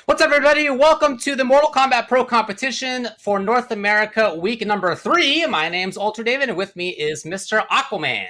What's up, everybody? Welcome to the Mortal Kombat Pro Competition for North America, week number 3. My name's Ultra David, and with me is Mr. Aquaman.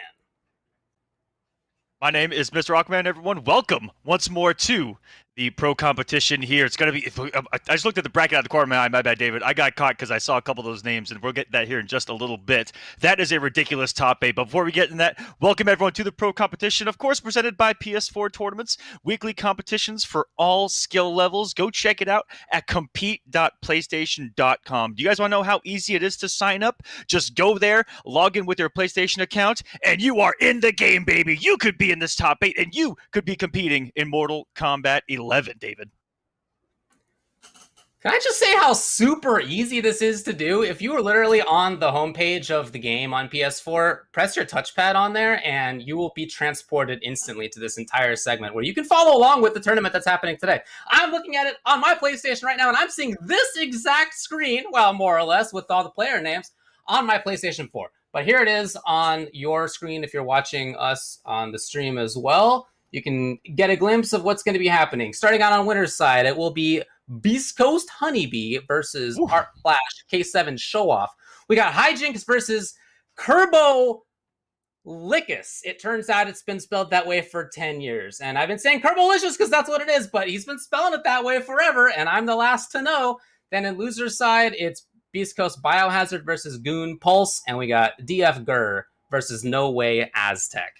My name is Mr. Aquaman, everyone. Welcome once more to the pro competition here. It's going to be... I just looked at the bracket out of the corner of my eye. My bad, David. I got caught because I saw a couple of those names, and we'll get that here in just a little bit. That is a ridiculous top 8. But before we get in that, welcome everyone to the pro competition. Of course, presented by PS4 Tournaments. Weekly competitions for all skill levels. Go check it out at compete.playstation.com. Do you guys want to know how easy it is to sign up? Just go there, log in with your PlayStation account, and you are in the game, baby. You could be in this top 8, and you could be competing in Mortal Kombat 11, David. Can I just say how super easy this is to do? If you were literally on the homepage of the game on PS4, press your touchpad on there, and you will be transported instantly to this entire segment where you can follow along with the tournament that's happening today. I'm looking at it on my PlayStation right now, and I'm seeing this exact screen, well, more or less, with all the player names on my PlayStation 4. But here it is on your screen if you're watching us on the stream as well. You can get a glimpse of what's going to be happening. Starting out on winner's side, it will be Beast Coast Honeybee versus Art Flash K7 Show Off. We got Hijinks versus Curbalicious. It turns out it's been spelled that way for 10 years. And I've been saying Curbalicious because that's what it is, but he's been spelling it that way forever, and I'm the last to know. Then in loser's side, it's Beast Coast Biohazard versus Goon Pulse, and we got DF Gur versus No Way Aztec.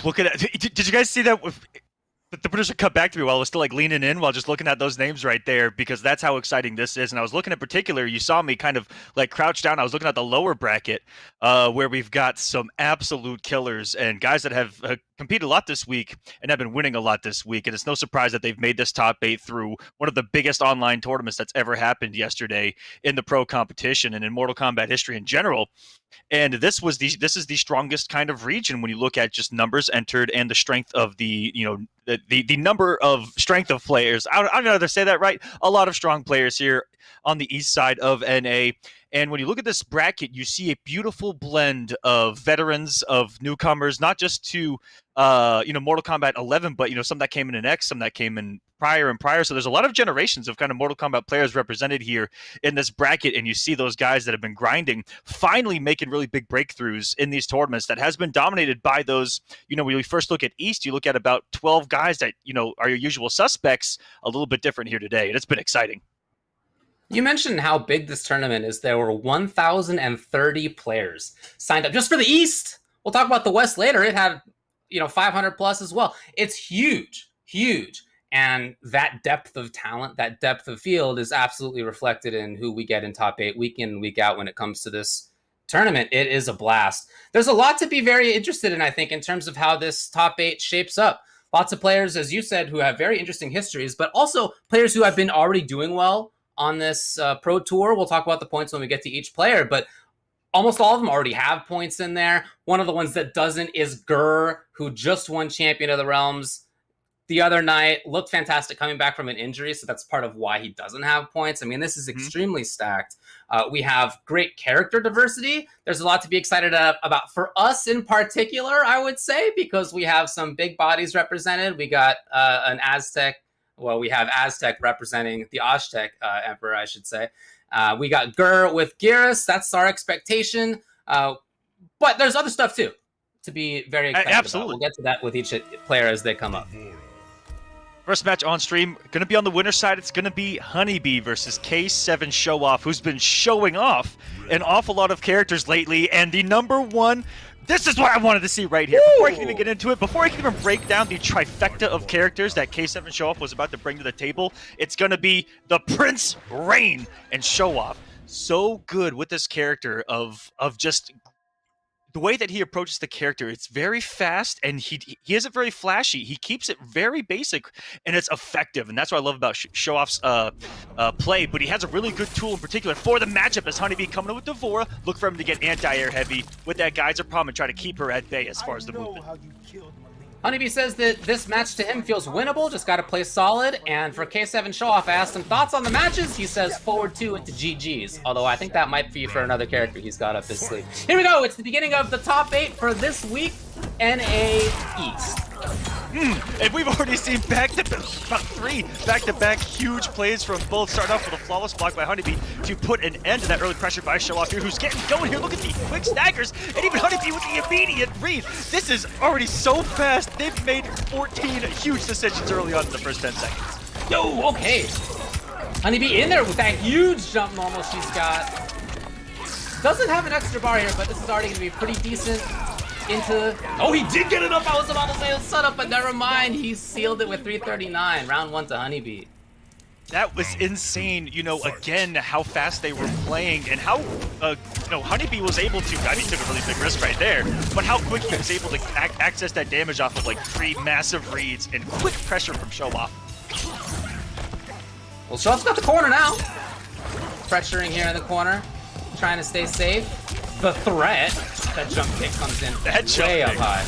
Look at it. Did you guys see that? The producer cut back to me while I was still like leaning in while just looking at those names right there, because that's how exciting this is. And I was looking at particular, you saw me kind of like crouch down. I was looking at the lower bracket where we've got some absolute killers and guys that have competed a lot this week and have been winning a lot this week. And it's no surprise that they've made this top 8 through one of the biggest online tournaments that's ever happened yesterday in the pro competition and in Mortal Kombat history in general. And this is the strongest kind of region when you look at just numbers entered and the strength of the number of strength of players. I don't know how to say that right. A lot of strong players here on the east side of NA. And when you look at this bracket, you see a beautiful blend of veterans, of newcomers, not just to Mortal Kombat 11, but some that came in X, some that came in prior. So there's a lot of generations of kind of Mortal Kombat players represented here in this bracket, and you see those guys that have been grinding, finally making really big breakthroughs in these tournaments that has been dominated by those, when we first look at East, you look at about 12 guys that, are your usual suspects, a little bit different here today, and it's been exciting. You mentioned how big this tournament is. There were 1,030 players signed up just for the East. We'll talk about the West later. It had, 500 plus as well. It's huge, huge. And that depth of talent, that depth of field is absolutely reflected in who we get in top 8 week in and week out when it comes to this tournament. It is a blast. There's a lot to be very interested in, I think, in terms of how this top 8 shapes up. Lots of players, as you said, who have very interesting histories, but also players who have been already doing well on this pro tour. We'll talk about the points when we get to each player, but almost all of them already have points in there. One of the ones that doesn't is Gur, who just won Champion of the Realms the other night. Looked fantastic coming back from an injury, so that's part of why he doesn't have points. I mean, this is extremely stacked. We have great character diversity. There's a lot to be excited about for us in particular, I would say, because we have some big bodies represented. We got an Aztec. Well, we have Aztec representing the Aztec Emperor, I should say. We got Gur with Geras. That's our expectation. But there's other stuff, too, to be very excited about. We'll get to that with each player as they come up. First match on stream, going to be on the winner's side. It's going to be Honeybee versus K7 Show Off, who's been showing off an awful lot of characters lately. And the number one... This is what I wanted to see right here. Before I can even get into it, before I can even break down the trifecta of characters that K7 Show Off was about to bring to the table, it's going to be the Prince Reign and Show Off. So good with this character of just the way that he approaches the character. It's very fast, and he isn't very flashy. He keeps it very basic, and it's effective, and that's what I love about Show Off's play. But he has a really good tool in particular for the matchup as Honeybee coming in with Devora. Look for him to get anti-air heavy with that Geyser Palm and try to keep her at bay as far as the movement. Honeybee says that this match to him feels winnable, just got to play solid. And for K7 Show Off, I asked him thoughts on the matches. He says forward 2 into GG's, although I think that might be for another character he's got up his sleeve. Here we go. It's the beginning of the top 8 for this week, NA East. And we've already seen about 3 back-to-back huge plays from both. Starting off with a flawless block by Honeybee to put an end to that early pressure by Showoff here, who's getting going here. Look at the quick staggers, and even Honeybee with the immediate read. This is already so fast. They've made 14 huge decisions early on in the first 10 seconds. Yo, okay. Honeybee in there with that huge jump normal she's got. Doesn't have an extra bar here, but this is already going to be pretty decent. Into, oh, he did get it up. I was about to say a setup, but never mind. He sealed it with 339. Round 1 to Honeybee. That was insane, you know, again, how fast they were playing and how, you know, Honeybee was able to, I mean, he took a really big risk right there, but how quick he was able to access that damage off of like 3 massive reads and quick pressure from Showoff. Well, Showoff's got the corner now. Pressuring here in the corner, trying to stay safe. The threat, that jump kick comes in way up high.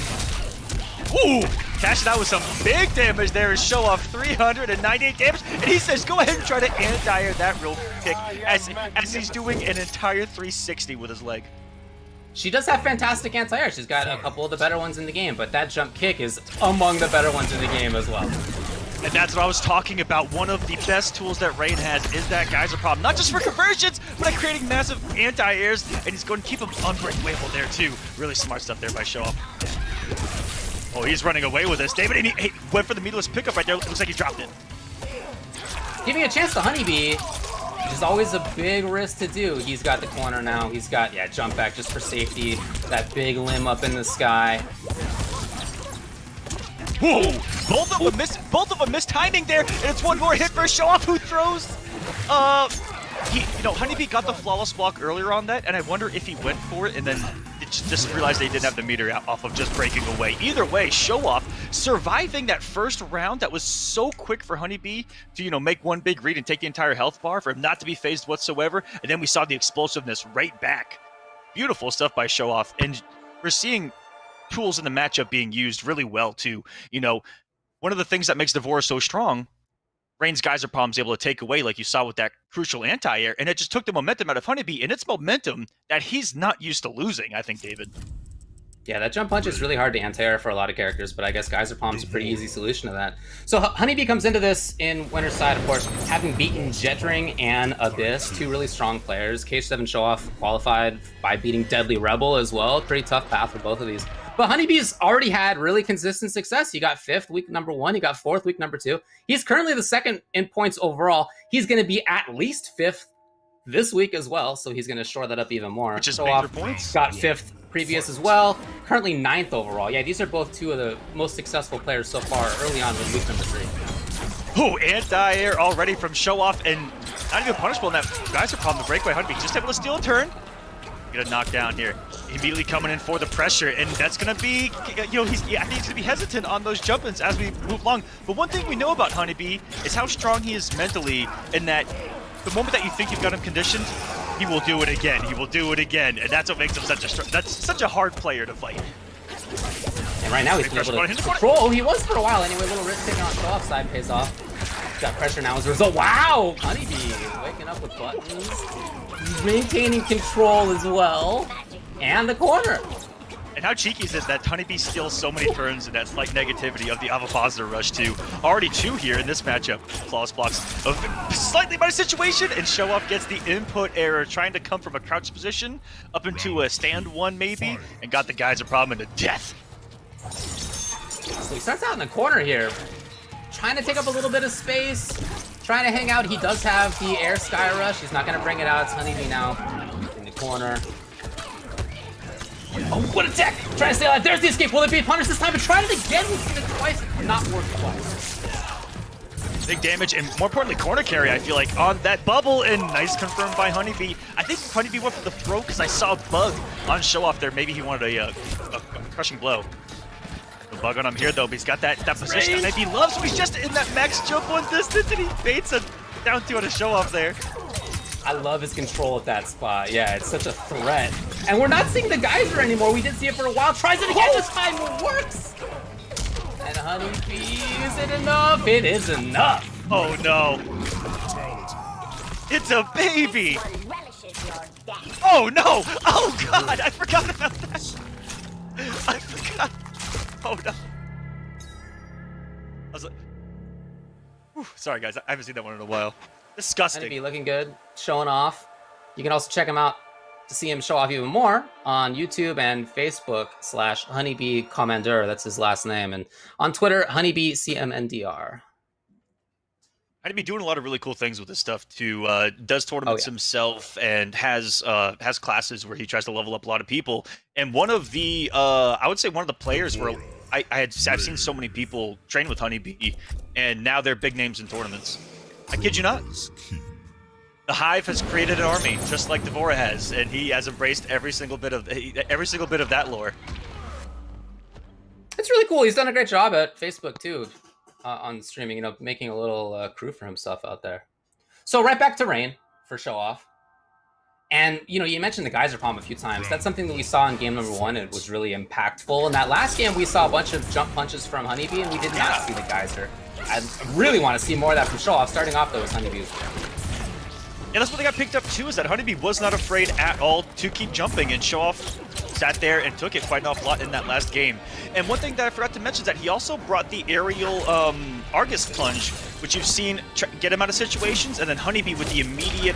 Ooh, cashing out with some big damage there is Showoff, 398 damage, and he says go ahead and try to anti-air that real kick as he's doing an entire 360 with his leg. She does have fantastic anti-air. She's got a couple of the better ones in the game, but that jump kick is among the better ones in the game as well. And that's what I was talking about. One of the best tools that Rain has is that Geyser Problem. Not just for conversions, but at creating massive anti-airs, and he's going to keep him unbreakable there too. Really smart stuff there by Showoff. Oh, he's running away with this. David, and he went for the meatless pickup right there. Looks like he dropped it. Giving a chance to Honeybee, which is always a big risk to do. He's got the corner now. He's got, yeah, jump back just for safety. That big limb up in the sky. Whoa! Both of them missed timing there, and it's one more hit for Showoff, who throws. You know, Honeybee got the flawless block earlier on that, and I wonder if he went for it and then just realized they didn't have the meter off of just breaking away. Either way, Showoff surviving that first round that was so quick for Honeybee to, you know, make one big read and take the entire health bar, for him not to be phased whatsoever, and then we saw the explosiveness right back. Beautiful stuff by Showoff, and we're seeing tools in the matchup being used really well too. You know, one of the things that makes Devora so strong, Rain's Geyser Problem's able to take away, like you saw with that crucial anti-air, and it just took the momentum out of Honeybee, and it's momentum that he's not used to losing, I think, David. Yeah, that jump punch is really hard to anti-air for a lot of characters, but I guess Geyser Palm's a pretty easy solution to that. So Honeybee comes into this in Winter's Side, of course, having beaten Jetring and Abyss, 2 really strong players. K7 Showoff qualified by beating Deadly Rebel as well. Pretty tough path for both of these. But Honeybee's already had really consistent success. He got 5th week number 1. He got 4th week number 2. He's currently the 2nd in points overall. He's going to be at least 5th this week as well, so he's going to shore that up even more. Which is major points. Got 5th previous as well. Currently 9th overall. Yeah, these are both 2 of the most successful players so far early on with week number 3. Oh, anti-air already from Showoff, and not even punishable in that Geyser Problem. The breakaway Honeybee just able to steal a turn. Get a knockdown here. Immediately coming in for the pressure, and that's going to be, you know, I think he's going to be hesitant on those jump-ins as we move along. But one thing we know about Honeybee is how strong he is mentally, in that the moment that you think you've got him conditioned, he will do it again. He will do it again, and that's what makes him such a hard player to fight. And right now he's able to control. Oh, he was for a while anyway. A little risk taking on Showoff side pays off. Got pressure now as a result. Wow, Honeybee waking up with buttons. Maintaining control as well, and the corner. And how cheeky is it that Honeybee steals so many turns and that slight negativity of the Biohazard rush too. Already 2 here in this matchup. Flawless blocks of slightly better situation, and Showoff gets the input error, trying to come from a crouch position up into a stand 1 maybe, and got the Geyser Problem into death. So he starts out in the corner here, trying to take up a little bit of space. Trying to hang out. He does have the air sky rush. He's not going to bring it out. It's Honeybee now in the corner. Oh, what a tech! Trying to stay alive. There's the escape. Will it be punished this time? But tried it again. We've seen it twice. Not work twice. Big damage, and more importantly, corner carry, I feel like, on that bubble, and nice confirmed by Honeybee. I think Honeybee went for the throw because I saw a bug on Showoff there. Maybe he wanted a crushing blow. The bug on him here, though, but he's got that position that he loves, so he's just in that max jump 1 distance, and he baits a down 2 on a Showoff there. I love his control at that spot. Yeah, it's such a threat. And we're not seeing the Geyser anymore. We did see it for a while. Tries it again this time. It works. And Honeybee, is it enough? It is enough. Oh, no. It's a baby. Oh, no. Oh, God. I forgot about that. I forgot. Oh, no. I was like, whew, sorry guys, I haven't seen that one in a while. Disgusting. Honeybee looking good, showing off. You can also check him out to see him show off even more on YouTube and Facebook /Honeybee Commander. That's his last name. And on Twitter, Honeybee CMNDR. Honeybee doing a lot of really cool things with this stuff too. Does tournaments himself and has classes where he tries to level up a lot of people. And one of the I would say one of the players where I've seen so many people train with Honeybee, and now they're big names in tournaments. I kid you not. The Hive has created an army just like Devora has, and he has embraced every single bit of that lore. It's really cool. He's done a great job at Facebook too, on streaming. You know, making a little crew for himself out there. So right back to Rain for show off. And you know, you mentioned the Geyser Palm a few times. That's something that we saw in game number 1. It was really impactful. In that last game, we saw a bunch of jump punches from Honeybee, and we did not see the Geyser. I really want to see more of that from show off. Starting off though with Honeybee. Yeah, that's what they got picked up too, is that Honeybee was not afraid at all to keep jumping, and Show Off sat there and took it quite an awful lot in that last game. And one thing that I forgot to mention is that he also brought the aerial Argus Plunge, which you've seen get him out of situations, and then Honeybee with the immediate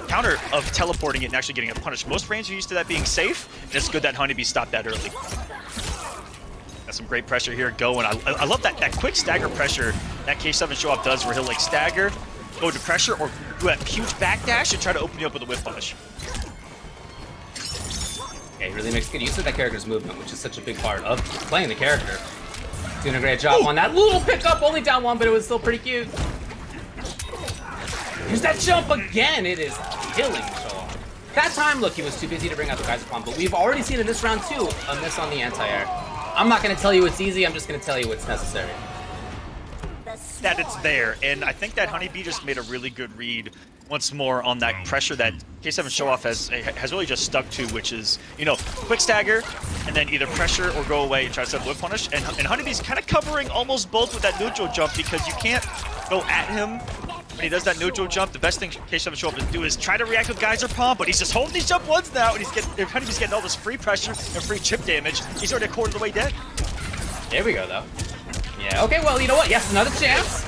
counter of teleporting it and actually getting a punish. Most frames are used to that being safe, and it's good that Honeybee stopped that early. Got some great pressure here going. I love that quick stagger pressure that K7 Show Off does, where he'll like stagger, go to pressure, or do a huge backdash and try to open you up with a whip punish. Yeah, he really makes good use of that character's movement, which is such a big part of playing the character. Doing a great job on that little pickup, only down 1, but it was still pretty cute. Here's that jump again. It is killing Show Off. That time, look, he was too busy to bring out the Geyser Palm, but we've already seen in this round too a miss on the anti-air. I'm not going to tell you it's easy. I'm just going to tell you it's necessary. That it's there, and I think that Honeybee just made a really good read once more on that pressure that K7 Show Off has really just stuck to, which is, you know, quick stagger and then either pressure or go away and try to set whip punish. And Honeybee's kind of covering almost both with that neutral jump, because you can't go at him when he does that neutral jump. The best thing K7 Show Off can do is try to react with Geyser Palm, but he's just holding these jump ones now, and Honeybee's getting all this free pressure and free chip damage. He's already a quarter of the way dead. There we go, though. Yeah, okay, well, you know what? Yes, another chance.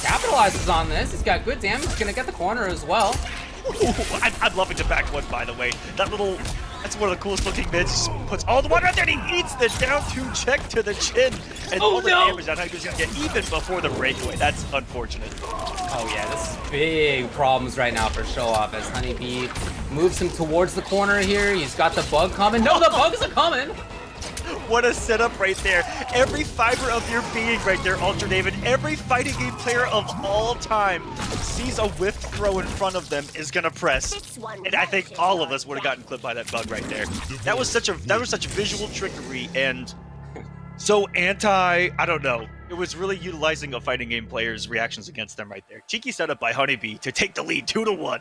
Capitalizes on this. He's got good damage. He's gonna get the corner as well. Ooh, I'm loving the back one, by the way. That's one of the coolest looking mids. He puts all the water out there, and he eats the down 2 check to the chin. And all the damage that Honeybee's gonna get even before the breakaway. That's unfortunate. Oh yeah, this is big problems right now for Show Off as Honeybee moves him towards the corner here. He's got the bug coming. No, the bugs are coming. What a setup right there. Every fiber of your being right there, Ultra David. Every fighting game player of all time sees a whiff throw in front of them is gonna press. And I think all of us would have gotten clipped by that bug right there. That was such visual trickery and so I don't know. It was really utilizing a fighting game player's reactions against them right there. Cheeky setup by Honeybee to take the lead 2-1.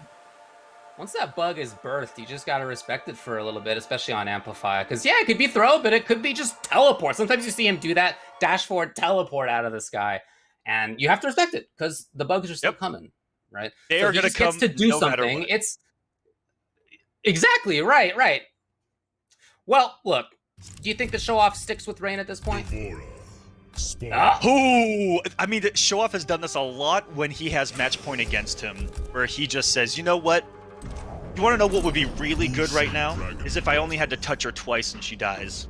Once that bug is birthed, you just gotta respect it for a little bit, especially on Amplify. Because, yeah, it could be throw, but it could be just teleport. Sometimes you see him do that dash forward teleport out of the sky. And you have to respect it, because the bugs are still coming, right? They are going to come to do no something. It's exactly, right. Well, look, do you think the Show Off sticks with Rain at this point? Ooh, I mean, Show Off has done this a lot when he has match point against him, where he just says, you know what? You want to know what would be really good right now? Is if I only had to touch her twice and she dies.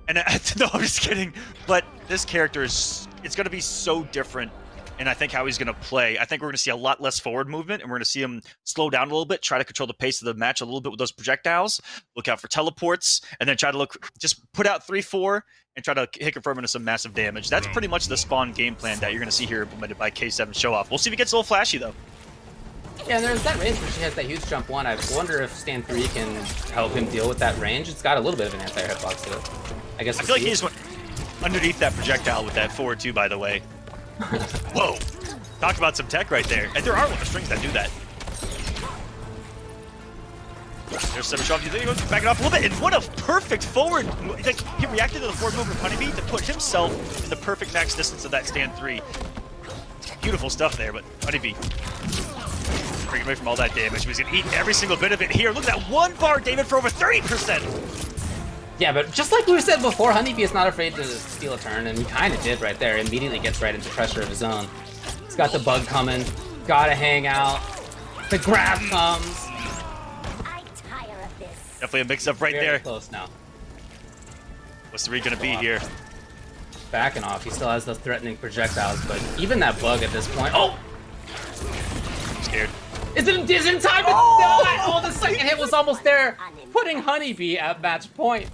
And no, I'm just kidding. But this character it's going to be so different. And I think how he's going to play. I think we're going to see a lot less forward movement, and we're going to see him slow down a little bit, try to control the pace of the match a little bit with those projectiles. Look out for teleports, and then try to just put out 3-4 and try to hit confirm into some massive damage. That's pretty much the spawn game plan that you're going to see here implemented by K7 Show Off. We'll see if he gets a little flashy though. Yeah, and there's that range where she has that huge jump 1. I wonder if Stand 3 can help him deal with that range. It's got a little bit of an anti-hitbox to it. I guess I feel like he just went underneath that projectile with that forward 2, by the way. Whoa. Talk about some tech right there. And there are strings that do that. There's Seven Shaw. You back it off a little bit. And what a perfect forward. Like, he reacted to the forward move of Honeybee to put himself in the perfect max distance of that Stand 3. Beautiful stuff there, but Honeybee breaking away from all that damage. He's going to eat every single bit of it here. Look at that 1 bar, David, for over 30%. Yeah, but just like we said before, Honeybee is not afraid to steal a turn, and he kind of did right there. Immediately gets right into pressure of his own. He's got the bug coming. Gotta hang out. The grab comes. I tire of this. Definitely a mix-up right Very there. close now. What's the read gonna be here? Backing off. He still has those threatening projectiles, but even that bug at this point. Oh! I'm scared. Is it in time to die? Oh, the second hit was almost there, putting Honeybee at match point.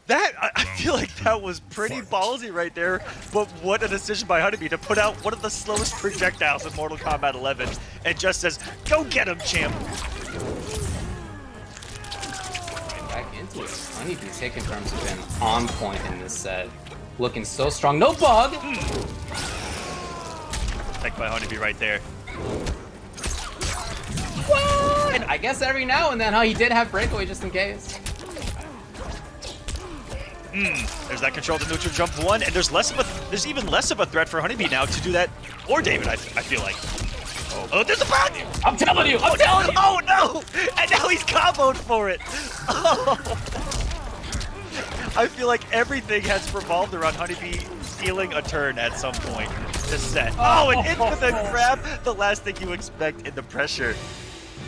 That, I feel like that was pretty ballsy right there, but what a decision by Honeybee to put out one of the slowest projectiles in Mortal Kombat 11 and just says, go get him, champ. Back into it. Honeybee's hit confirms have been on point in this set. Looking so strong. No bug! Tech by Honeybee right there. What? I guess every now and then, huh? He did have breakaway just in case. There's that control to neutral jump one, and there's even less of a threat for Honeybee now to do that, or David, I feel like. Oh, there's a bug! I'm telling you! I'm telling you! Oh no! And now he's comboed for it! Oh. I feel like everything has revolved around Honeybee stealing a turn at some point this set. Oh, and in for the grab, the last thing you expect in the pressure.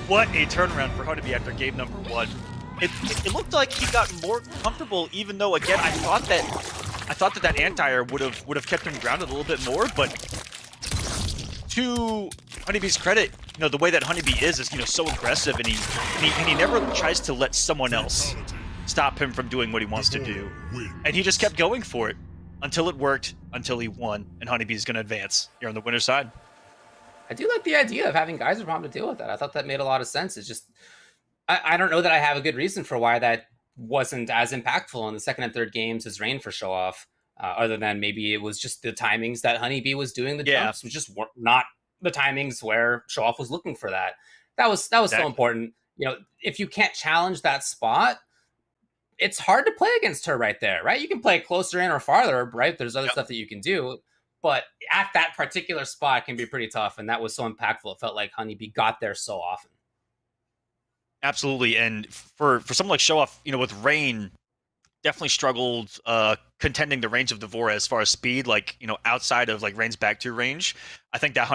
What a turnaround for Honeybee after game number one. It looked like he got more comfortable, even though again I thought that anti-air would have kept him grounded a little bit more, but to Honeybee's credit, you know, the way that Honeybee is you know, so aggressive, and he never tries to let someone else stop him from doing what he wants to do. And he just kept going for it until it worked, until he won, and Honeybee's gonna advance here on the winner's side. I do like the idea of having Geyser Bomb to deal with that. I thought that made a lot of sense. It's just, I don't know that I have a good reason for why that wasn't as impactful in the second and third games as Rain for Show Off, other than maybe it was just the timings that Honeybee was doing the jumps, which just weren't not the timings where Show Off was looking for that. That was exactly. So important. You know, if you can't challenge that spot, it's hard to play against her right there, right? You can play closer in or farther, right? There's other stuff that you can do, but at that particular spot, it can be pretty tough, and that was so impactful. It felt like Honeybee got there so often. Absolutely, and for someone like Show Off, you know, with Rain, definitely struggled contending the range of Devora as far as speed, like, you know, outside of like Rain's back two range. I think that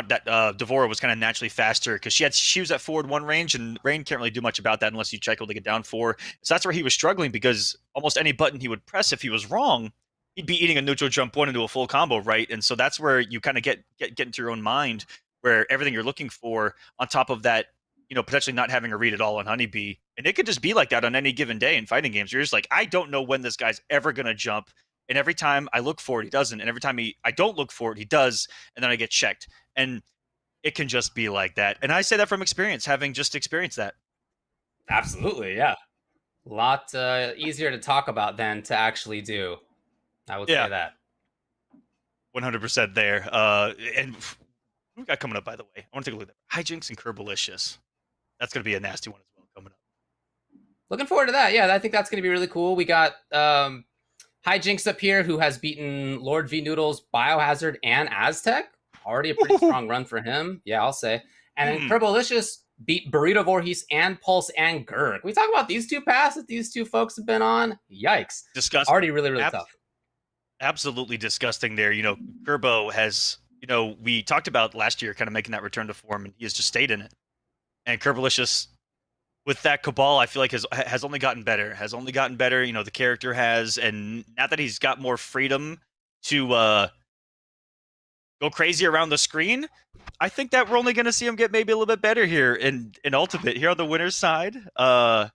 Devora was kind of naturally faster because she was at forward one range, and Rain can't really do much about that unless you cycle to get down four. So that's where he was struggling, because almost any button he would press, if he was wrong, he'd be eating a neutral jump one into a full combo, right? And so that's where you kind of get into your own mind, where everything you're looking for on top of that, you know, potentially not having a read at all on Honeybee. And it could just be like that on any given day in fighting games. You're just like, I don't know when this guy's ever going to jump. And every time I look for it, he doesn't. And every time I don't look for it, he does. And then I get checked. And it can just be like that. And I say that from experience, having just experienced that. Absolutely, yeah. A lot easier to talk about than to actually do. I would say that. 100% there. And who we got coming up, by the way? I want to take a look at that. Hijinks and Curbalicious. That's going to be a nasty one as well coming up. Looking forward to that. Yeah, I think that's going to be really cool. We got Hijinks up here, who has beaten Lord V Noodles, Biohazard, and Aztec. Already a pretty strong run for him. Yeah, I'll say. And then Curbalicious beat Burrito Voorhees and Pulse and Gurg. We talk about these two paths that these two folks have been on. Yikes. Disgusting. Already really, really tough. Absolutely disgusting there. You know, Gerbo has, you know, we talked about last year kind of making that return to form, and he has just stayed in it. And Curbalicious, with that Cabal, I feel like has only gotten better. Has only gotten better. You know, the character has, and now that he's got more freedom to go crazy around the screen, I think that we're only going to see him get maybe a little bit better here in Ultimate, here on the winner's side. And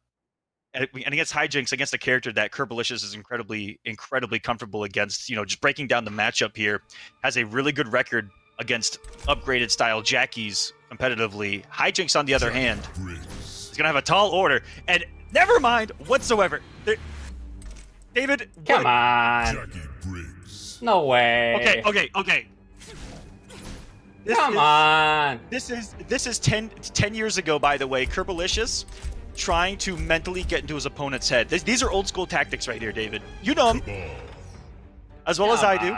against Hijinks, against a character that Curbalicious is incredibly comfortable against, you know, just breaking down the matchup here, has a really good record against upgraded style Jackies competitively. Hijinks, on the other hand, is going to have a tall order, and never mind whatsoever. David, come on. No way. Okay. Come on. This is 10 years ago, by the way. Curbalicious trying to mentally get into his opponent's head. These are old school tactics right here, David. You know them as well as I do.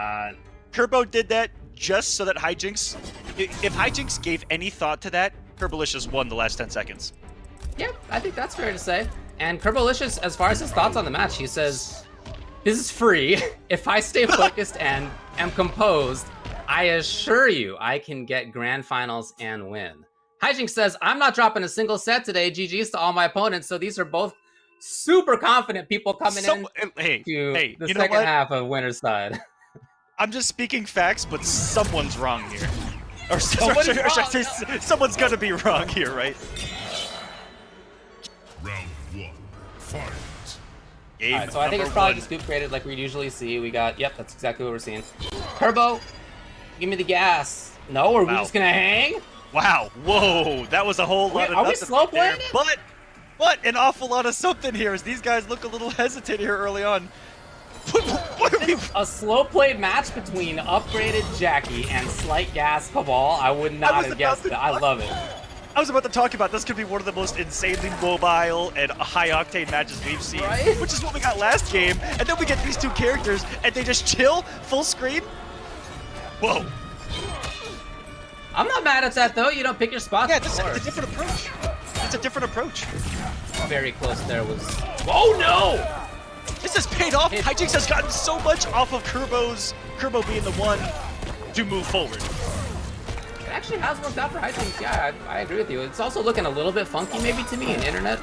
Curbo did that just so that Hijinks, if Hijinks gave any thought to that, Curbalicious won the last 10 seconds. Yeah, I think that's fair to say. And Curbalicious, as far as his thoughts on the match, he says, "This is free. If I stay focused and am composed, I assure you I can get grand finals and win." Hijinks says, "I'm not dropping a single set today. GG's to all my opponents." So these are both super confident people coming in to the second half of winner's side. I'm just speaking facts, but someone's wrong here. Or should I say, someone's gonna be wrong here, right? Round 1, fight. Game Alright, so I think it's probably one. just scoop created like we usually see. We got, yep, that's exactly what we're seeing. Turbo, give me the gas. No, are we just gonna hang? Wow, whoa, that was a whole lot of Are we nothing slow right there. playing it? But an awful lot of something here as these guys look a little hesitant here early on. What are we... A slow played match between upgraded Jackie and slight gas Cabal. I would not have guessed that. I love it. I was about to talk about this could be one of the most insanely mobile and high-octane matches we've seen, Right? which is what we got last game, and then we get these two characters, and they just chill, full screen. Whoa. I'm not mad at that though. You know, pick your spots. Yeah, this is a different approach. It's a different approach. Very close there was. Oh no! This has paid off. Hijinks has gotten so much off of Curbo being the one to move forward. It actually has worked out for Hijinks. Yeah, I agree with you. It's also looking a little bit funky maybe to me in internet.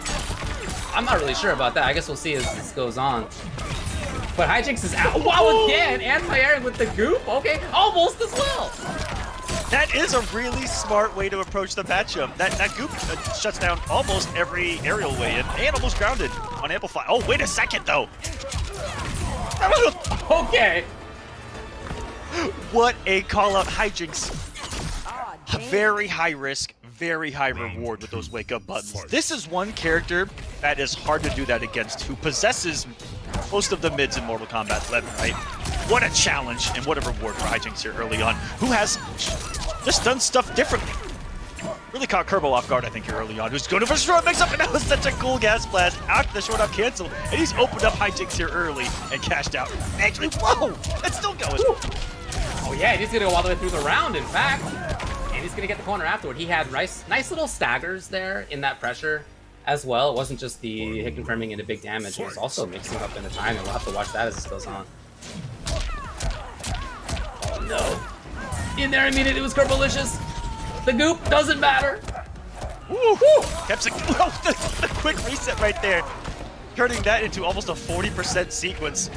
I'm not really sure about that. I guess we'll see as this goes on. But Hijinks is out. Wow, again! Anti-airing with the goop. Okay, almost as well. That is a really smart way to approach the matchup. That goop shuts down almost every aerial way in, and almost grounded on Amplify. Oh, wait a second, though. Okay. What a call-out. Hijinks. Very high risk, very high reward with those wake-up buttons. This is one character that is hard to do that against, who possesses most of the mids in Mortal Kombat 11, right? What a challenge and what a reward for Hijinks here early on, who has just done stuff differently. Really caught Curbo off guard, I think, here early on. Who's going for a short mix-up, and that was such a cool gas blast after the short-up cancel, and he's opened up Hijinks here early and cashed out. Actually, whoa! It's still going. Oh yeah, he's gonna go all the way through the round, in fact. And he's gonna get the corner afterward. He had nice little staggers there in that pressure as well. It wasn't just the hit confirming into big damage, it was also mixing up in the time, and we'll have to watch that as this goes on. Oh no. In there immediately, it was Curbalicious. The goop doesn't matter. Woo! Kept the quick reset right there, turning that into almost a 40% sequence.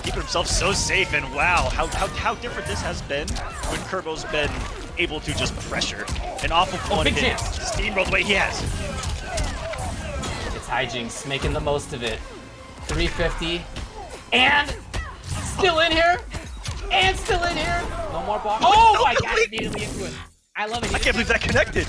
Keeping himself so safe, and wow, how different this has been when Curbo's been able to just pressure an awful one big hit, chance. steamroll the way he has. It's Hijinks making the most of it. 350. And still in here. And still in here. No more block. Oh, I got immediately into it. I love it. I can't believe that connected.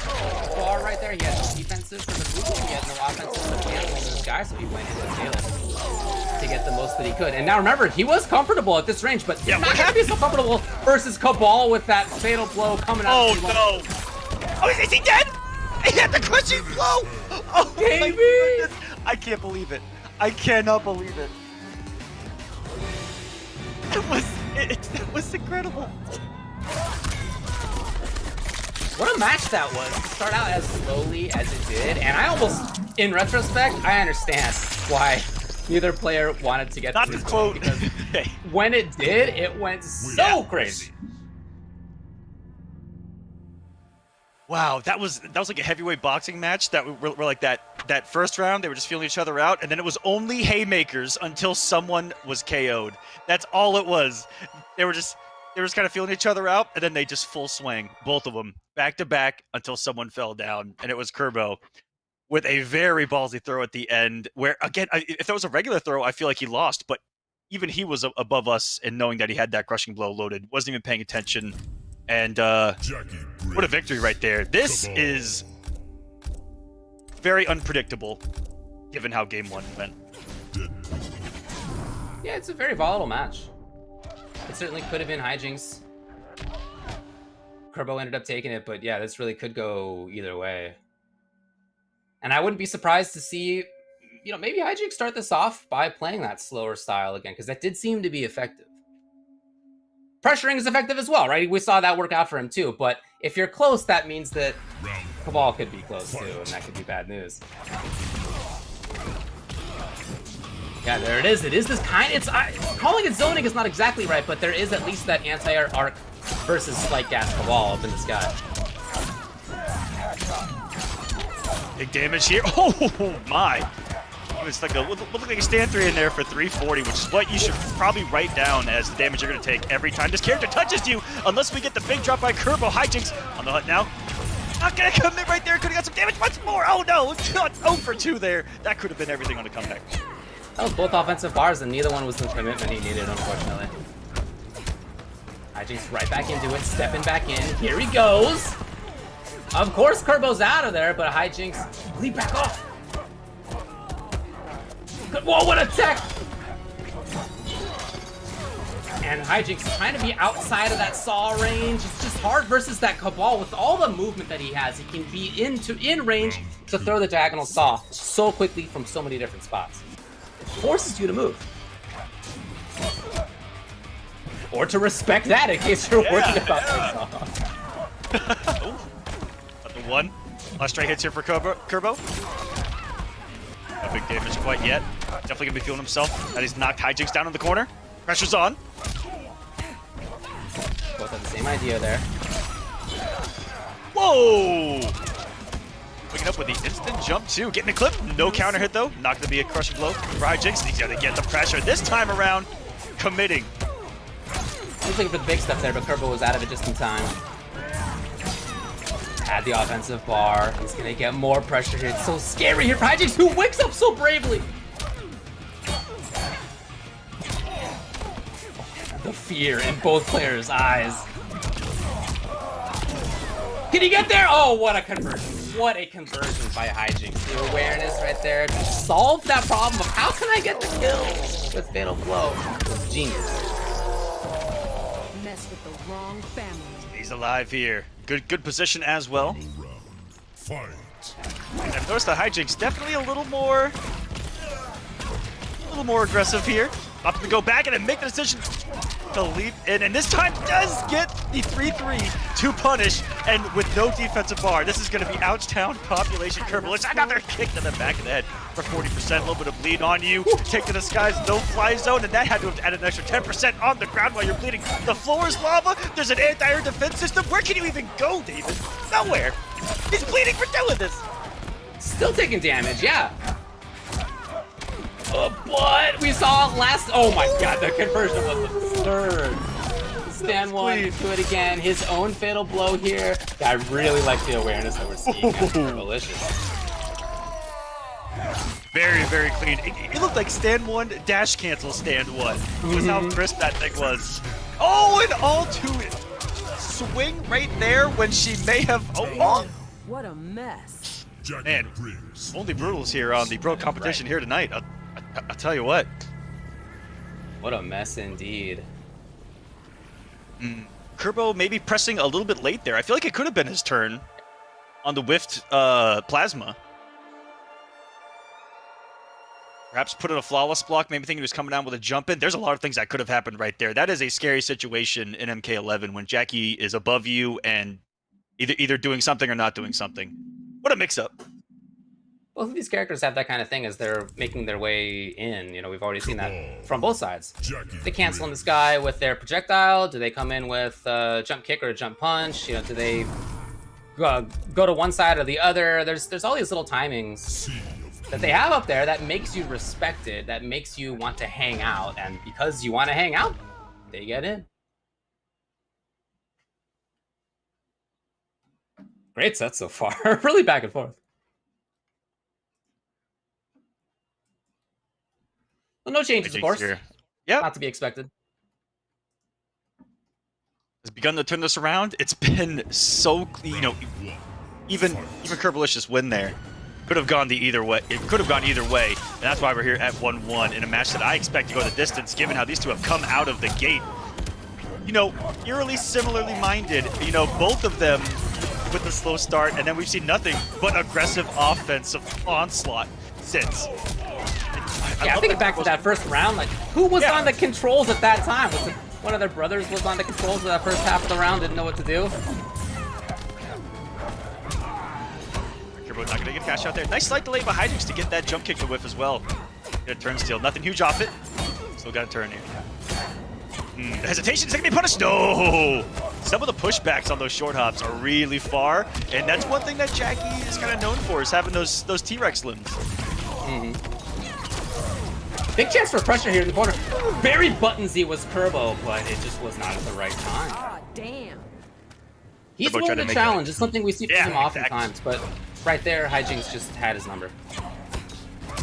Bar right there. He had no defensive for the Google. He had no offensive for the cancel this guy, so he went into Taylor to get the most that he could. And now remember, he was comfortable at this range, but he's not going to be so comfortable versus Cabal with that fatal blow coming out. Oh no! Oh, is he dead? He had the crushing blow! Oh my goodness! I can't believe it. I cannot believe it. That was incredible. What a match that was to start out as slowly as it did, and I almost, in retrospect, I understand why neither player wanted to get Not to to this quote. point, because when it did, it went so crazy. Wow, that was like a heavyweight boxing match that were like that first round, they were just feeling each other out, and then it was only haymakers until someone was KO'd. That's all it was. They were just kind of feeling each other out, and then they just full swing, both of them, back to back until someone fell down, and it was Curbo with a very ballsy throw at the end, where, again, if that was a regular throw, I feel like he lost, but even he was above us in knowing that he had that crushing blow loaded, wasn't even paying attention, and what a victory right there. This is very unpredictable, given how Game 1 went. Yeah, it's a very volatile match. It certainly could have been Hijinks. Curbo ended up taking it, but yeah, this really could go either way. And I wouldn't be surprised to see, you know, maybe Hijinks start this off by playing that slower style again, because that did seem to be effective. Pressuring is effective as well, right? We saw that work out for him too, but if you're close, that means that Cabal could be close too, and that could be bad news. Yeah, there it is. It is this kind. Calling it zoning is not exactly right, but there is at least that anti-air arc versus Slight Gas Cabal up in the sky. Big damage here. Oh my! It was like looked like a stand 3 in there for 340, which is what you should probably write down as the damage you're going to take every time this character touches you, unless we get the big drop by Curbo. Hijinks on the hunt now. Not going to commit right there. Could have got some damage once more. Oh no! 0 for 2 there. That could have been everything on the comeback. That was both offensive bars, and neither one was the commitment he needed, unfortunately. Hijinks right back into it, stepping back in. Here he goes. Of course, Curbo's out of there, but Hijinks leap back off. Whoa, what a tech! And Hijinks trying to be outside of that saw range. It's just hard versus that Cabal. With all the movement that he has, he can be in range to throw the diagonal saw so quickly from so many different spots. It forces you to move. Or to respect that in case you're worried about the saw. Got the one. Last straight hits here for Curbo. No big damage quite yet. Definitely gonna be feeling himself. That he's knocked Hijinks down in the corner. Pressure's on. Both have the same idea there. Whoa! Picking up with the instant jump too. Getting a clip. No counter hit though. Not gonna be a crushing blow for Hijinks. He's gonna get the pressure this time around. Committing. I was looking for the big stuff there, but Curbo was out of it just in time. Had the offensive bar. He's gonna get more pressure here. It's so scary here for Hijinks, who wakes up so bravely. The fear in both players' eyes. Can he get there? Oh, what a conversion. What a conversion by Hijinks. The awareness right there to solve that problem of how can I get the kill with Fatal Blow. It's genius. Mess with the wrong family. He's alive here. Good position as well. Fight. And I've noticed that Hijinks definitely a little more aggressive here. Opting to go back and then make the decision to leap in, and this time does get the 3-3 to punish, and with no defensive bar. This is going to be Ouchtown population Curbalicious. Another kick to the back of the head for 40%. A little bit of bleed on you. Take to the skies, no fly zone, and that had to have added an extra 10% on the ground while you're bleeding. The floor is lava. There's an anti-air defense system. Where can you even go, David? Nowhere. He's bleeding for doing this. Still taking damage, yeah. But we saw last. Oh my god, the conversion was absurd. Stand one, do it again. His own fatal blow here. I really like the awareness that we're seeing. Curbalicious. Very, very clean. It looked like stand one, dash cancel stand one. Was how crisp that thing was. Oh, and all to it. Swing right there when she may have. Oh. What a mess. Man, only brutals here on the pro competition here tonight. I'll tell you what. What a mess indeed. Curbo maybe pressing a little bit late there. I feel like it could have been his turn on the whiffed plasma. Perhaps put in a flawless block, maybe thinking he was coming down with a jump in. There's a lot of things that could have happened right there. That is a scary situation in MK11 when Jackie is above you and either doing something or not doing something. What a mix-up. Both of these characters have that kind of thing as they're making their way in. You know, we've already seen that from both sides. They cancel in the sky with their projectile. Do they come in with a jump kick or a jump punch? You know, do they go to one side or the other? There's all these little timings that they have up there that makes you respected, that makes you want to hang out. And because you want to hang out, they get in. Great set so far. Really back and forth. Well, no changes, of course. Yeah, not to be expected. Has begun to turn this around. It's been so, you know, even Curbalicious win there could have gone either way. It could have gone either way, and that's why we're here at 1-1 in a match that I expect to go the distance, given how these two have come out of the gate. You know, eerily similarly minded. You know, both of them with the slow start, and then we've seen nothing but aggressive offensive onslaught since. Yeah, thinking back to that first round, like, who was on the controls at that time? Was it one of their brothers was on the controls of that first half of the round, didn't know what to do? Curbo not going to get cash out there. Nice slight delay by Hijinks to get that jump kick to whiff as well. Get a turn steal. Nothing huge off it. Still got a turn here. The hesitation's gonna be punished. No! Some of the pushbacks on those short hops are really far, and that's one thing that Jackie is kind of known for, is having those T-Rex limbs. Big chance for pressure here in the corner. Very buttonsy was Kerbo, but it just was not at the right time. Ah, damn. He's Kerbo tried willing to to make challenge. It's something we see from Yeah, him oftentimes, but right there, Hijinks just had his number.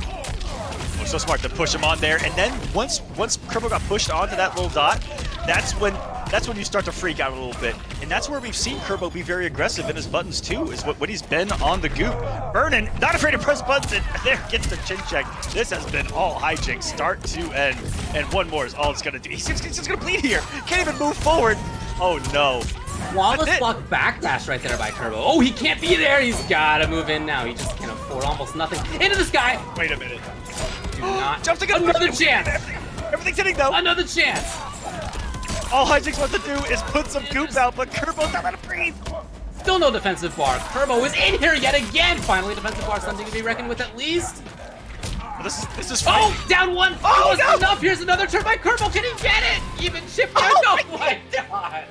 Oh, so smart to push him on there, and then once Kerbo got pushed onto that little dot, that's when you start to freak out a little bit, and that's where we've seen Kerbo be very aggressive in his buttons too. Is when he's been on the goop. Vernon not afraid to press buttons, and there gets the chin check. This has been all Hijinks, start to end, and one more is all it's gonna do. He's just gonna bleed here. Can't even move forward. Oh no. Flawless block backdash right there by Kerbo. Oh, he can't be there. He's gotta move in now. He just can afford almost nothing. Into this guy. Wait a minute. Do not. Jump to get Another chance. Everything's hitting though. Another chance. All Hijinks wants to do is put some goop out, but Kerbo's not gonna breathe. Still no defensive bar. Kerbo is in here yet again. Finally, defensive bar, something to be reckoned with at least. This is fine. Oh, down one. Oh, That was no. enough. Here's another turn by Kerbo. Can he get it? Even chip. Oh, Oh my god.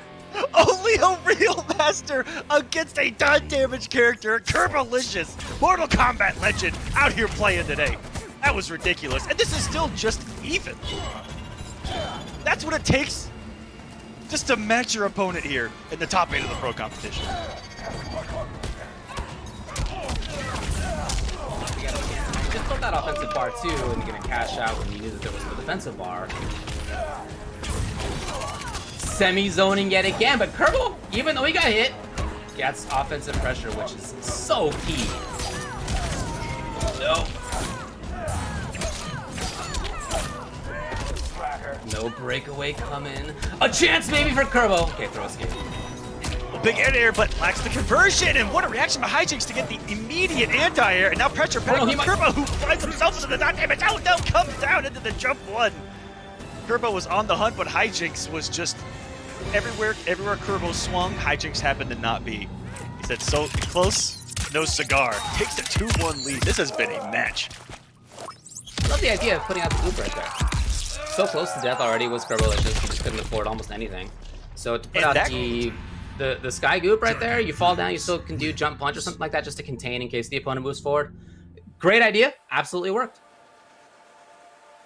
Only a real master against a non-damage character, Curbalicious, Mortal Kombat legend, out here playing today. That was ridiculous, and this is still just even. That's what it takes just to match your opponent here in the top 8 of the pro competition. Just put that offensive bar too, and you're gonna cash out when you knew that there was no defensive bar. Semi-zoning yet again, but Kerbo, even though he got hit, gets offensive pressure, which is so key. No. No breakaway coming. A chance maybe for Kerbo. Okay, throw escape. Big air, but lacks the conversion, and what a reaction by Hijinks to get the immediate anti-air, and now pressure back Oh, no, from Kerbo, who finds himself into the non-damage. Oh no, comes down into the jump one. Kerbo was on the hunt, but Hijinks was just everywhere Kerbo swung, Hijinks happened to not be. He said, so close, no cigar. Takes the 2-1 lead. This has been a match. Love the idea of putting out the loop right there. So close to death already was Curbalicious. He just couldn't afford almost anything. So to put And out the sky goop right there, you fall down, you still can do jump punch or something like that just to contain in case the opponent moves forward. Great idea. Absolutely worked.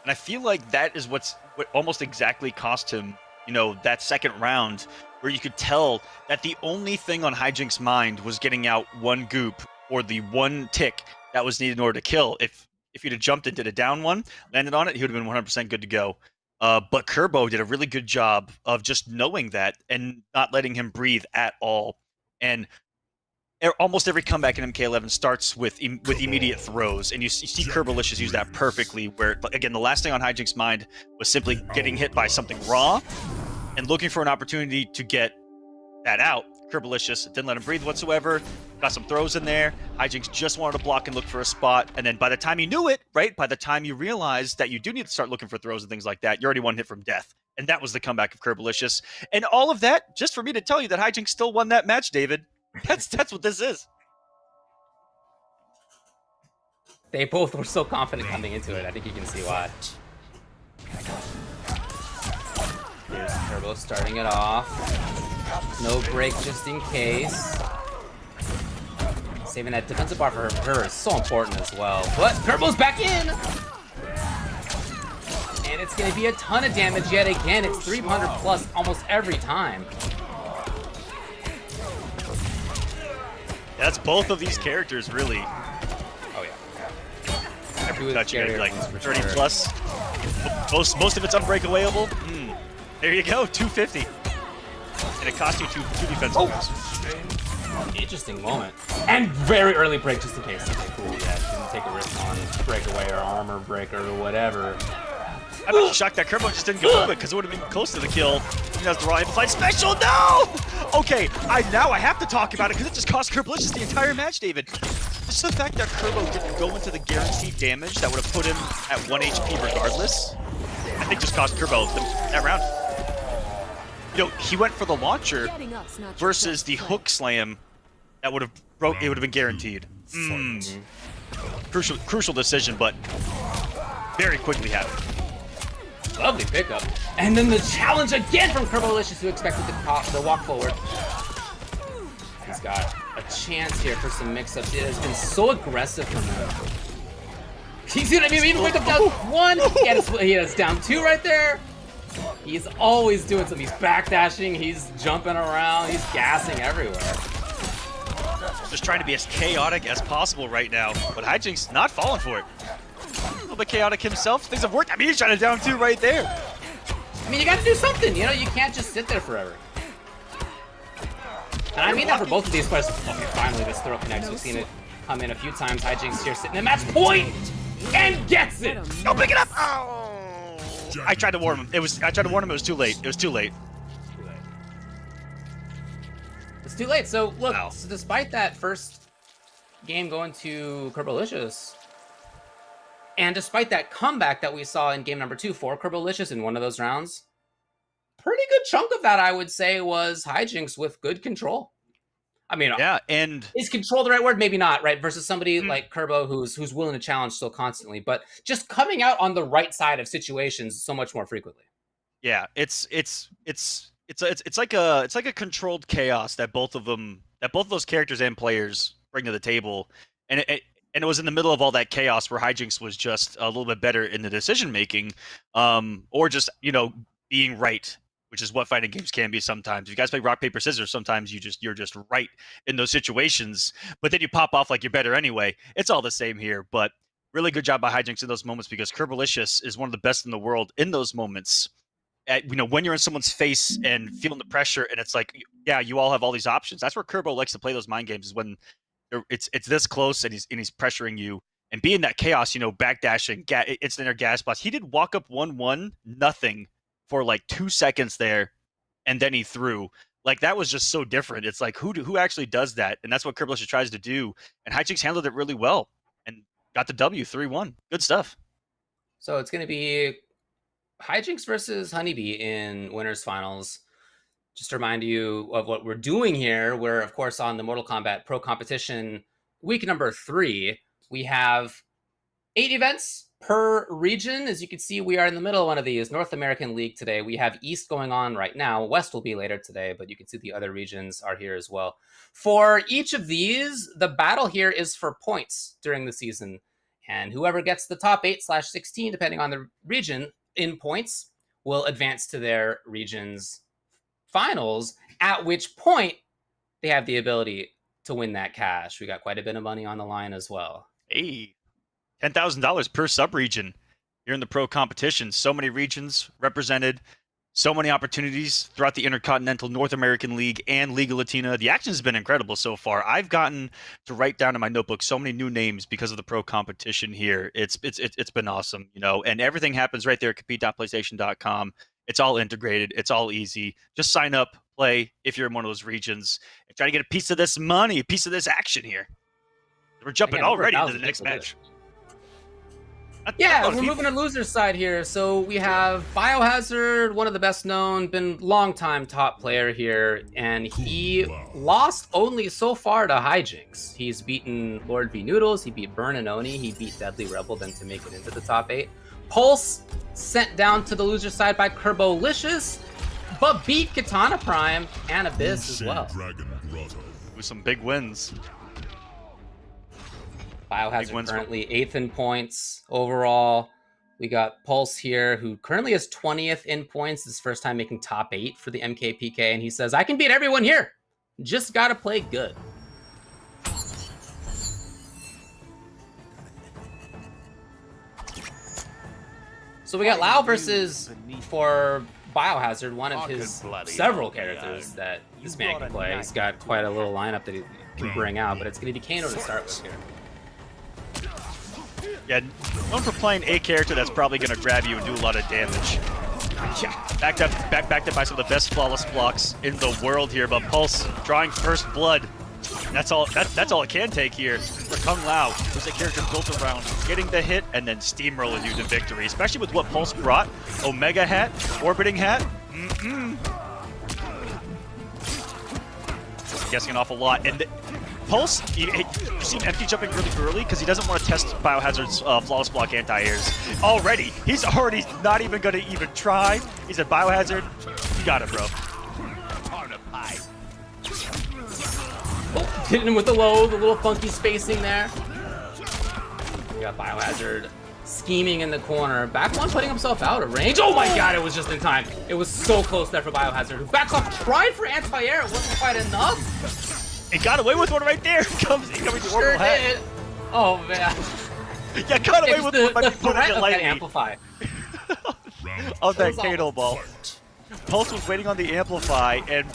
And I feel like that is what almost exactly cost him, you know, that second round, where you could tell that the only thing on Hijinks' mind was getting out one goop or the one tick that was needed in order to kill. If he'd have jumped and did a down one, landed on it, he would have been 100% good to go. But Kerbo did a really good job of just knowing that and not letting him breathe at all. And almost every comeback in MK11 starts with immediate throws, and you see Curbalicious use that perfectly, where, again, the last thing on Hijinks' mind was simply getting hit by something raw and looking for an opportunity to get that out. Curbalicious didn't let him breathe whatsoever, got some throws in there. Hijinks just wanted to block and look for a spot, and then by the time you knew it, right, by the time you realized that you do need to start looking for throws and things like that, you're already one hit from death. And that was the comeback of Curbalicious. And all of that, just for me to tell you that Hijinks still won that match, David. That's what this is. They both were so confident coming into it. I think you can see why. Here's Kerbo starting it off. No break just in case. Saving that defensive bar for her is so important as well. But Kerbo's back in! And it's going to be a ton of damage yet again. It's 300 plus almost every time. That's both of these characters, really. Oh, yeah. Every touching it, like 30 sure. plus. Most of it's unbreakawayable. There you go, 250. And it cost you two defensive moves. Interesting moment. And very early break just in case. Okay, cool, yeah. Didn't take a risk on breakaway or armor breaker or whatever. I'm actually shocked that Kerbo just didn't go with it, because it would have been close to the kill. He has the raw amplified special. No! Okay, now I have to talk about it, because it just cost Curbalicious the entire match, David. Just the fact that Kerbo didn't go into the guaranteed damage that would have put him at 1 HP regardless, I think just cost Kerbo that round. You know, he went for the launcher versus the hook slam that would have it would have been guaranteed. Crucial decision, but very quickly happen. Lovely pickup. And then the challenge again from Curbalicious, who expected the walk forward. He's got a chance here for some mix-ups. It has been so aggressive from him. He's gonna even pick up down one. He has down two right there. He's always doing something. He's backdashing. He's jumping around. He's gassing everywhere. Just trying to be as chaotic as possible right now, but Hijinks not falling for it. A little bit chaotic himself. Things have worked. I mean, he's trying to down two right there. I mean, you got to do something. You know, you can't just sit there forever. And I mean that for both of these players. Okay, finally this throw connects. We've seen it come in a few times. Hijinks here sitting at match point and gets it. Go pick it up. Oh! I tried to warn him. I tried to warn him. It was too late. It was too late. It's too late. So look, Wow. so despite that first game going to Curbalicious, and despite that comeback that we saw in game number 2 for Curbalicious in one of those rounds, pretty good chunk of that, I would say, was Hijinks with good control. I mean, Yeah, and is control the right word? Maybe not, right? Versus somebody like Curbo who's willing to challenge so constantly, but just coming out on the right side of situations so much more frequently. yeah, it's like a controlled chaos that both of those characters and players bring to the table, and it was in the middle of all that chaos where Hijinks was just a little bit better in the decision making, or just being right, which is what fighting games can be sometimes. If you guys play rock paper scissors, sometimes you're just right in those situations, but then you pop off like you're better anyway. It's all the same here, but really good job by Hijinks in those moments, because Curbalicious is one of the best in the world in those moments. When you're in someone's face and feeling the pressure, and it's like, yeah, you all have all these options. That's where Curbo likes to play those mind games, is when it's this close and he's pressuring you and being that chaos, backdashing, instant air gas blast. He did walk up 1-1, nothing for like 2 seconds there, and then he threw. Like, that was just so different. It's like, who actually does that? And that's what Curbalicious tries to do. And Hijinks handled it really well and got the W 3-1. Good stuff. So it's going to be Hijinks versus Honeybee in winners finals. Just to remind you of what we're doing here, we're of course on the Mortal Kombat Pro Competition week number 3. We have 8 events per region. As you can see, we are in the middle of one of these. North American League today. We have East going on right now. West will be later today, but you can see the other regions are here as well. For each of these, the battle here is for points during the season. And whoever gets the top 8/16, depending on the region, in points, will advance to their region's finals, at which point they have the ability to win that cash. We got quite a bit of money on the line as well. Hey, $10,000 per sub-region here in the pro competition. So many regions represented, so many opportunities throughout the Intercontinental North American League and Liga Latina. The action has been incredible so far. I've gotten to write down in my notebook so many new names because of the pro competition here. It's been awesome, and everything happens right there at compete.playstation.com. It's all integrated. It's all easy. Just sign up, play if you're in one of those regions, and try to get a piece of this money, a piece of this action here. We're jumping already into the next match. Yeah, we're moving to loser's side here. So we have Biohazard, one of the best known, been long-time top player here, and he lost only so far to Hijinks. He's beaten Lord V Noodles, he beat Burn and Oni, he beat Deadly Rebel then to make it into the top 8. Pulse sent down to the loser side by Curbalicious, but beat Katana Prime and Abyss as well. With some big wins. Biohazard currently 8th in points overall. We got Pulse here, who currently is 20th in points. His first time making top 8 for the MKPK, and he says, I can beat everyone here. Just gotta play good. So we got Lau versus, for Biohazard, one of his several characters that this man can play. He's got quite a little lineup that he can bring out, but it's going to be Kano to start with here. Yeah, known for playing a character that's probably going to grab you and do a lot of damage. Yeah, backed up by some of the best flawless blocks in the world here, but Pulse drawing first blood. That's all it can take here for Kung Lao, who's a character built around getting the hit and then steamrolling you to victory, especially with what Pulse brought. Omega hat, orbiting hat. Guessing an awful lot. And Pulse, you see MK jumping really early because he doesn't want to test Biohazard's flawless block anti-airs. Already, he's already not even going to even try. He's at Biohazard. You got it, bro. Oh, hitting him with the low, the little funky spacing there. We got Biohazard scheming in the corner. Back one putting himself out of range. Oh my god, it was just in time. It was so close there for Biohazard, who backs off, tried for anti-air. It wasn't quite enough. He got away with one right there. Coming to Sure orbital hat. did. Oh man. Yeah, got away with the one by threat putting it of that lightly. amplify. Of that was Kano almost ball. Pulse was waiting on the amplify, and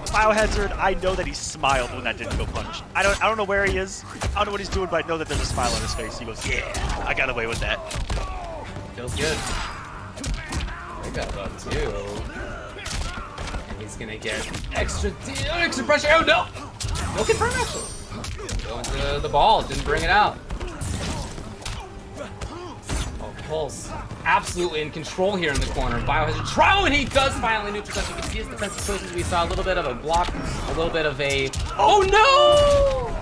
Biohazard, I know that he smiled when that didn't go punished. I don't know where he is. I don't know what he's doing, but I know that there's a smile on his face. He goes, yeah, I got away with that. Feels good. I got about 2. And he's gonna get extra pressure. Oh no! No confirm actually. Going to the ball, didn't bring it out. Oh, Pulse absolutely in control here in the corner. Biohazard try, and he does finally neutralize. You can see his defensive choices. We saw a little bit of a block, a little bit of a. Oh no!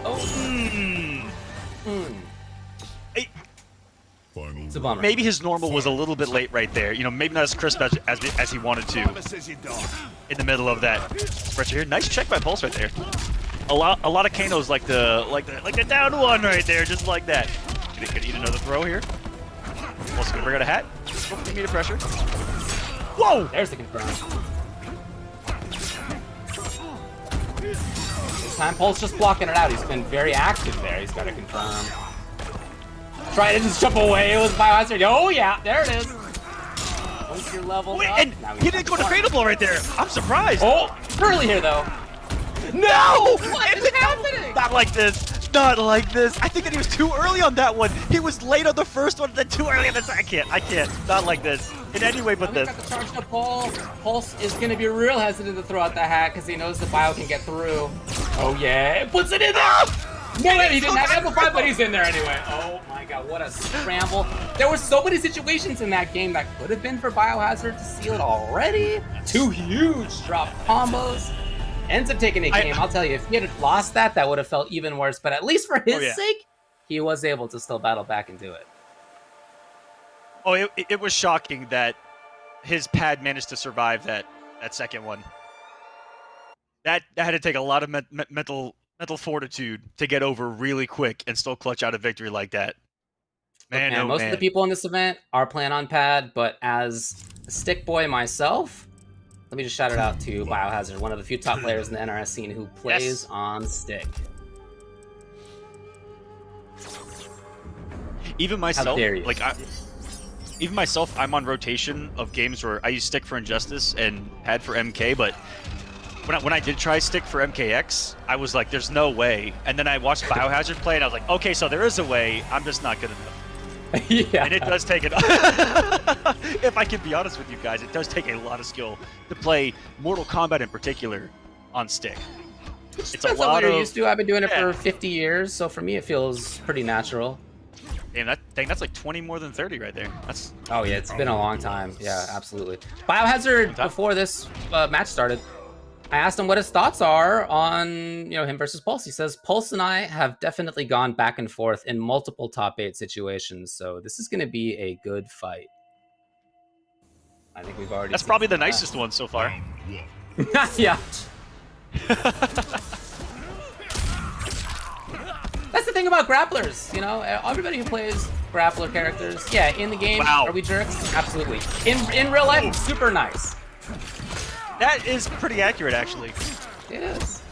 Oh. Hey, It's a bummer. maybe his normal was a little bit late right there. You know, maybe not as crisp as he wanted to in the middle of that pressure here. Nice check by Pulse right there. A lot of Kanos like the down one right there, just like that. Could eat another throw here. Pulse gonna bring out a hat. 50 meter pressure. Whoa! There's the confirm. This time Pulse just blocking it out. He's been very active there. He's got to confirm. Try to just jump away with Biohazard. Oh yeah, there it is. Once you're leveled Wait, up, and now he didn't go to Fatal Blow right there. I'm surprised. Oh, early here though. No! What is happening? Not like this. Not like this. I think that he was too early on that one. He was late on the first one, then too early on the second. I can't. Not like this. In any way but this. Got the charged up ball. Pulse is going to be real hesitant to throw out the hat because he knows the Bio can get through. Oh yeah, puts it in there. No, he didn't have amplify, but he's in there anyway. Oh my god, what a scramble. There were so many situations in that game that could have been for Biohazard to seal it already. 2 huge drop combos. Ends up taking a game. I'll tell you, if he had lost that, that would have felt even worse. But at least for his sake, he was able to still battle back and do it. Oh, it was shocking that his pad managed to survive that second one. That had to take a lot of mental fortitude to get over really quick and still clutch out a victory like that. Man, Look, most of the people in this event are playing on pad, but as a stick boy myself, let me just shout it out to Biohazard, one of the few top players in the NRS scene who plays on stick. Even myself, How dare you. even myself, I'm on rotation of games where I use stick for Injustice and pad for MK, but when I did try stick for MKX, I was like, there's no way. And then I watched Biohazard play, and I was like, okay, so there is a way. I'm just not good enough. Yeah. And it does take it. If I can be honest with you guys, it does take a lot of skill to play Mortal Kombat in particular on stick. It's That's a lot what of. you're used to. I've been doing it for 50 years, so for me it feels pretty natural. Damn, that's like 20 more than 30 right there. That's. Oh yeah, it's been a long time. Yeah, absolutely. Biohazard, before this match started, I asked him what his thoughts are on him versus Pulse. He says Pulse and I have definitely gone back and forth in multiple top 8 situations, so this is going to be a good fight. I think we've already. That's probably the nicest one so far. Yeah. That's the thing about grapplers, everybody who plays grappler characters, yeah, in the game, are we jerks? Absolutely. In real life, super nice. That is pretty accurate, actually. It is.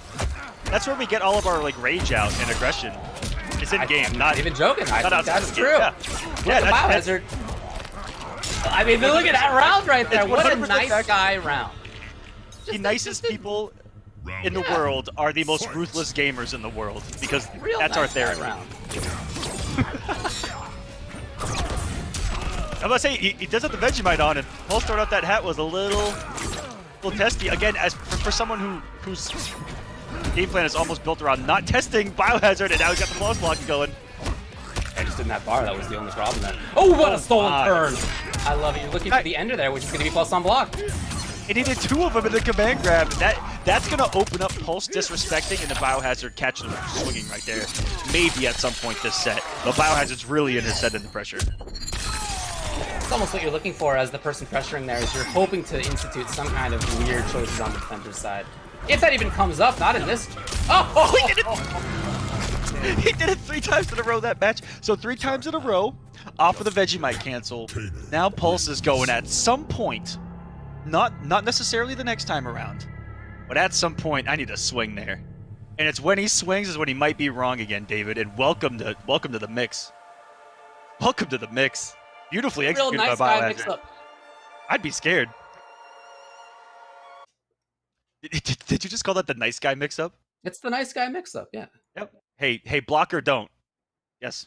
That's where we get all of our rage out and aggression. It's in game, not even joking. I think that's true. Yeah, Look at Biohazard. I mean, look at that round right there. What a nice guy round. The nicest people in the world are the most ruthless gamers in the world because that's our therapy. I'm gonna say he does have the Vegemite on, and Pulse throwing out that hat was a little testy. Again, as for someone whose game plan is almost built around not testing Biohazard, and now he's got the flawless block going. I just didn't have bar. That was the only problem there. Oh, what a stolen turn! I love it. You're looking for the ender there, which is going to be plus on block. And he did 2 of them in the command grab. That's gonna open up Pulse disrespecting and the Biohazard catching him swinging right there. Maybe at some point this set. But Biohazard's really in his head in the pressure. It's almost what you're looking for as the person pressuring there, is you're hoping to institute some kind of weird choices on the defender's side. If that even comes up, not in this. Oh, he did it! He did it 3 times in a row that match. So 3 times in a row, off of the Vegemite cancel. Now Pulse is going at some point, not necessarily the next time around, but at some point I need a swing there. And it's when he swings is when he might be wrong again, David. And welcome to the mix. Welcome to the mix. Beautifully executed real nice by guy Biohazard. mix up. I'd be scared. Did you just call that the nice guy mix-up? It's the nice guy mix up, yeah. Yep. Hey, block or don't. Yes.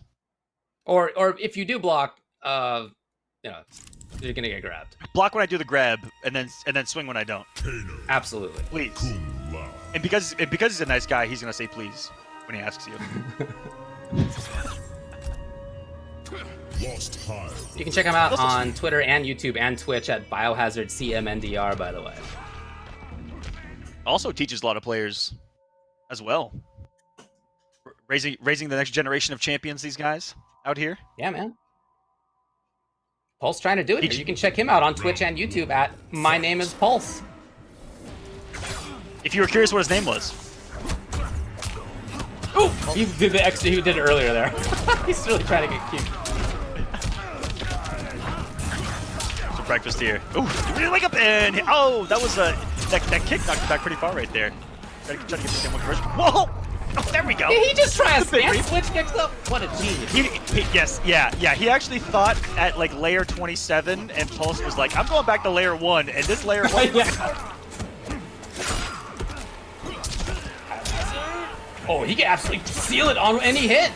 Or if you do block, you know, you're gonna get grabbed. Block when I do the grab, and then swing when I don't. Absolutely. Please. And because he's a nice guy, he's gonna say please when he asks you. You can check him out on Twitter and YouTube and Twitch at Biohazard CMNDR, by the way. Also teaches a lot of players as well. Raising the next generation of champions, these guys out here. Yeah, man. Pulse trying to do it here. You can check him out on Twitch and YouTube at My Name is Pulse. If you were curious what his name was. Ooh! He did the extra, he did it earlier there. He's really trying to get cute. Some breakfast here. Ooh, really wake up and oh, that was that kick knocked him back pretty far right there. Try to get the same one first. Whoa! Oh, there we go. Did he just try a stance switch kicks up? What a genius. Yes, yeah. He actually thought at like layer 27, and Pulse was like, I'm going back to layer 1, and this layer 1... Yeah. Oh, he can absolutely seal it on any hit.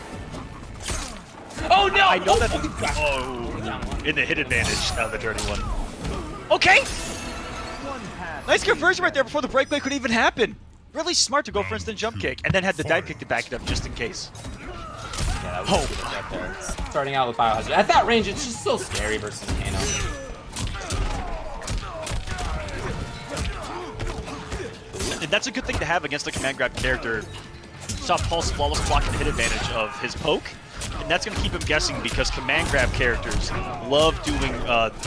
Oh, no! I know that... Oh, in the hit advantage, now the dirty one. Okay! Nice conversion right there before the breakaway could even happen. Really smart to go for instant jump kick, and then had the dive kick to back it up just in case. Yeah, that was good right there. Starting out with Biohazard. At that range, it's just so scary versus Kano. And that's a good thing to have against a command grab character. Saw Pulse flawless block and hit advantage of his poke, and that's going to keep him guessing because command grab characters love doing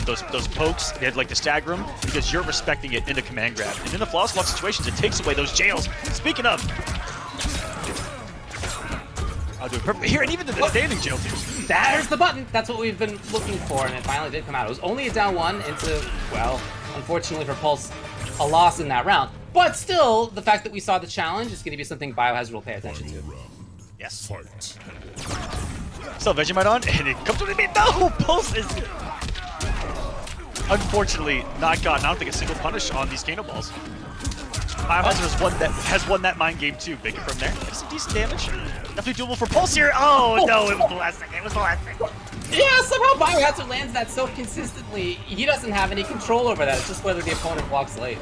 those pokes. They have like the stagger them because you're respecting it in the command grab. And in the flawless block situations, it takes away those jails. Speaking of, I'll do it perfect here, and even in the standing jail too. There's the button. That's what we've been looking for, and it finally did come out. It was only a down 1 into, well, unfortunately for Pulse, a loss in that round. But still, the fact that we saw the challenge is going to be something Biohazard will pay attention to. Yes. So Vegemite on, and it comes to me. No! Pulse is unfortunately not gotten, I don't think, a single punish on these Kano balls. Biohazard has won that mind game too. Big from there. That's some decent damage. Definitely doable for Pulse here. Oh no, it was the last thing. It was the last thing. Yeah, somehow Biohazard lands that so consistently. He doesn't have any control over that. It's just whether the opponent blocks late.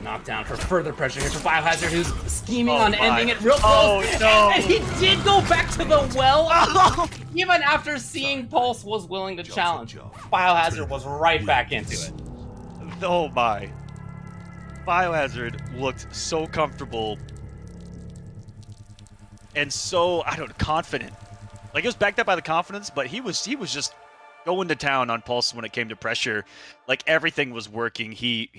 Knockdown for further pressure here for Biohazard, who's scheming on ending it real close. Oh, no. And he did go back to the well, even after seeing Pulse was willing to challenge. Biohazard was right back into it. Oh my. Biohazard looked so comfortable and so, I don't know, confident. Like, it was backed up by the confidence, but he was just going to town on Pulse when it came to pressure. Like, everything was working. He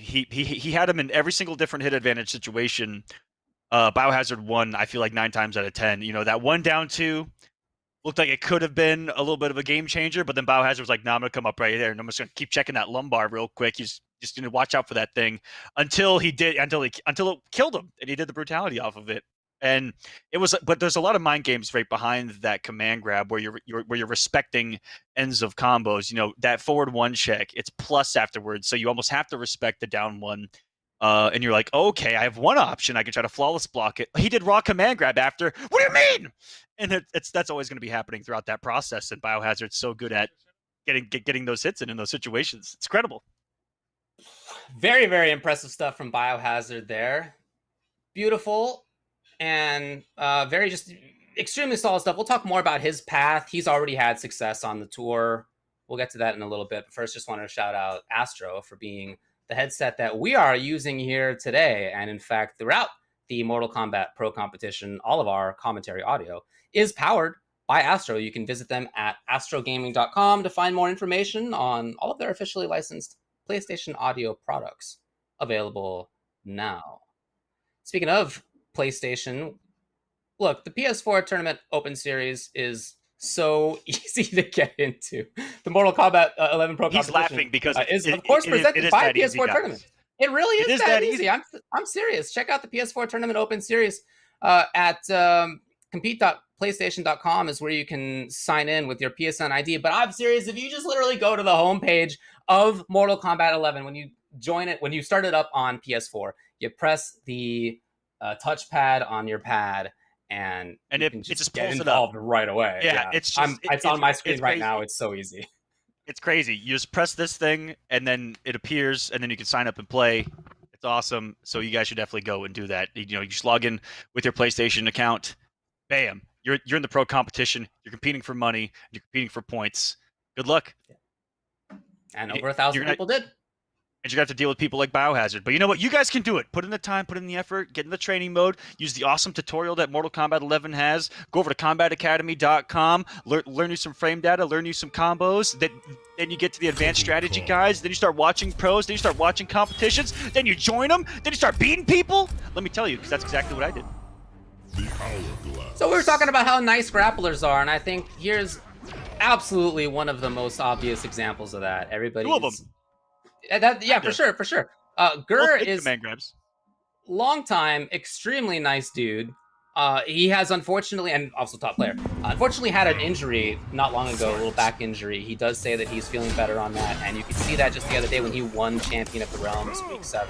had him in every single different hit advantage situation. Biohazard won, I feel like 9 times out of 10. You know, that 1 down 2 looked like it could have been a little bit of a game changer, but then Biohazard was like, nah, I'm going to come up right there, and I'm just going to keep checking that lumbar real quick. He's just going to watch out for that thing until it killed him, and he did the brutality off of it. And it was, but there's a lot of mind games right behind that command grab where you're respecting ends of combos. You know, that forward 1 check, it's plus afterwards, so you almost have to respect the down 1. And you're like, okay, I have 1 option. I can try to flawless block it. He did raw command grab after. What do you mean? And that's always going to be happening throughout that process. And Biohazard's so good at getting those hits in those situations. It's incredible. Very, very impressive stuff from Biohazard there. Beautiful. And very just extremely solid stuff. We'll talk more about his path. He's already had success on the tour. We'll get to that in a little bit. But first, just wanted to shout out Astro for being the headset that we are using here today. And in fact, throughout the Mortal Kombat Pro competition, all of our commentary audio is powered by Astro. You can visit them at astrogaming.com to find more information on all of their officially licensed PlayStation audio products available now. Speaking of PlayStation, look, the PS4 Tournament Open Series is so easy to get into. The Mortal Kombat 11 Pro He's competition laughing because is, of course, presented by PS4 Tournament. It really is that easy. I'm serious. Check out the PS4 Tournament Open Series at compete.playstation.com is where you can sign in with your PSN ID. But I'm serious. If you just literally go to the homepage of Mortal Kombat 11, when you join it, when you start it up on PS4, you press the touchpad on your pad, and it just get pulls involved right away. Yeah, it's on my screen right crazy. now. It's so easy. It's crazy. You just press this thing, and then it appears, and then you can sign up and play. It's awesome. So you guys should definitely go and do that. You know, you just log in with your PlayStation account. Bam! You're in the pro competition. You're competing for money. You're competing for points. Good luck. And over 1,000 people did. And you're going to have to deal with people like Biohazard. But you know what? You guys can do it. Put in the time, put in the effort, get in the training mode, use the awesome tutorial that Mortal Kombat 11 has. Go over to combatacademy.com, learn you some frame data, learn you some combos. Then you get to the advanced strategy guides. Then you start watching pros. Then you start watching competitions. Then you join them. Then you start beating people. Let me tell you, because that's exactly what I did. So we were talking about how nice grapplers are, and I think here's absolutely one of the most obvious examples of that. Everybody. Two of them. For sure. Gur is man grabs. Long time, extremely nice dude. He has unfortunately, and also top player, unfortunately had an injury not long ago, a little back injury. He does say that he's feeling better on that, and you could see that just the other day when he won Champion of the Realms Week 7.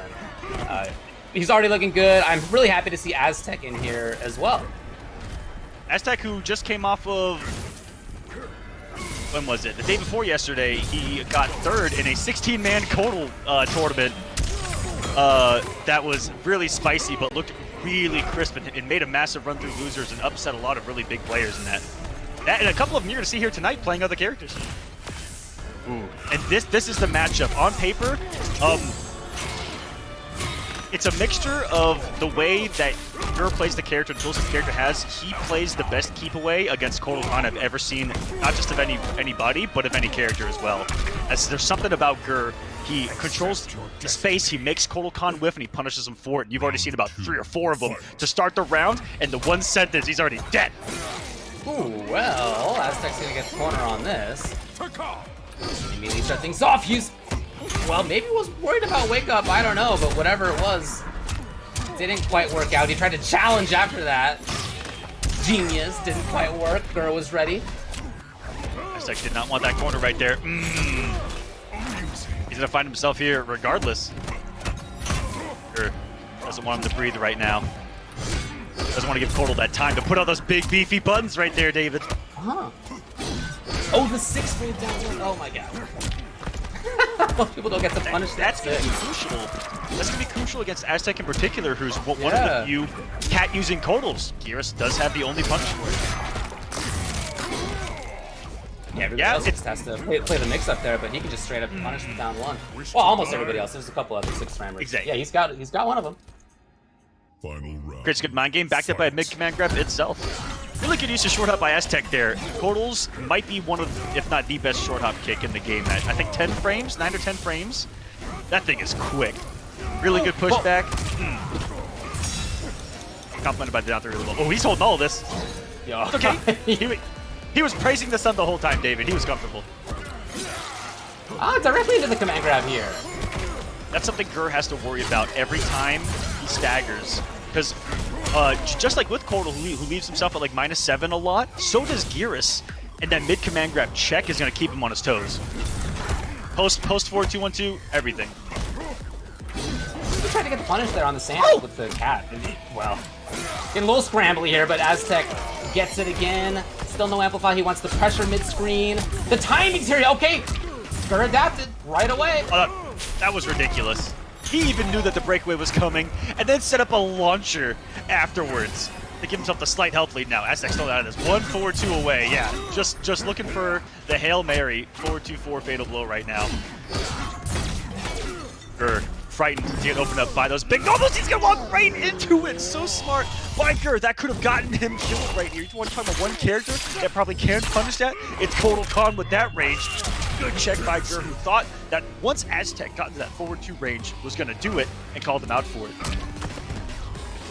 He's already looking good. I'm really happy to see Aztec in here as well. Aztec, who just came off of, when was it? The day before yesterday, he got third in a 16-man Kodal tournament that was really spicy, but looked really crisp and made a massive run through losers and upset a lot of really big players in that. And a couple of them you're going to see here tonight playing other characters. Ooh. And this is the matchup. On paper, it's a mixture of the way that Gur plays the character, the tools the character has. He plays the best keep away against Kotal Khan I've ever seen, not just of anybody, but of any character as well. As there's something about Gur, he controls the space, he makes Kotal Khan whiff, and he punishes him for it. And you've already seen about 3 or 4 of them to start the round, and the one sentence, he's already dead. Ooh, well, Aztec's gonna get the corner on this. Immediately start things off. Well, maybe was worried about Wake Up, I don't know, but whatever it was, didn't quite work out. He tried to challenge after that. Genius, didn't quite work. Gur was ready. Aztec did not want that corner right there. He's gonna find himself here regardless. Gur doesn't want him to breathe right now. Doesn't want to give Kotal that time to put all those big beefy buttons right there, David. Huh. Oh, the 6 wave down. Oh my god. Most people don't get to punish that. That's going to be crucial. That's going to be crucial against Aztec in particular, who's one of the few cat-using Kodals. Gyros does have the only punish for it. Yeah, everybody else just has to play the mix-up there, but he can just straight up punish them down one. Well, almost everybody else. There's a couple other 6-rammers. Exactly. Yeah, he's got one of them. Final round. Great, good mind game, backed up by a mid-command grab itself. Really good use of short hop by Aztec there. Kodals might be one of, if not the best short hop kick in the game. I think 10 frames, 9 or 10 frames. That thing is quick. Really good pushback. Complimented by the down 3 really well. Oh, he's holding all of this. Yeah. Okay. He was praising the sun the whole time, David. He was comfortable. Directly into the command grab here. That's something Gur has to worry about every time he staggers. Because just like with Kodal, who leaves himself at like -7 a lot, so does Gyros. And that mid-command grab check is going to keep him on his toes. Post 4-2-1-2, everything. He tried to get the punish there on the sand with the cat. Well, getting a little scrambly here, but Aztec gets it again. Still no amplify. He wants the pressure mid-screen. The timing's here. Okay, Gur adapted right away. That was ridiculous. He even knew that the breakaway was coming, and then set up a launcher afterwards. to give himself the slight health lead now. Aztec still out of this. 1-4-2 away. Yeah, just looking for the Hail Mary. 4-2-4 fatal blow right now. Frightened to get opened up by those big almost. He's gonna walk right into it. So smart by Gur. That could have gotten him killed right here. You want to talk about one character that probably can punish that? It's Kotal Khan with that range. Good check by Gur, who thought that once Aztec got into that forward 2 range was gonna do it and called him out for it.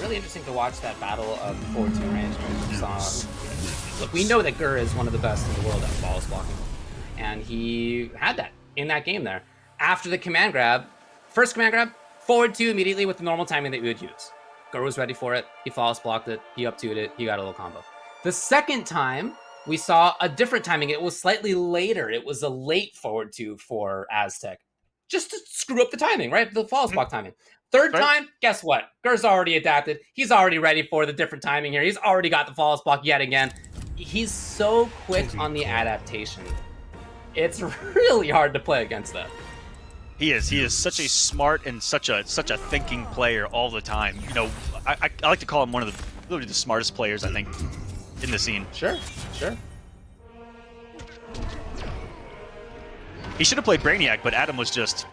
Really interesting to watch that battle of forward 2 range. Look, we know that Gur is one of the best in the world at balls blocking, and he had that in that game there. After the command grab, first command grab, forward 2 immediately with the normal timing that we would use. Gur was ready for it. He flawless blocked it. He up 2'd it. He got a little combo. The second time, we saw a different timing. It was slightly later. It was a late forward 2 for Aztec. Just to screw up the timing, right? The flawless block timing. Third time, guess what? Gur's already adapted. He's already ready for the different timing here. He's already got the flawless block yet again. He's so quick on the adaptation. It's really hard to play against that. He is such a smart and such a thinking player all the time. You know, I like to call him one of the literally the smartest players I think in the scene. Sure. He should have played Brainiac, but Adam was just.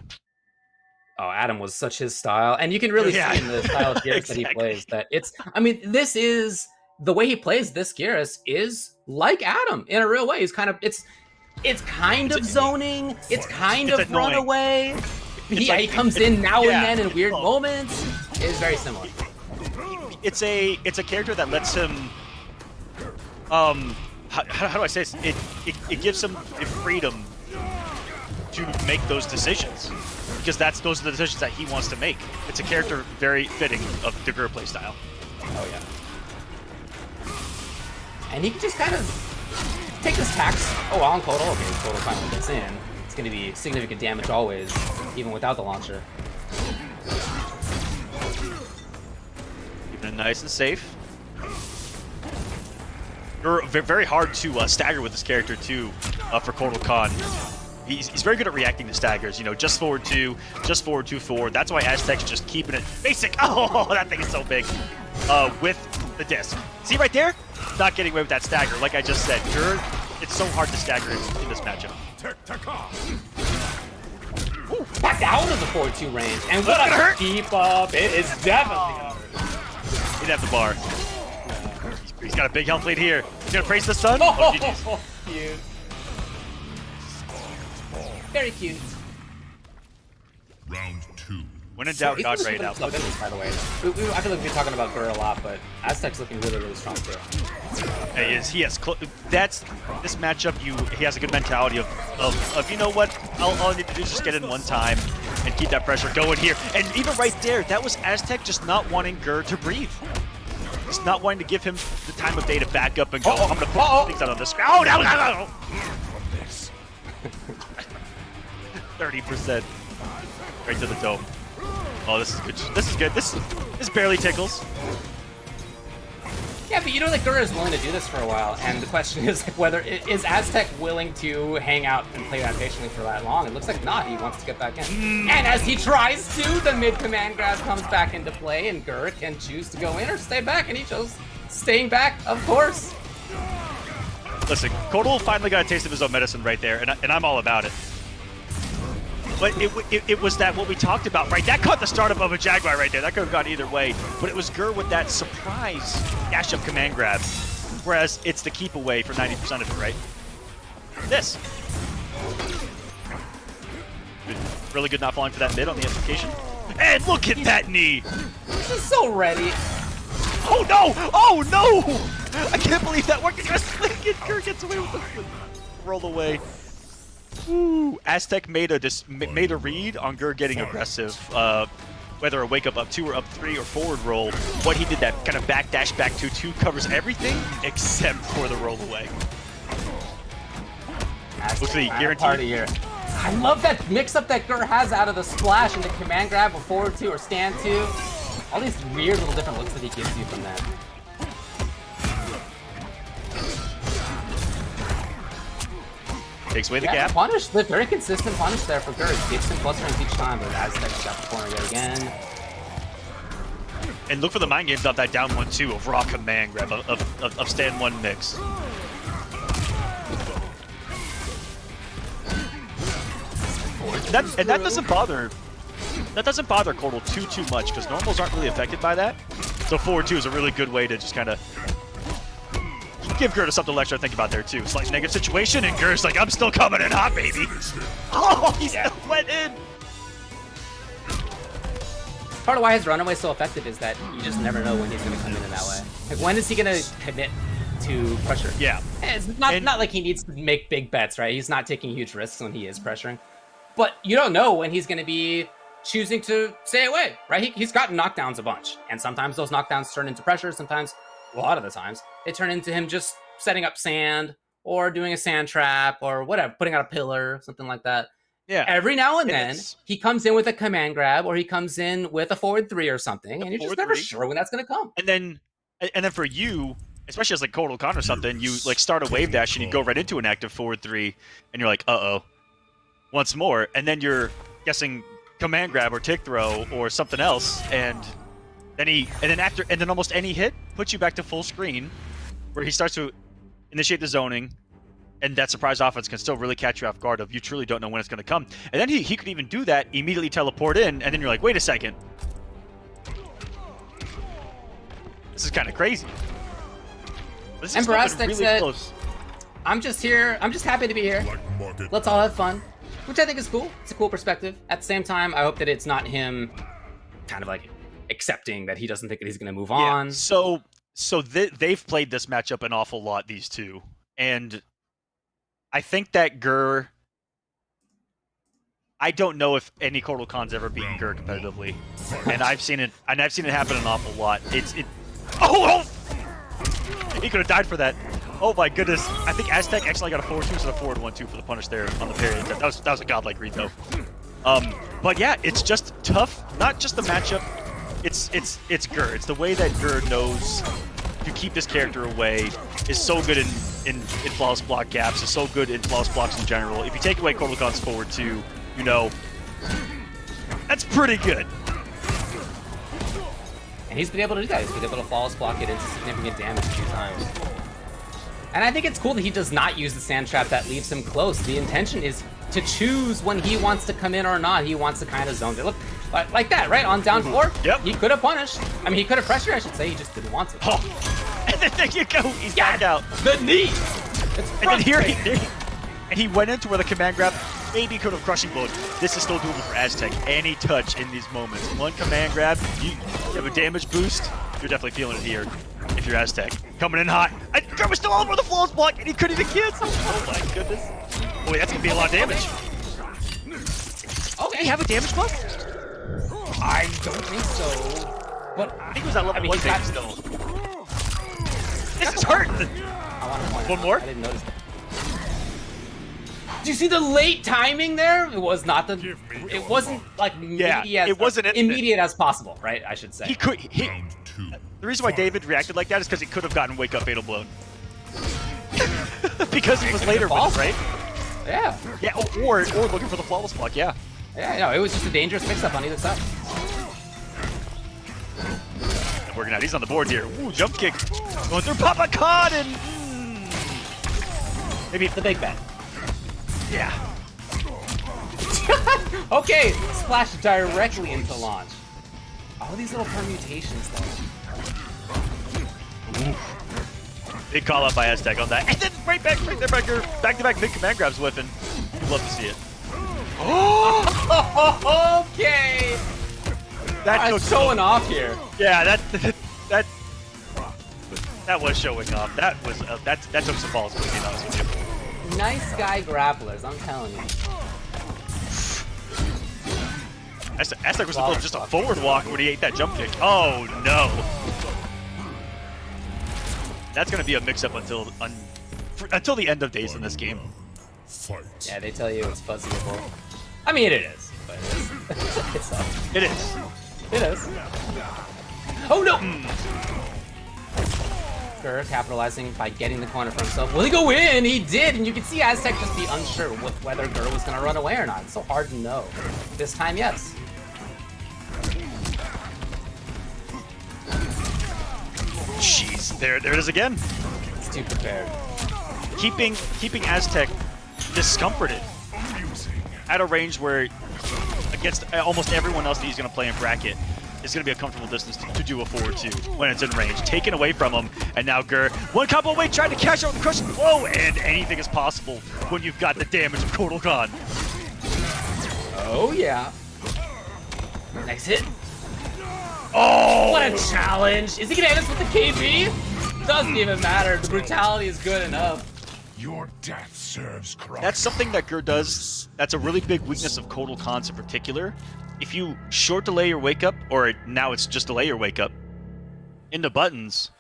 Oh, Adam was such his style, and you can really see in the style of Geras that he plays that it's. I mean, this is the way he plays. This Geras is like Adam in a real way. He's kind of it's kind of zoning. It's kind of annoying. Runaway. He comes in now and then in weird moments. It's very similar. It's a character that lets him. How do I say this? It gives him the freedom to make those decisions, because those are the decisions that he wants to make. It's a character very fitting of the Gur playstyle. Oh yeah. And he can just kind of take this tax. Oh, on Kotal. Okay, Kotal finally gets in. It's going to be significant damage always, even without the launcher. Keeping it nice and safe. Very hard to stagger with this character too for Kotal Khan. He's very good at reacting to staggers, you know, just forward 2, just forward 2 forward. That's why Aztec's just keeping it basic. Oh, that thing is so big. With the disc. See right there? Not getting away with that stagger. Like I just said, it's so hard to stagger in this matchup. Ooh, back out of the forward 2 range. And what a keep up. It is definitely going to hurt. He'd have the bar. He's got a big health lead here. He's going to praise the sun. Oh, cute. Very cute. Round 2. When in doubt, God Raid out. By the way, I feel like we've been talking about Gur a lot, but Aztec's looking really, really strong too. He has. That's this matchup. He has a good mentality of you know what? All I need to do is just get in one time and keep that pressure going here. And even right there, that was Aztec just not wanting Gur to breathe. Just not wanting to give him the time of day to back up and go. I'm gonna put things out on this. Oh no! 30%. Right to the dome. Oh, this is good. This is good. This barely tickles. Yeah, but you know that Gur is willing to do this for a while, and the question is whether is Aztec willing to hang out and play that patiently for that long? It looks like not. He wants to get back in. And as he tries to, the mid command grab comes back into play, and Gur can choose to go in or stay back, and he chose staying back, of course. Listen, Kotal finally got a taste of his own medicine right there, and I'm all about it. But it was that what we talked about, right? That caught the startup of a Jaguar right there. That could have gone either way. But it was Gur with that surprise dash up command grab. Whereas it's the keep away for 90% of it, right? This. Really good not falling for that mid on the application. And look at that knee! This is so ready. Oh no! Oh no! I can't believe that worked. Gur gets away with the roll away. Ooh, Aztec made a read on Gur getting aggressive, whether a wake up 2 or up 3 or forward roll. What he did, that kind of back dash back 2-2 covers everything except for the roll away. Looks like guaranteed party here. I love that mix up that Gur has out of the splash into command grab or forward 2 or stand 2. All these weird little different looks that he gives you from that. Takes away the gap. Punish, the very consistent punish there for Gur. Gets him plus range each time, but Aztec's got the corner yet again. And look for the mind games off that down 1-2 of raw command grab of stand 1 mix. And that doesn't bother. That doesn't bother Cordal too much because normals aren't really affected by that. So forward 2 is a really good way to just kind of give Gerda something extra to think about there too. Slight negative situation, and Gerda's like, I'm still coming in hot, baby. Oh, he still went in. Part of why his runaway is so effective is that you just never know when he's going to come in that way. Like, when is he going to commit to pressure? Yeah. It's not like he needs to make big bets, right? He's not taking huge risks when he is pressuring. But you don't know when he's going to be choosing to stay away, right? He's gotten knockdowns a bunch. And sometimes those knockdowns turn into pressure. Sometimes, a lot of the times, they turn into him just setting up sand or doing a sand trap or whatever, putting out a pillar, something like that. Yeah. Every now and then, he comes in with a command grab or he comes in with a forward 3 or something, and you're just never sure when that's going to come. And then for you, especially as like Cordal Con or something, you like start a wave dash and you go right into an active forward 3, and you're like, uh-oh. Once more, and then you're guessing command grab or tick throw or something else, and then almost any hit puts you back to full screen, where he starts to initiate the zoning, and that surprise offense can still really catch you off guard of you truly don't know when it's going to come. And then he could even do that, immediately teleport in, and then you're like, wait a second. This is kind of crazy. This is Aztec really said, close. I'm just here. I'm just happy to be here. Let's all have fun. Which I think is cool. It's a cool perspective. At the same time, I hope that it's not him kind of like accepting that he doesn't think that he's going to move on. So they've played this matchup an awful lot, these two. And I think that Gur... I don't know if any Cordal Con's ever beaten Gur competitively. And I've seen it happen an awful lot. Oh! He could have died for that. Oh my goodness. I think Aztec actually got a forward 2 instead of forward 1-2 for the punish there on the parry. That was a godlike read though. But yeah, it's just tough. Not just the matchup. It's Gur. It's the way that Gur knows to keep this character away. Is so good in flawless block gaps. Is so good in flawless blocks in general. If you take away Cordal Con's forward 2, you know, that's pretty good. And he's been able to do that. He's been able to flawless block it into significant damage a few times. And I think it's cool that he does not use the sand trap that leaves him close. The intention is to choose when he wants to come in or not. He wants to kind of zone it. Look, like that, right? On down 4, Yep. He could have punished. I mean, he could have pressured, I should say. He just didn't want to. Oh. And then there you go. He's back out. The knee! And then here he went into where the command grab maybe could have crushing blow. This is still doable for Aztec. Any touch in these moments. One command grab, you have a damage boost. You're definitely feeling it here if you're Aztec. Coming in hot. And Gur was still all over the flawless block, and he couldn't even cancel. Oh my goodness. Boy, that's gonna be a lot of damage. Okay. Did he have a damage buff? I don't think so. But I think it was that level 1 he's damage got- still. This is hurting. I want to point One out, more? I didn't notice that. Do you see the late timing there? It was not the. It wasn't like it wasn't immediate as possible, right? I should say. He could. The reason why David reacted like that is because he could have gotten wake up fatal blown. Because he was later with it, right? Yeah. Yeah, or looking for the flawless block. Yeah. Yeah, no, it was just a dangerous mix-up on either side. And working out. He's on the board here. Ooh, jump kick. Going through Papa Con and Maybe it's the big bet. yeah. Okay, splash directly into launch. All these little permutations, though. Big call out by Aztec on that. And then right there, back-to-back big command grabs whipping. You'd love to see it. Okay! That's showing off here. Yeah, that was showing off. That was that took some balls, to be honest with you. Nice guy grapplers, I'm telling you. Aztec was supposed to just a forward walk when he ate that jump kick. Oh no! That's gonna be a mix-up until the end of days in this game. Fight. Yeah, they tell you it's fuzzyable. I mean, it is, but it's tough. It is. It is. Oh no! Gur capitalizing by getting the corner for himself. Will he go in? He did, and you can see Aztec just be unsure whether Gur was gonna run away or not. It's so hard to know. This time, yes. jeez, there it is again. It's too prepared. Keeping Aztec discomforted at a range where against almost everyone else that he's going to play in bracket is going to be a comfortable distance to do a forward two when it's in range. Taken away from him, and now Gur, one combo away, trying to catch out with the crush. Whoa, and anything is possible when you've got the damage of Kotal Khan. Oh, yeah. Next hit. Oh! What a challenge! Is he gonna end us with the KB? Doesn't even matter. The brutality is good enough. Your death serves Christ. That's something that Gur does. That's a really big weakness of Kotal Khan's in particular. If you short delay your wake up, or now it's just delay your wake up, into buttons,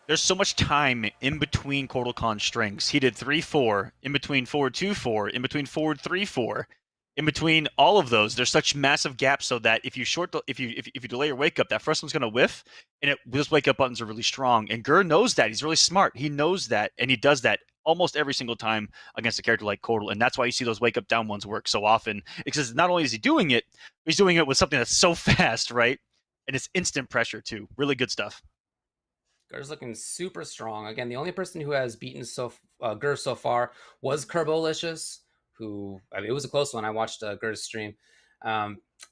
there's so much time in between Kotal Khan's strings. He did 3-4, in between forward 2-4, in between forward 3-4. In between all of those, there's such massive gaps so that if you if you delay your wake up, that first one's gonna whiff, and those wake up buttons are really strong. And Gur knows that. He's really smart. He knows that, and he does that almost every single time against a character like Kotal, and that's why you see those wake up down ones work so often. Because not only is he doing it, he's doing it with something that's so fast, right? And it's instant pressure too. Really good stuff. Gur's looking super strong. Again, the only person who has beaten Gur so far was Curbalicious, who, I mean, it was a close one. I watched Gur's stream.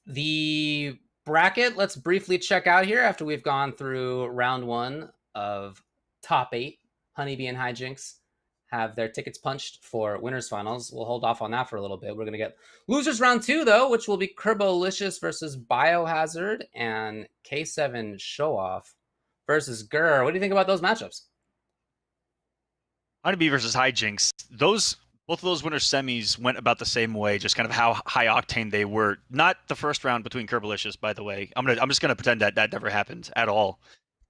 The bracket, let's briefly check out here after we've gone through round one of top 8. Honeybee and Hijinks have their tickets punched for winners finals. We'll hold off on that for a little bit. We're going to get losers round 2, though, which will be Curbalicious versus Biohazard and K7 Showoff versus Gur. What do you think about those matchups? Honeybee versus Hijinks. Both of those winner semis went about the same way, just kind of how high octane they were. Not the first round between Curbalicious, by the way. I'm just gonna pretend that never happened at all,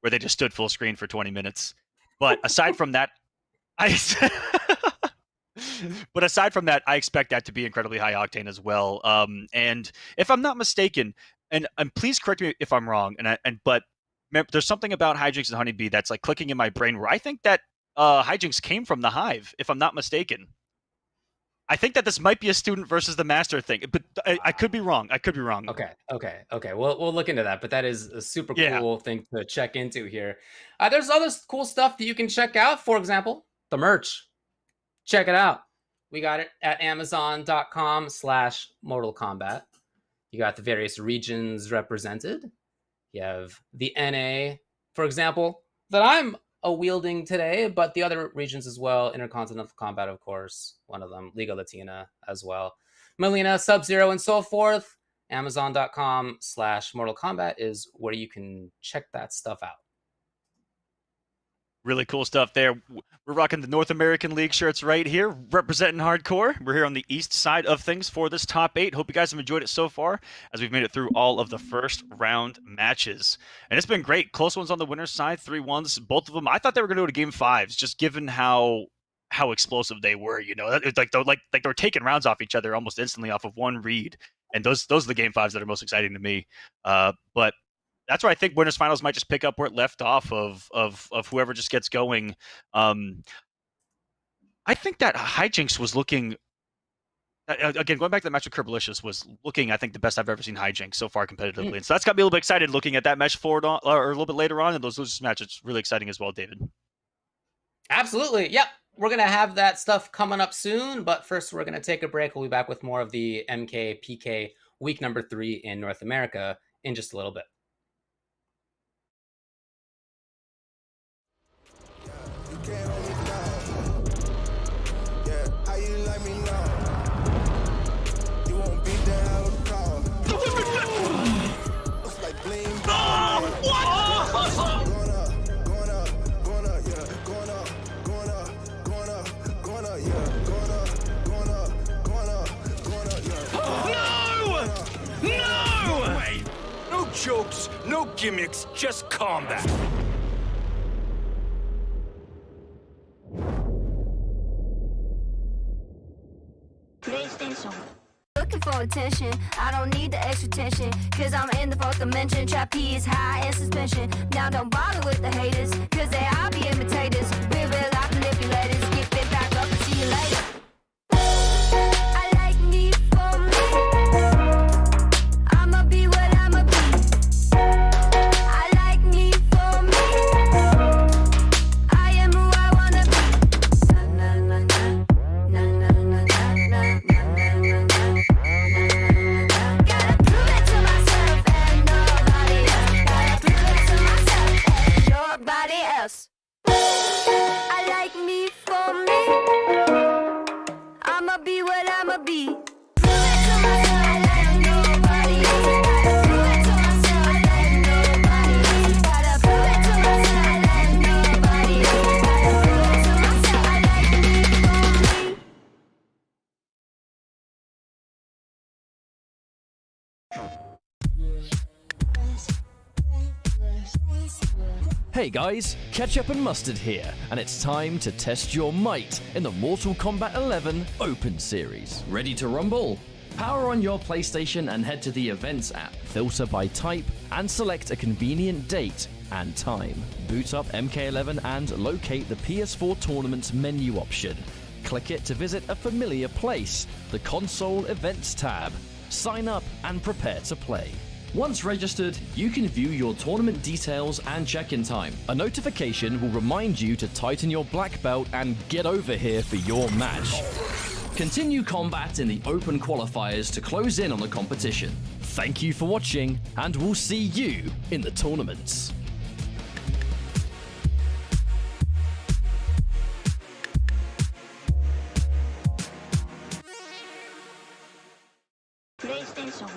where they just stood full screen for 20 minutes. But aside from that, I expect that to be incredibly high octane as well. And if I'm not mistaken, and please correct me if I'm wrong, but there's something about Hijinks and Honeybee that's like clicking in my brain where I think that Hijinks came from the Hive, if I'm not mistaken. I think that this might be a student versus the master thing, but I could be wrong. Okay. We'll look into that, but that is a super cool thing to check into here. There's other cool stuff that you can check out. For example, the merch. Check it out. We got it at Amazon.com/Mortal Kombat. You got the various regions represented. You have the NA, for example, that I'm wielding today, but the other regions as well. Intercontinental Combat, of course, one of them. Liga Latina as well. Melina, Sub-Zero, and so forth. Amazon.com/Mortal Kombat is where you can check that stuff out. Really cool stuff there. We're rocking the North American League shirts right here, representing hardcore. We're here on the east side of things for this top 8. Hope you guys have enjoyed it so far, as we've made it through all of the first round matches. And it's been great. Close ones on the winner's side, 3-1s, both of them. I thought they were going to go to game 5s, just given how explosive they were. You know, it's like they were taking rounds off each other almost instantly off of one read. And those are the game 5s that are most exciting to me. But that's where I think winners finals might just pick up where it left off of whoever just gets going. I think that Hijinks was looking, again, going back to the match with Curbalicious, was looking, I think, the best I've ever seen Hijinks so far competitively. And so that's got me a little bit excited looking at that match forward on, or a little bit later on, and those losers matches. It's really exciting as well, David. Absolutely. Yep. We're going to have that stuff coming up soon, but first we're going to take a break. We'll be back with more of the MK week number 3 in North America in just a little bit. No jokes, no gimmicks, just combat. PlayStation. Looking for attention, I don't need the extra tension, cause I'm in the 4th dimension. Trap P is high in suspension. Now don't bother with the haters, cause they all be imitators. We're real life manipulators. Get it back up and see you later. I like me for me. I'ma be what I'ma be. I like me for me. I'ma be. Prove it to myself like nobody else. Prove it to myself like nobody else. Gotta prove it to myself like nobody else. Gotta prove it to myself I like me for me. Hey guys, Ketchup and Mustard here, and it's time to test your might in the Mortal Kombat 11 Open Series. Ready to rumble? Power on your PlayStation and head to the Events app, filter by type, and select a convenient date and time. Boot up MK11 and locate the PS4 Tournaments menu option. Click it to visit a familiar place, the Console Events tab. Sign up and prepare to play. Once registered, you can view your tournament details and check-in time. A notification will remind you to tighten your black belt and get over here for your match. Continue combat in the open qualifiers to close in on the competition. Thank you for watching, and we'll see you in the tournaments. PlayStation.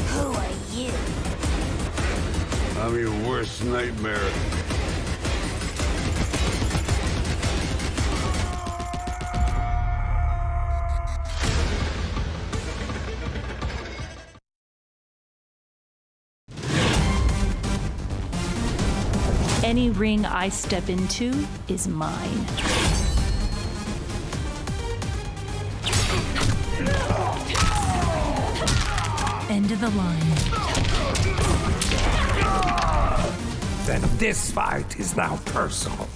Who are you? I'm your worst nightmare. Any ring I step into is mine. End of the line. Then this fight is now personal.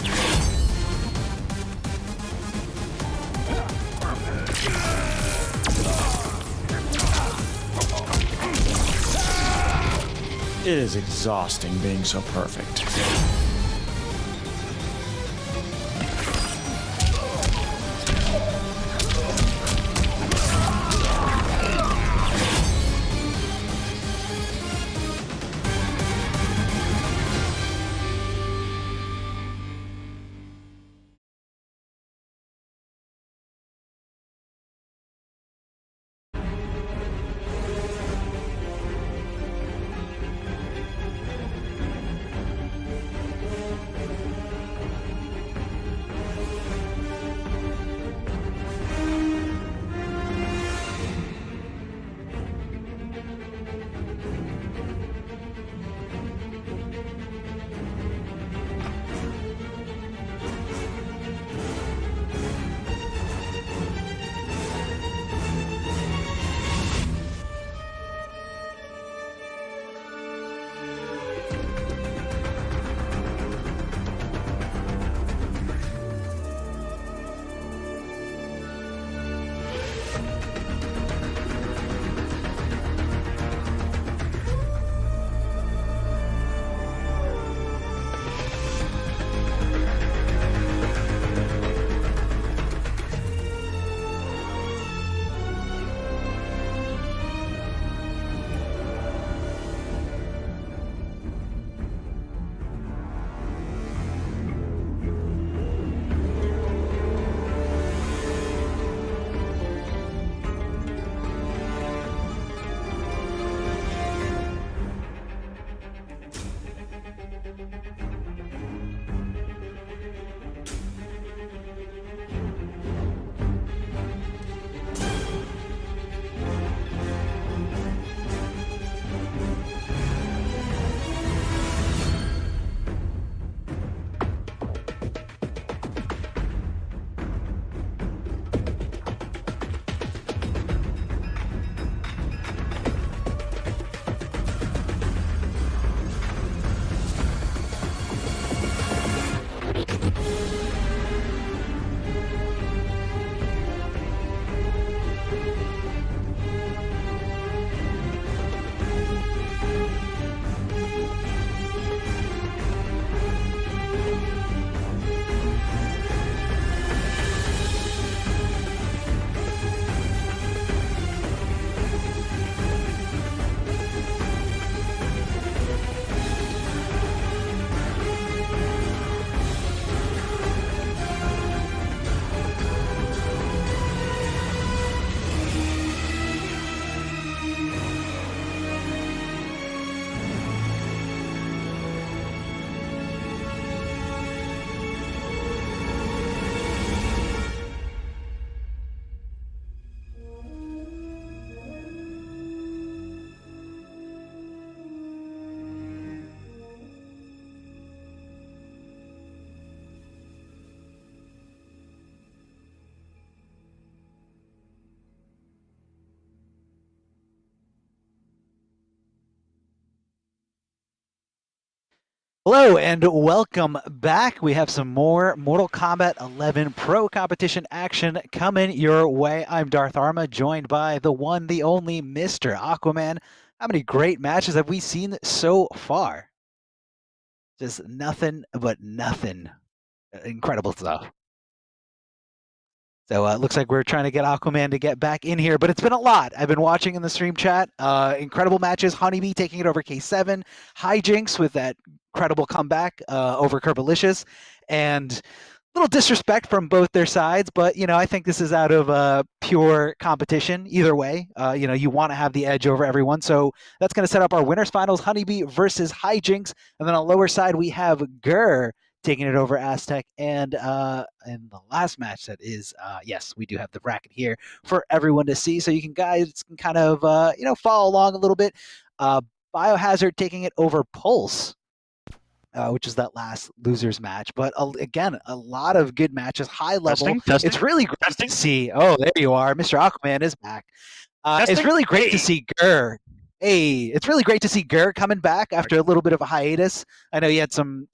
It is exhausting being so perfect. Hello and welcome back. We have some more Mortal Kombat 11 Pro Competition action coming your way. I'm Darth Arma, joined by the one, the only Mr. Aquaman. How many great matches have we seen so far? Just nothing but nothing. Incredible stuff. So it looks like we're trying to get Aquaman to get back in here, but it's been a lot. I've been watching in the stream chat. Incredible matches. Honeybee taking it over K7. Hijinks with that incredible comeback over Curbalicious. And a little disrespect from both their sides, but, I think this is out of pure competition either way. You want to have the edge over everyone. So that's going to set up our winners finals, Honeybee versus Hijinks. And then on the lower side, we have Gur taking it over Aztec, and in the last match that is, yes, we do have the bracket here for everyone to see, so you guys can kind of follow along a little bit. Biohazard taking it over Pulse, which is that last losers match, but again, a lot of good matches, high level. Testing. It's really great to see. Oh, there you are, Mr. Aquaman is back. It's really great to see Gur. Hey, it's really great to see Gur coming back after a little bit of a hiatus. I know he had some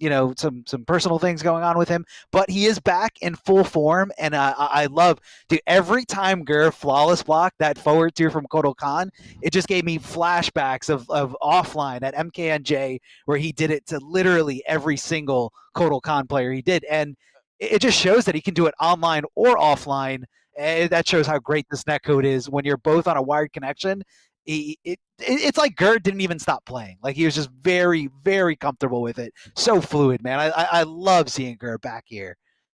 personal things going on with him, but he is back in full form, and I love, dude, every time Gur flawless blocked that forward tier from Kotal Khan, it just gave me flashbacks of offline at MKNJ, where he did it to literally every single Kotal Khan player he did, and it just shows that he can do it online or offline. That shows how great this netcode is when you're both on a wired connection. It's like Gur didn't even stop playing. Like, he was just very, very comfortable with it. So fluid, man. I love seeing Gur back here.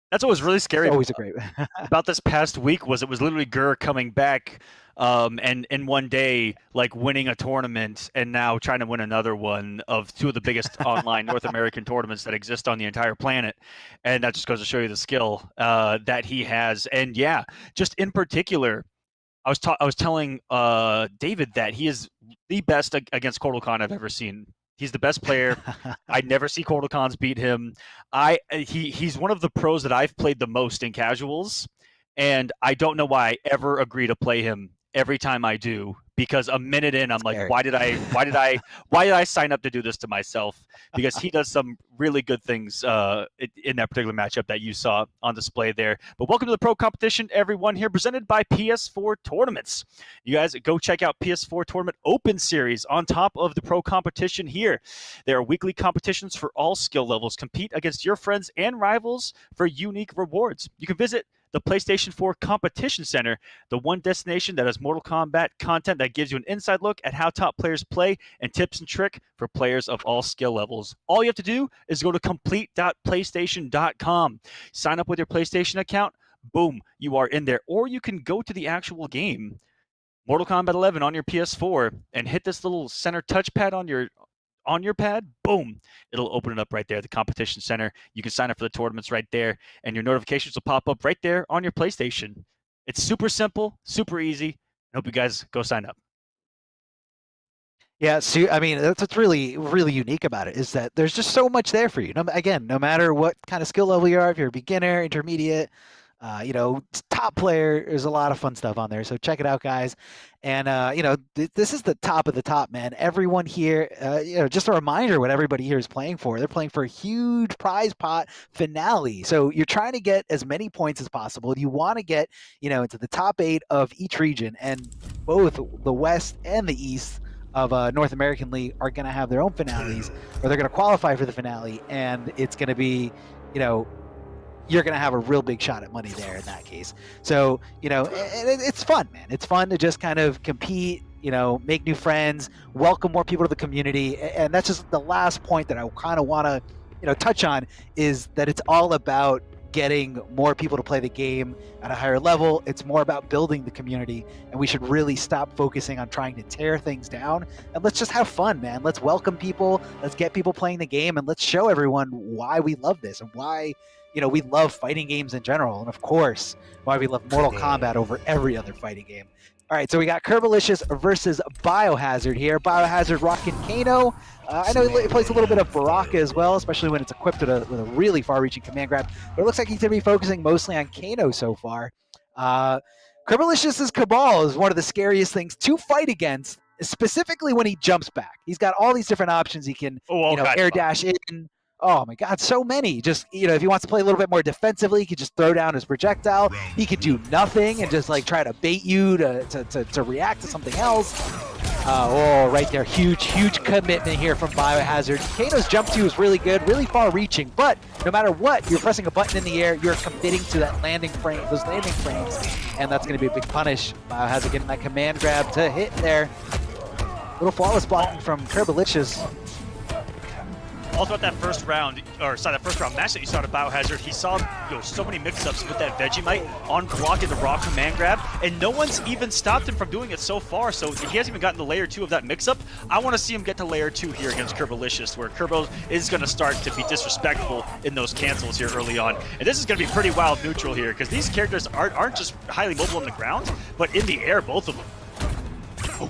That's what was really scary. It's always a great about this past week was it was literally Gur coming back, and in one day, like, winning a tournament and now trying to win another one of two of the biggest online North American tournaments that exist on the entire planet, and that just goes to show you the skill that he has. And yeah, just in particular, I was telling David that he is the best against Kotal Khan I've ever seen. He's the best player. I never see Kotal Khans beat him. He's one of the pros that I've played the most in casuals, and I don't know why I ever agree to play him every time I do, because a minute in, I'm like, why did I sign up to do this to myself? Because he does some really good things in that particular matchup that you saw on display there. But welcome to the Pro Competition, everyone, here presented by PS4 Tournaments. You guys go check out PS4 Tournament Open Series on top of the Pro Competition here. There are weekly competitions for all skill levels. Compete against your friends and rivals for unique rewards. You can visit the PlayStation 4 Competition Center, the one destination that has Mortal Kombat content that gives you an inside look at how top players play and tips and trick for players of all skill levels. All you have to do is go to complete.playstation.com, sign up with your PlayStation account, boom, you are in there. Or you can go to the actual game, Mortal Kombat 11 on your PS4, and hit this little center touchpad on your pad, boom, it'll open it up right there, the competition center. You can sign up for the tournaments right there, and your notifications will pop up right there on your PlayStation. It's super simple, super easy. I hope you guys go sign up. Yeah, so, I mean, that's what's really, really unique about it, is that there's just so much there for you. Again, no matter what kind of skill level you are, if you're a beginner, intermediate, top player, there's a lot of fun stuff on there. So check it out, guys. And, this is the top of the top, man. Everyone here, just a reminder what everybody here is playing for. They're playing for a huge prize pot finale. So you're trying to get as many points as possible. You want to get, into the top 8 of each region. And both the West and the East of North American League are going to have their own finales, or they're going to qualify for the finale. And it's going to be, you're going to have a real big shot at money there in that case. So, it's fun, man. It's fun to just kind of compete, make new friends, welcome more people to the community. And that's just the last point that I kind of want to, touch on, is that it's all about getting more people to play the game at a higher level. It's more about building the community, and we should really stop focusing on trying to tear things down, and let's just have fun, man. Let's welcome people, let's get people playing the game, and let's show everyone why we love this and why we love fighting games in general, and of course, why we love Mortal Kombat over every other fighting game. All right, so we got Curbalicious versus Biohazard here. Biohazard rocking Kano. I know he plays a little bit of Baraka as well, especially when it's equipped with a really far-reaching command grab, but it looks like he's going to be focusing mostly on Kano so far. Curbalicious's Cabal is one of the scariest things to fight against, specifically when he jumps back. He's got all these different options. He can air dash in, Oh my God, so many. Just, if he wants to play a little bit more defensively, he could just throw down his projectile. He could do nothing and just like try to bait you to react to something else. Right there, huge commitment here from Biohazard. Kano's jump 2 is really good, really far reaching, but no matter what, you're pressing a button in the air, you're committing to that landing frame, those landing frames, and that's going to be a big punish. Biohazard getting that command grab to hit there. Little flawless blocking from Curbalicious. Also at that first round, that first round match that you saw to Biohazard, he saw so many mix-ups with that Vegemite on blocking the raw command grab, and no one's even stopped him from doing it so far, so he hasn't even gotten to layer 2 of that mix-up. I want to see him get to layer 2 here against Curbalicious, where Kerbo is going to start to be disrespectful in those cancels here early on. And this is going to be pretty wild neutral here, because these characters aren't just highly mobile on the ground, but in the air, both of them.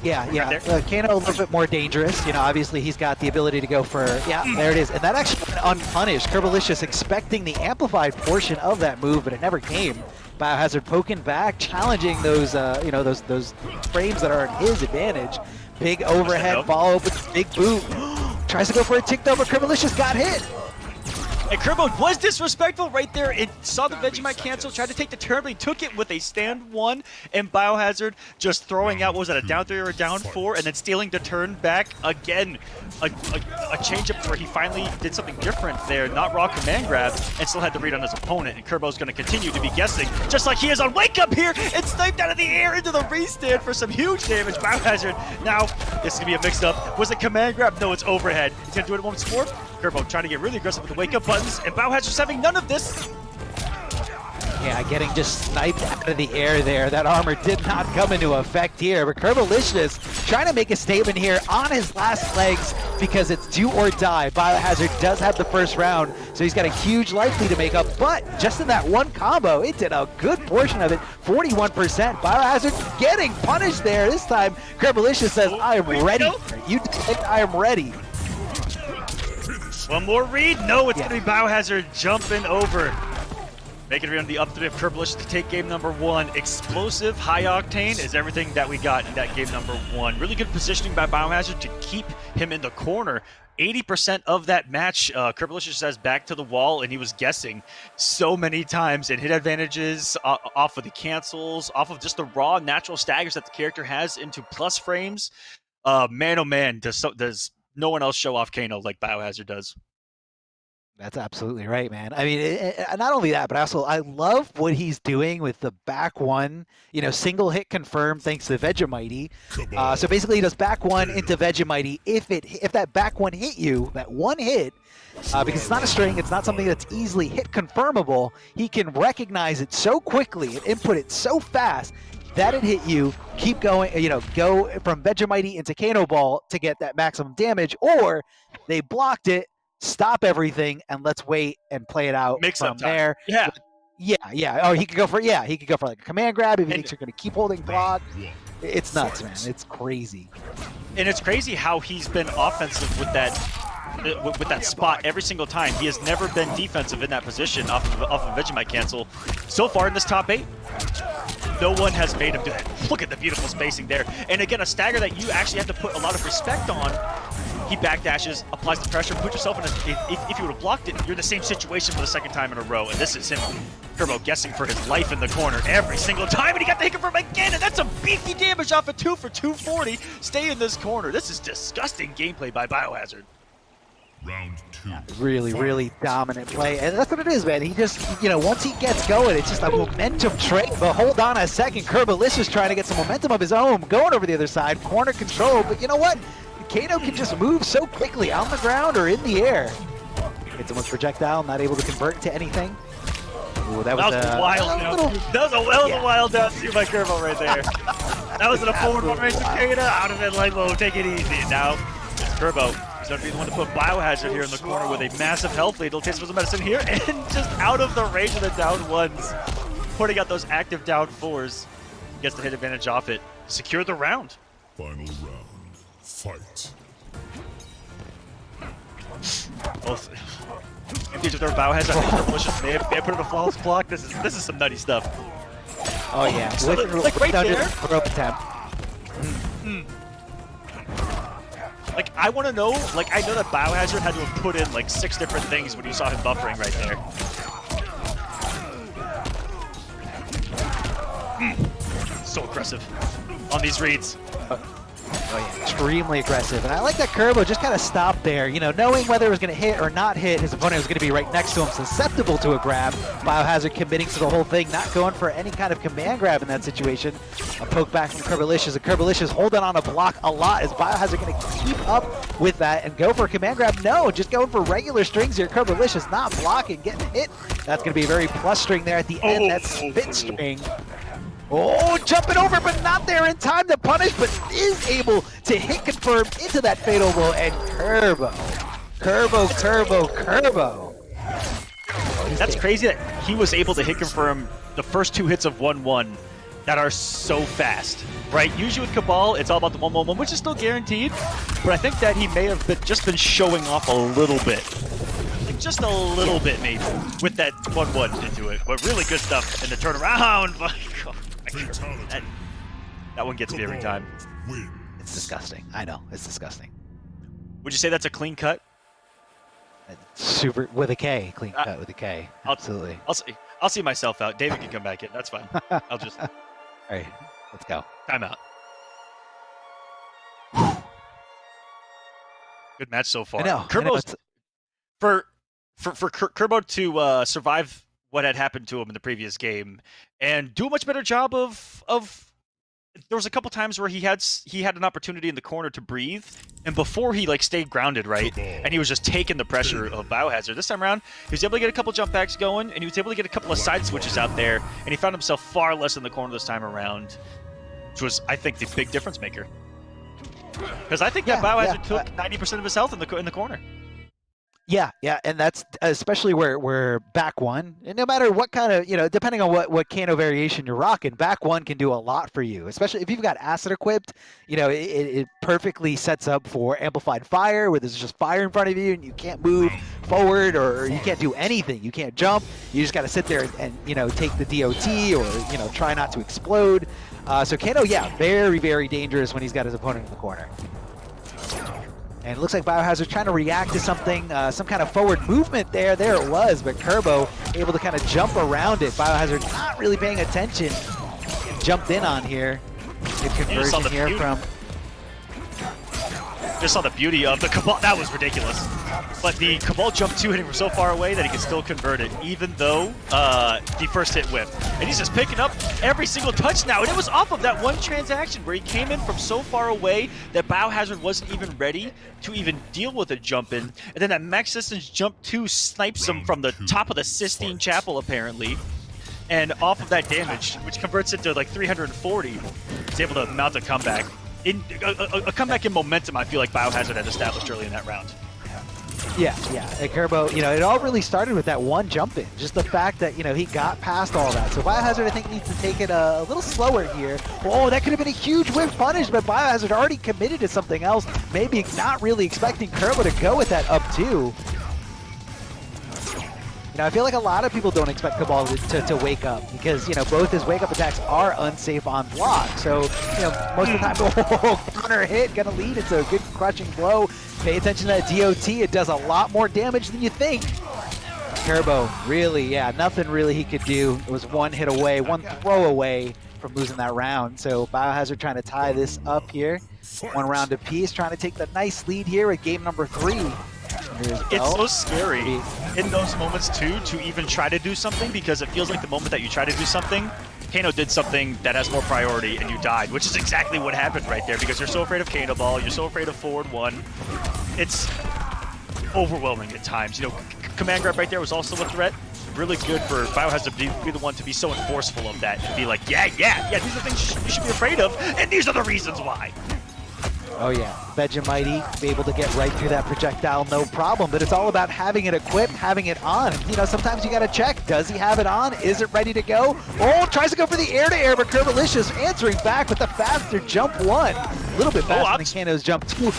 Yeah. Kano a little bit more dangerous. Obviously he's got the ability to go for, there it is. And that actually went unpunished. Curbalicious expecting the amplified portion of that move, but it never came. Biohazard poking back, challenging those, those frames that are in his advantage. Big overhead follow up with a big boot. Tries to go for a ticked over. Curbalicious got hit. And Kerbo was disrespectful right there. It saw the Vegemite cancel, tried to take the turn, but he took it with a stand 1, and Biohazard just throwing out, what was that, a down 3 or a down 4, and then stealing the turn back again. A change-up where he finally did something different there, not raw command grab, and still had the read on his opponent. And Kerbo's going to continue to be guessing, just like he is on Wake Up here, and sniped out of the air into the restand for some huge damage. Biohazard, now this is going to be a mix-up. Was it command grab? No, it's overhead. He's going to do it once more. Kerbo trying to get really aggressive with the wake-up buttons, and Biohazard's having none of this. Yeah, getting just sniped out of the air there. That armor did not come into effect here, but Curbalicious trying to make a statement here on his last legs because it's do or die. Biohazard does have the first round, so he's got a huge life lead to make up, but just in that one combo, it did a good portion of it, 41%. Biohazard getting punished there. This time, Curbalicious says, I am ready. You did, I am ready. One more read. No, it's going to be Biohazard jumping over. Making it on the up 3 of Curbalicious to take game number 1. Explosive, high octane is everything that we got in that game number 1. Really good positioning by Biohazard to keep him in the corner. 80% of that match, Curbalicious says back to the wall, and he was guessing so many times and hit advantages off of the cancels, off of just the raw natural staggers that the character has into plus frames. Man, oh man, does no one else show off Kano like Biohazard does. That's absolutely right, man. I mean, not only that, but also I love what he's doing with the back 1, single hit confirmed thanks to Vegemite. So basically he does back 1 into Vegemite. If that back 1 hit you, that one hit, because it's not a string, it's not something that's easily hit confirmable, he can recognize it so quickly and input it so fast that it hit you, keep going, go from Vegemite into Kano Ball to get that maximum damage, or they blocked it, stop everything, and let's wait and play it out from there. Yeah. Oh, he could go for like a command grab if he thinks you're going to keep holding block. It's nuts, man. It's crazy. And it's crazy how he's been offensive with that spot every single time. He has never been defensive in that position off of Vegemite cancel. So far in this top 8, no one has made him do that. Look at the beautiful spacing there. And again, a stagger that you actually have to put a lot of respect on. He backdashes, applies the pressure, put yourself in if you would have blocked it, you're in the same situation for the second time in a row. And this is him, Kerbo, guessing for his life in the corner every single time. And he got the hit confirm again, and that's a beefy damage off of 2 for 240. Stay in this corner. This is disgusting gameplay by Biohazard. Round 2. Yeah, really dominant play, and that's what it is, man. He just, once he gets going, it's just a momentum train. But hold on a second, Curbalicious trying to get some momentum of his own, going over the other side, corner control. But you know what? Kano can just move so quickly on the ground or in the air. Hits him with projectile, not able to convert into anything. Ooh, that was a wild. That was a wild down two by Curbo right there. That was in a forward formation. Kano out of it like, whoa, take it easy. Now it's Curbo. He's going to be the one to put Biohazard here in the corner with a massive health lead. He'll taste some medicine here, and just out of the range of the down ones, putting out those active down 4s. Gets the hit advantage off it. Secure the round. Final round. Fight. Both. If these are their Biohazard, I think Curbalicious may have put in a flawless block. This is some nutty stuff. Oh yeah, so like right there. Throw attempt. Like, I want to know, like, I know that Biohazard had to have put in like 6 different things when you saw him buffering right there. So aggressive on these reads. Oh yeah, extremely aggressive. And I like that Curbo just kind of stopped there, you know, knowing whether it was going to hit or not hit, his opponent was going to be right next to him, susceptible to a grab. Biohazard committing to the whole thing, not going for any kind of command grab in that situation. A poke back from Curbalicious, and Curbalicious holding on a block a lot. Is Biohazard going to keep up with that and go for a command grab? No, just going for regular strings here. Curbalicious not blocking, getting hit. That's going to be a very plus string there at the end, that spit string. Oh, jumping over, but not there in time to punish, but is able to hit confirm into that fatal blow, and Curbo. That's crazy that he was able to hit confirm the first 2 hits of 1-1 that are so fast, right? Usually with Cabal, it's all about the 1-1-1, which is still guaranteed, but I think that he may have just been showing off a little bit. Like, just a little bit, maybe, with that 1-1 into it. But really good stuff in the turnaround. That one gets me every time. It's disgusting. I know, it's disgusting. Would you say that's a clean cut? Super, with a K, clean cut with a K. Absolutely. I'll see myself out. David can come back in. That's fine. I'll just. All right, let's go. Time out. Good match so far. I know. For Curbo to survive what had happened to him in the previous game and do a much better job of there was a couple times where he had an opportunity in the corner to breathe, and before he like stayed grounded, right, and he was just taking the pressure of Biohazard. This time around, he was able to get a couple jump backs going, and he was able to get a couple of side switches out there, and he found himself far less in the corner this time around, which was, I think, the big difference maker. Because I think that Biohazard took 90% of his health in the corner. Yeah, and that's especially where we're back one, and no matter what kind of, you know, depending on what Kano variation you're rocking, back one can do a lot for you, especially if you've got acid equipped. You know, it perfectly sets up for amplified fire, where there's just fire in front of you and you can't move forward or you can't do anything. You can't jump. You just got to sit there and you know, take the DOT or, you know, try not to explode. So Kano, very, very dangerous when he's got his opponent in the corner. And it looks like Biohazard trying to react to something, some kind of forward movement there. There it was, but Curbo able to kind of jump around it. Biohazard not really paying attention. Jumped in on here. Good conversion here from... Just saw the beauty of the Cabal. That was ridiculous. But the Cabal jumped 2 hitting from so far away that he can still convert it, even though the first hit whiffed. And he's just picking up every single touch now. And it was off of that one transaction where he came in from so far away that Biohazard wasn't even ready to even deal with a jump in. And then that Max Systems jump 2 snipes him from the top of the Sistine Chapel, apparently. And off of that damage, which converts it to like 340, he's able to mount a comeback. A comeback in momentum, I feel like Biohazard had established early in that round. Yeah. And Curbo, you know, it all really started with that one jump in. Just the fact that, you know, he got past all that. So Biohazard, I think, needs to take it a little slower here. Oh, that could have been a huge whiff punish, but Biohazard already committed to something else. Maybe not really expecting Curbo to go with that up two. You know, I feel like a lot of people don't expect Cabal to wake up because, you know, both his wake-up attacks are unsafe on block. So, you know, most of the time, counter hit, gonna lead. It's a good crushing blow. Pay attention to that DOT. It does a lot more damage than you think. Curbo, really, nothing really he could do. It was one hit away, one throw away from losing that round. So Biohazard trying to tie this up here. One round apiece, trying to take the nice lead here with game number 3. It's so scary in those moments too to even try to do something, because it feels like the moment that you try to do something, Kano did something that has more priority and you died, which is exactly what happened right there, because you're so afraid of Kano Ball, you're so afraid of forward one. It's overwhelming at times. You know, command grab right there was also a threat. Really good for Biohazard to be the one to be so enforceful of that, to be like, yeah, these are things you should be afraid of, and these are the reasons why. Oh yeah, Vegemite be able to get right through that projectile, no problem. But it's all about having it equipped, having it on. You know, sometimes you gotta check, does he have it on? Is it ready to go? Oh, tries to go for the air-to-air, but Curbalicious answering back with the faster jump 1. A little bit faster than Kano's jump 2.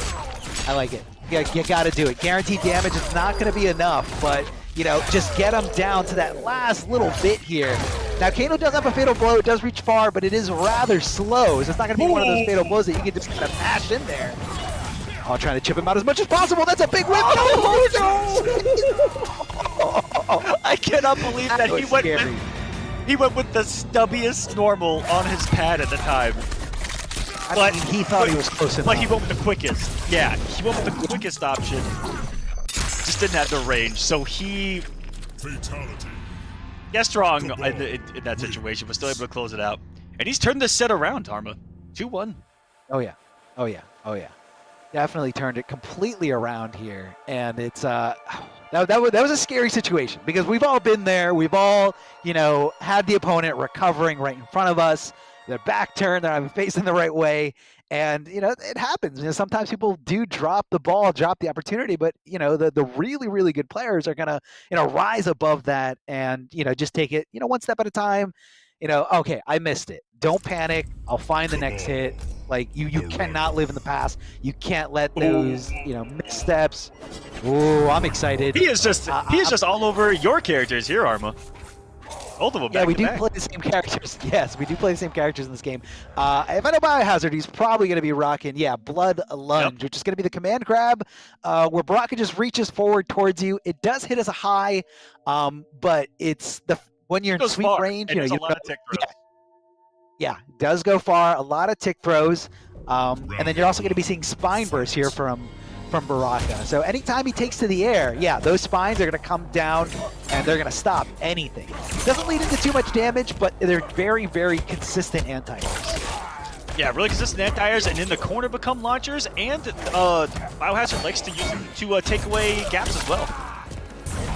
I like it. You gotta do it. Guaranteed damage, it's not gonna be enough, but you know, just get him down to that last little bit here. Now, Kano does have a fatal blow. It does reach far, but it is rather slow. So it's not going to be one of those fatal blows that you can just kind of mash in there. Oh, trying to chip him out as much as possible. That's a big whip. I cannot believe that he went with the stubbiest normal on his pad at the time. But he thought he was close enough. But he went with the quickest. Yeah, he went with the quickest option. Just didn't have the range, so he guessed wrong in that situation, but still able to close it out. And he's turned this set around, Arma. 2-1. Oh yeah, oh yeah, oh yeah. Definitely turned it completely around here, and it's that was a scary situation because we've all been there. We've all had the opponent recovering right in front of us. Their back turned, they're not facing the right way, and it happens. Sometimes people do drop the ball, drop the opportunity, but the really really good players are gonna rise above that and just take it one step at a time. Okay, I missed it. Don't panic. I'll find the next hit. Like you cannot live in the past. You can't let those missteps. Ooh, I'm excited. He is just all over your characters here, Arma. Both of them. Yeah, we do play the same characters. Yes, we do play the same characters in this game. If I know Biohazard, he's probably going to be rocking, Blood Lunge, which is going to be the command grab, where Baraka just reaches forward towards you. It does hit as a high, but it's when you're in sweep range, and a lot of tick throws. Yeah, it does go far. A lot of tick throws, and then you're also going to be seeing spine bursts here from Baraka. So anytime he takes to the air, those spines are going to come down and they're going to stop anything. Doesn't lead into too much damage, but they're very, very consistent anti-airs. Yeah, really consistent anti-airs, and in the corner become launchers, and Biohazard likes to use them to take away gaps as well.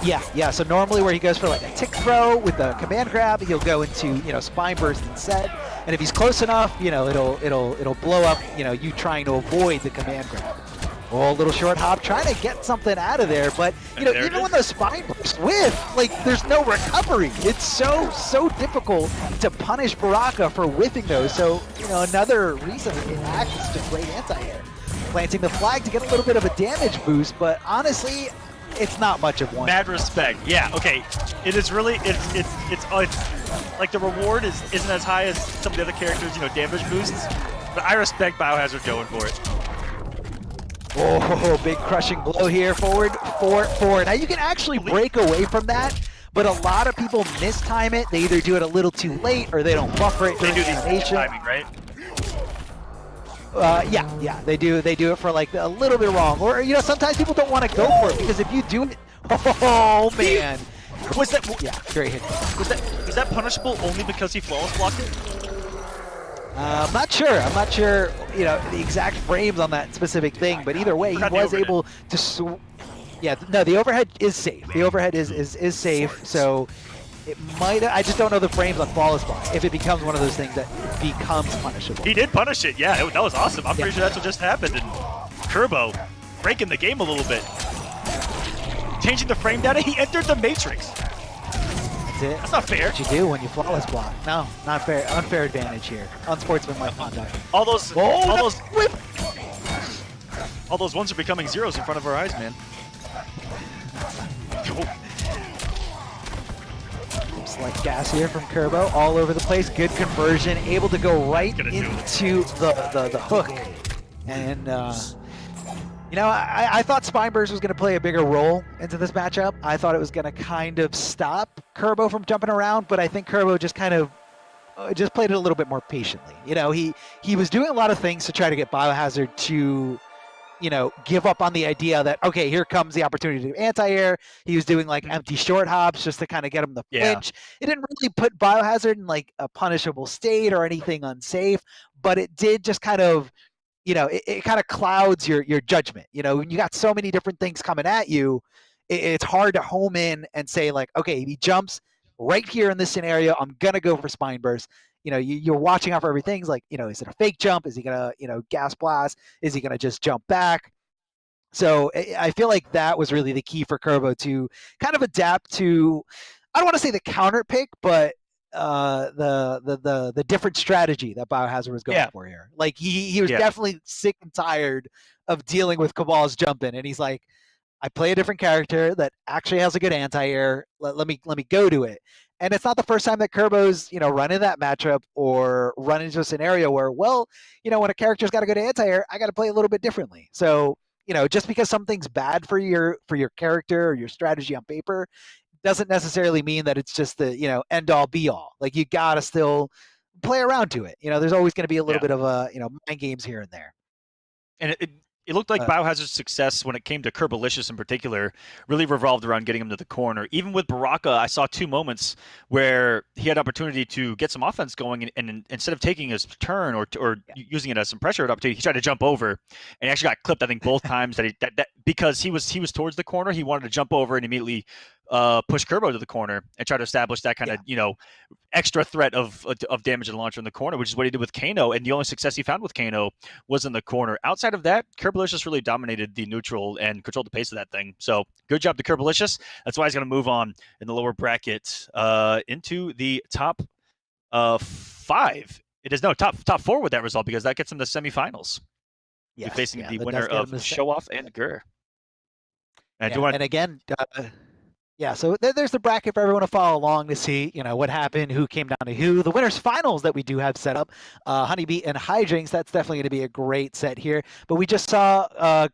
Yeah. So normally where he goes for like a tick throw with the command grab, he'll go into spine burst instead. And if he's close enough, it'll blow up. You trying to avoid the command grab. Oh, a little short hop, trying to get something out of there, but even when those spine bursts whiff, there's no recovery. It's so difficult to punish Baraka for whiffing those. So another reason it acts is just great anti-air, planting the flag to get a little bit of a damage boost. But honestly, it's not much of one. Mad respect. Yeah. Okay. It is really. It's like the reward isn't as high as some of the other characters. Damage boosts. But I respect Biohazard going for it. Oh, big crushing blow here, forward. Now you can actually break away from that, but a lot of people mistime it. They either do it a little too late or they don't buffer it during animation. Timing, right? Yeah, they do it for like a little bit wrong, or sometimes people don't want to go for it because if you do it, oh man, was that? Yeah, great hit. Was that punishable only because he flawless blocked it? I'm not sure, the exact frames on that specific thing, but either way, he was able to. The overhead is safe. The overhead is safe, so it might. I just don't know the frames on flawless block. If it becomes one of those things that becomes punishable. He did punish it. Yeah, that was awesome. I'm pretty sure that's what just happened. And Curbo breaking the game a little bit, changing the frame data. He entered the matrix. It. That's not fair. What you do when you flawless block. No, not fair. Unfair advantage here. Unsportsmanlike conduct. All those ones are becoming zeros in front of our eyes, man. Slight gas here from Curbo, all over the place. Good conversion, able to go right into the hook. And I thought Spine Burst was going to play a bigger role into this matchup. I thought it was going to kind of stop Curbo from jumping around, but I think Curbo just kind of just played it a little bit more patiently. He was doing a lot of things to try to get Biohazard to, give up on the idea that, okay, here comes the opportunity to do anti-air. He was doing like empty short hops just to kind of get him the flinch. It didn't really put Biohazard in like a punishable state or anything unsafe, but it did just kind of, it kind of clouds your judgment. When you got so many different things coming at you, it's hard to home in and say like, okay, he jumps right here in this scenario. I'm going to go for spine burst. You're watching out for everything. Like, is it a fake jump? Is he going to, gas blast? Is he going to just jump back? So I feel like that was really the key for Curbo to kind of adapt to, I don't want to say the counter pick, but the different strategy that Biohazard was going for here. Like he was definitely sick and tired of dealing with Cabal's jumping, and he's like, I play a different character that actually has a good anti-air. Let me go to it. And it's not the first time that Kerbo's, run into that matchup or run into a scenario where, well, when a character's got to go to anti-air, I got to play a little bit differently. So, just because something's bad for your character or your strategy on paper doesn't necessarily mean that it's just the, end all be all. Like, you got to still play around to it. There's always going to be a little bit of mind games here and there. And it looked like Biohazard's success when it came to Curbalicious in particular really revolved around getting him to the corner. Even with Baraka, I saw 2 moments where he had opportunity to get some offense going, and instead of taking his turn or using it as some pressure opportunity, he tried to jump over, and he actually got clipped, I think, both times that because he was towards the corner, he wanted to jump over and immediately push Kerbo to the corner and try to establish that kind of extra threat of damage and launcher in the corner, which is what he did with Kano. And the only success he found with Kano was in the corner. Outside of that, Curbalicious really dominated the neutral and controlled the pace of that thing. So good job to Curbalicious. That's why he's going to move on in the lower bracket into the top 5. It is top 4 with that result, because that gets him to semifinals. Yes, facing the winner of Show Off and Gur. And again. So there's the bracket for everyone to follow along to see, what happened, who came down to who. The winners finals that we do have set up, Honeybee and Hijinks, that's definitely going to be a great set here. But we just saw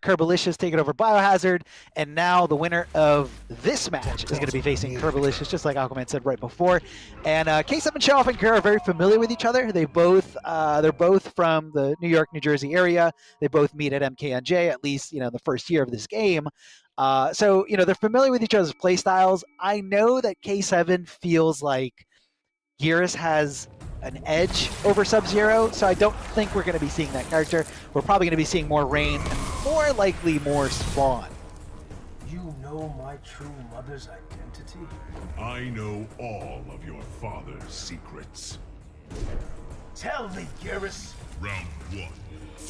Curbalicious take it over Biohazard, and now the winner of this match is going to be facing Curbalicious, just like Aquaman said right before. And K7 Show Off and Gur are very familiar with each other. They're both from the New York, New Jersey area. They both meet at MKNJ, at least, the first year of this game. So, they're familiar with each other's play styles. I know that K7 feels like Geras has an edge over Sub-Zero, so I don't think we're going to be seeing that character. We're probably going to be seeing more Rain and more likely more Spawn. You know my true mother's identity? I know all of your father's secrets. Tell me, Geras. Round 1. All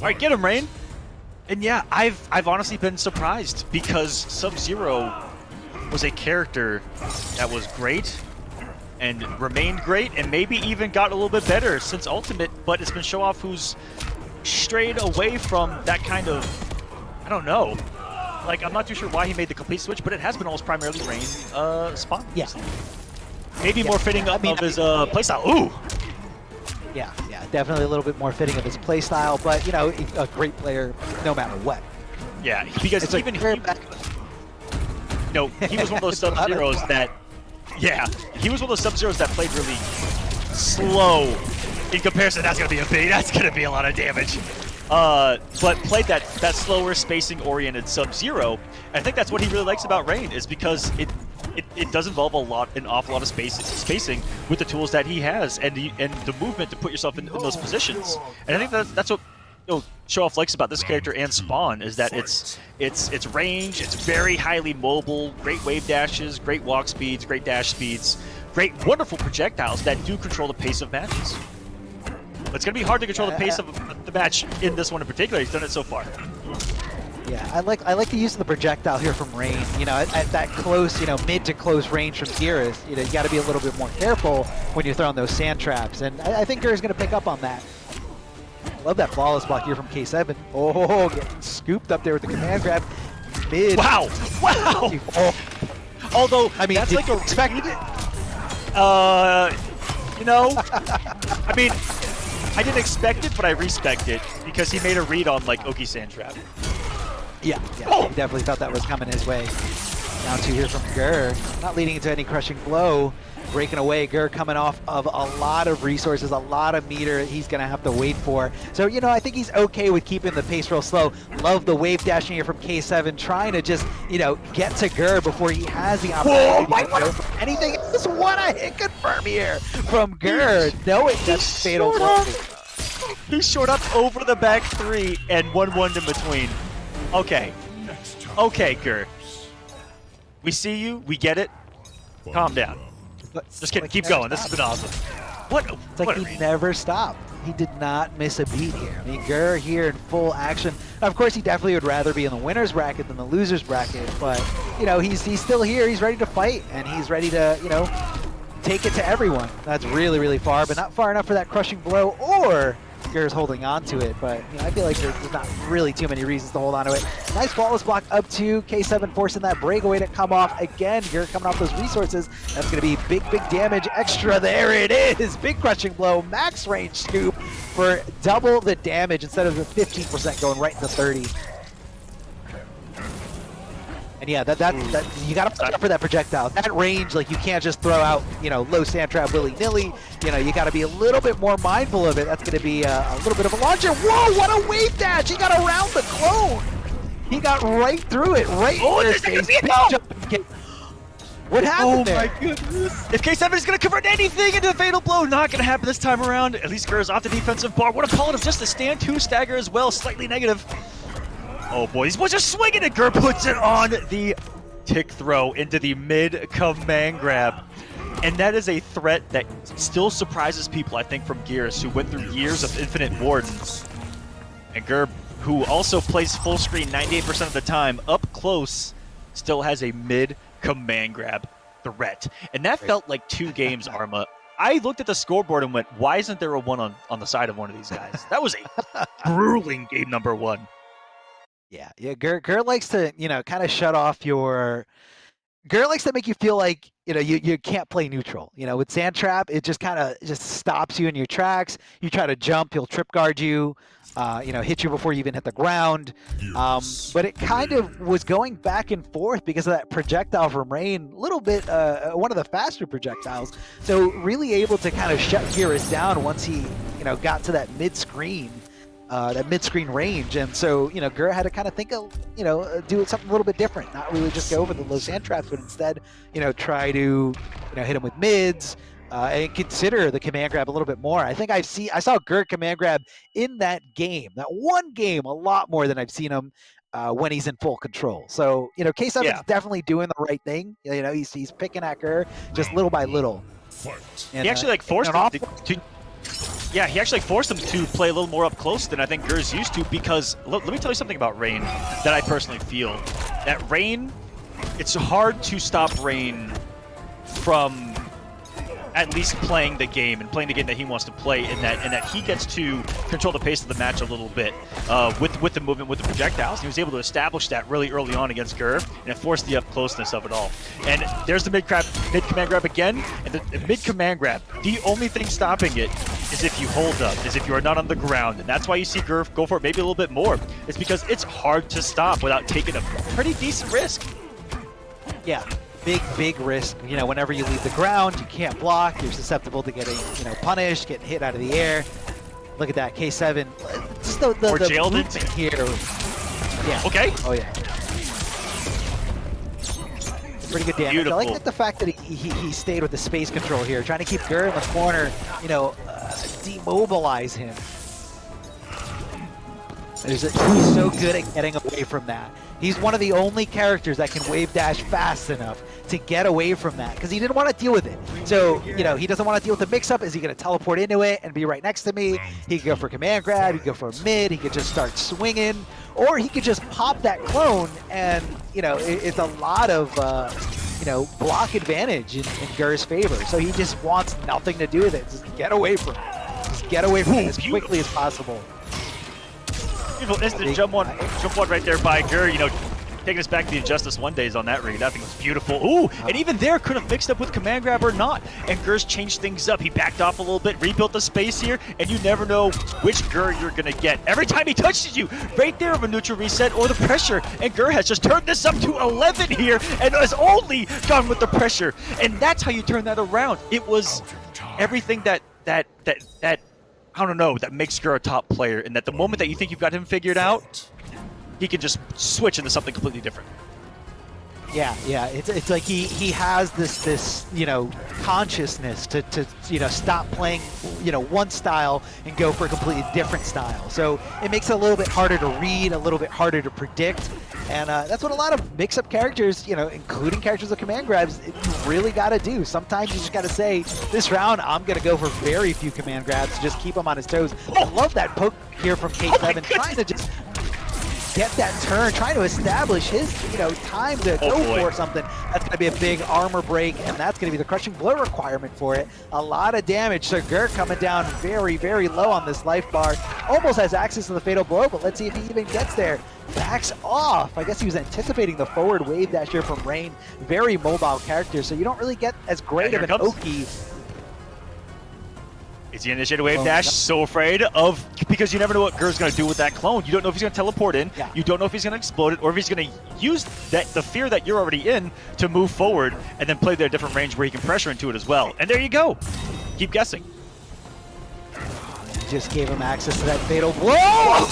right, get him, Rain. And yeah, I've honestly been surprised, because Sub-Zero was a character that was great and remained great and maybe even got a little bit better since Ultimate, but it's been Show Off who's strayed away from that kind of, I don't know. Like, I'm not too sure why he made the complete switch, but it has been almost primarily Rain Spawn. Yeah. Maybe more fitting of his playstyle. Ooh! Yeah, definitely a little bit more fitting of his play style, but a great player no matter what. Yeah, because it's even he was one of those Sub-Zeros that, he was one of those Sub-Zeros that played really slow in comparison. That's gonna be a lot of damage. But played that slower, spacing-oriented Sub-Zero. And I think that's what he really likes about Rain, is because it does involve an awful lot of spacing with the tools that he has and the movement to put yourself in those positions. And I think that's what Show Off likes about this character and Spawn, is that it's range, it's very highly mobile, great wave dashes, great walk speeds, great dash speeds, great wonderful projectiles that do control the pace of matches. It's going to be hard to control the pace of the match in this one in particular. He's done it so far. Yeah, I like the use of the projectile here from Rain. At that close, mid to close range from Geras, you got to be a little bit more careful when you're throwing those sand traps. And I think Geras going to pick up on that. I love that flawless block here from K7. Oh, getting scooped up there with the command grab. Mid. Wow! Although, I mean, that's like expected it. I mean, I didn't expect it, but I respect it, because he made a read on, like, Oki Sand Trap. Yeah, he definitely thought that was coming his way. Down 2 here from Gur. Not leading into any crushing blow. Breaking away, Gur coming off of a lot of resources, a lot of meter he's going to have to wait for. So, I think he's okay with keeping the pace real slow. Love the wave dashing here from K7, trying to just, get to Gur before he has the opportunity to go for anything else. What a hit confirm here from Gur, knowing that's fatal blow. He short up over the back 3 and 1-1 in between. Okay, Gur. We see you, we get it. Calm down. Just kidding, keep going. This has been awesome. It's like he never stopped. He did not miss a beat here. I mean, Gur here in full action. Of course, he definitely would rather be in the winner's bracket than the loser's bracket, but, he's still here. He's ready to fight, and he's ready to, take it to everyone. That's really, really far, but not far enough for that crushing blow or Gur's holding on to it, but you know, I feel like there's not really too many reasons to hold on to it. Nice flawless block up to K7, forcing that breakaway to come off again. Gur coming off those resources. That's going to be big damage extra. There it is. Big crushing blow. Max range scoop for double the damage instead of the 15% going right into 30. And yeah, that you gotta watch out for that projectile. That range, like you can't just throw out, you know, low sand trap willy-nilly. You know, you gotta be a little bit more mindful of it. That's gonna be a little bit of a launcher. Whoa, what a wave dash! He got around the clone. He got right through it, right in his face. What happened there? Oh my goodness. If K7 is gonna convert anything into a fatal blow, not gonna happen this time around. At least Gur's off the defensive bar. What a call of just a stand 2 stagger as well, slightly negative. Oh boy, he's just swinging it. Gur puts it on the tick throw into the mid command grab. And that is a threat that still surprises people, I think, from Gears, who went through years of infinite wardens. And Gur, who also plays full screen 98% of the time, up close, still has a mid command grab threat. And that felt like 2 games, Arma. I looked at the scoreboard and went, why isn't there a 1 on the side of one of these guys? That was a grueling game number 1. Yeah, Gur likes to, you know, kind of shut off your... Gur likes to make you feel like, you know, you can't play neutral. You know, with Sand Trap, it just kind of stops you in your tracks. You try to jump, he'll trip guard you, you know, hit you before you even hit the ground. But it kind of was going back and forth because of that projectile from Rain, a little bit, one of the faster projectiles. So really able to kind of shut Geras down once he, you know, got to that mid-screen. That mid-screen range, and so, you know, Gur had to kind of think of, you know, do something a little bit different, not really just go over the low sand traps, but instead, you know, try to, you know, hit him with mids, and consider the command grab a little bit more. I think I saw Gur command grab in that game, that one game, a lot more than I've seen him when he's in full control. So, you know, K7 is definitely doing the right thing. You know, he's picking at Gur just little by little. And, he actually forced him to yeah, he actually forced him to play a little more up close than I think Gur's used to, because let me tell you something about Rain that I personally feel. That Rain, it's hard to stop Rain from at least playing the game and playing the game that he wants to play, in that he gets to control the pace of the match a little bit with the movement, with the projectiles. He was able to establish that really early on against Gur, and it forced the up closeness of it all. And there's the mid command grab again, and the mid command grab, the only thing stopping it is if you hold up, is if you are not on the ground, and that's why you see Gur go for it maybe a little bit more. It's because it's hard to stop without taking a pretty decent risk. Yeah. Big risk. You know, whenever you leave the ground, you can't block. You're susceptible to getting, you know, punished, getting hit out of the air. Look at that, K7. Just the movement here. Yeah. Okay. Oh yeah. Pretty good damage. Beautiful. I like the fact that he stayed with the space control here, trying to keep Gur in the corner. You know, demobilize him. He's so good at getting away from that. He's one of the only characters that can wave dash fast enough to get away from that, because he didn't want to deal with it. So, you know, he doesn't want to deal with the mix-up. Is he going to teleport into it and be right next to me? He could go for command grab, he could go for mid, he could just start swinging, or he could just pop that clone, and, you know, it's a lot of, you know, block advantage in Gur's favor. So he just wants nothing to do with it. Just get away from it. Just get away from it as quickly as possible. Beautiful instant jump one right there by Gur, you know, taking us back to the Injustice 1 days on that ring. That thing was beautiful. Ooh, and even there could have mixed up with command grab or not. And Gur's changed things up. He backed off a little bit, rebuilt the space here, and you never know which Gur you're going to get. Every time he touches you, right there of a neutral reset or the pressure. And Gur has just turned this up to 11 here and has only gone with the pressure. And that's how you turn that around. It was everything that I don't know, that makes Gur a top player, and that the moment that you think you've got him figured out, he can just switch into something completely different. Yeah, it's like he has this you know, consciousness to you know, stop playing, you know, one style and go for a completely different style. So it makes it a little bit harder to read, a little bit harder to predict, and that's what a lot of mix-up characters, you know, including characters with command grabs, you really got to do. Sometimes you just got to say, this round I'm going to go for very few command grabs to just keep him on his toes. I love that poke here from K7, trying to just get that turn, trying to establish his, time to go for something. That's going to be a big armor break, and that's going to be the crushing blow requirement for it. A lot of damage. So Gur coming down very, very low on this life bar. Almost has access to the fatal blow, but let's see if he even gets there. Backs off. I guess he was anticipating the forward wave dash here from Rain. Very mobile character, so you don't really get as great of an Oki. Is he initiate a wave dash? So afraid of, because you never know what Gur's going to do with that clone. You don't know if he's going to teleport in. Yeah. You don't know if he's going to explode it, or if he's going to use the fear that you're already in to move forward and then play their different range where he can pressure into it as well. And there you go. Keep guessing. Just gave him access to that fatal blow.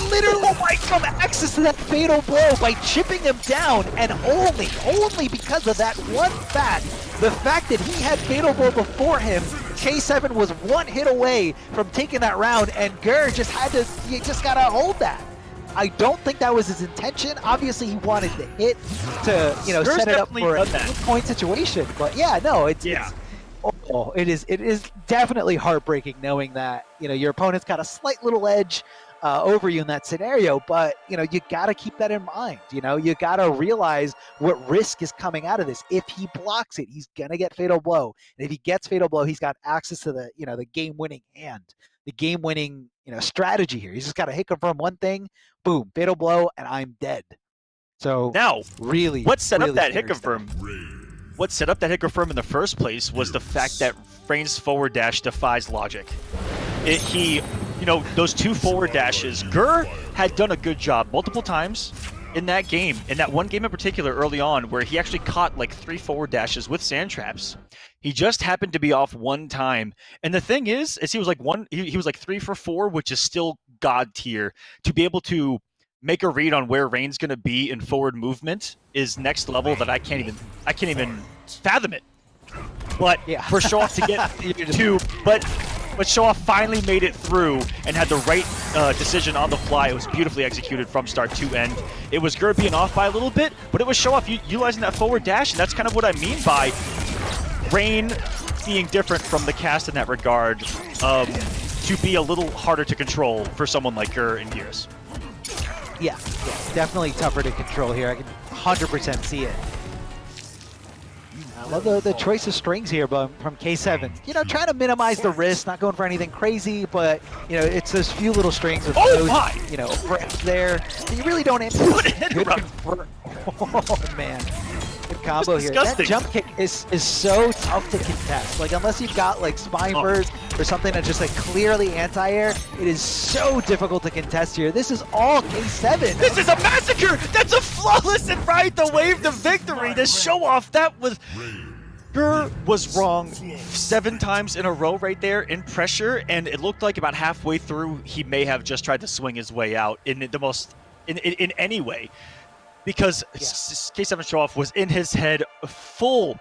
Literally gave him access to that fatal blow by chipping him down, and only because of that one fact, the fact that he had fatal blow before him, K7 was one hit away from taking that round, and Gur just gotta hold that. I don't think that was his intention. Obviously, he wanted to hit to, set it up for a point situation. But yeah, no, it is definitely heartbreaking knowing that your opponent's got a slight little edge over you in that scenario, but you got to keep that in mind. You got to realize what risk is coming out of this. If he blocks it, he's gonna get fatal blow, and if he gets fatal blow, he's got access to the the game-winning hand, the game-winning strategy here. He's just got to hit confirm one thing, boom, fatal blow, and I'm dead. So now, really, what set up that hit confirm? What set up that hit confirm in the first place was the fact that Rain's forward dash defies logic. Those two forward dashes, Gur had done a good job multiple times in that game, in that one game in particular early on, where he actually caught like 3 forward dashes with sand traps. He just happened to be off one time. And the thing is he was like he was like 3 for 4, which is still god tier. To be able to make a read on where Rain's going to be in forward movement is next level that I can't even fathom it. But for Showoff to get to, but Showoff finally made it through and had the right decision on the fly. It was beautifully executed from start to end. It was Gur being off by a little bit, but it was Showoff utilizing that forward dash, and that's kind of what I mean by Rain being different from the cast in that regard, to be a little harder to control for someone like Gur and Gears. Yeah, definitely tougher to control here. I can 100% see it. I love the choice of strings here from K7. Trying to minimize the risk, not going for anything crazy, but it's those few little strings with those, breaks there. You really don't aim. Oh man, good combo here. That jump kick is so tough to contest. Like unless you've got like spine burst or something that's just like clearly anti-air, it is so difficult to contest here. This is all K7. This is a massacre. That's a flawless and ride the wave to victory. To Showoff, that was Gur was wrong 7 times in a row right there in pressure, and it looked like about halfway through he may have just tried to swing his way out in any way. Because K7 Showoff was in his head full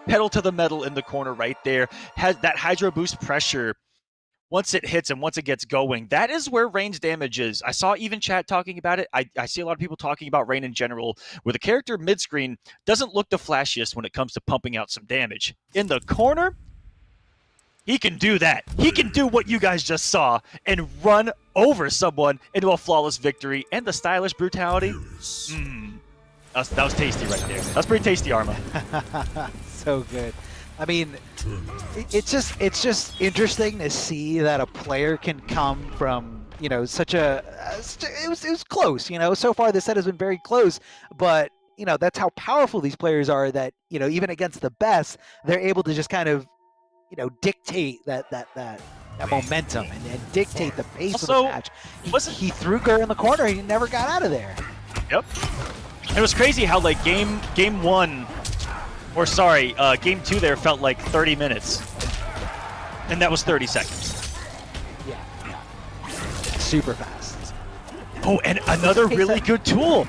pedal to the metal in the corner right there. Has that Hydro Boost pressure. Once it hits and once it gets going, that is where Rain's damage is. I saw even chat talking about it. I see a lot of people talking about Rain in general, where the character mid-screen doesn't look the flashiest when it comes to pumping out some damage. In the corner, he can do that. He can do what you guys just saw and run over someone into a flawless victory. And the stylish brutality, that was tasty right there. That's pretty tasty, Arma. So good. I mean, it's just interesting to see that a player can come from such a it was close. So far this set has been very close, but that's how powerful these players are. That even against the best, they're able to just kind of dictate that momentum and dictate the pace of the match. He threw Gur in the corner. He never got out of there. Yep. It was crazy how like game 1. Or sorry, game 2 there felt like 30 minutes. And that was 30 seconds. Yeah. Super fast. Oh, and another really good tool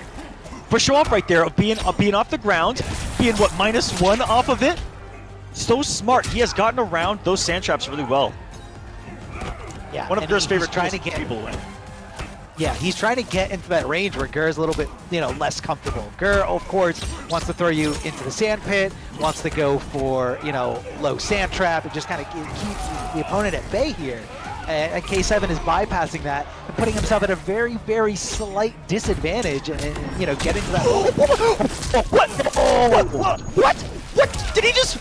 for Showoff right there of being off the ground, being -1 off of it. So smart. He has gotten around those sand traps really well. Yeah. One of Gur's favorite tools to keep people away. Yeah, he's trying to get into that range where Gur's a little bit, less comfortable. Gur, of course, wants to throw you into the sand pit, wants to go for, low sand trap, and just kind of keep the opponent at bay here. And K7 is bypassing that and putting himself at a very, very slight disadvantage and getting to that. What? Did he just...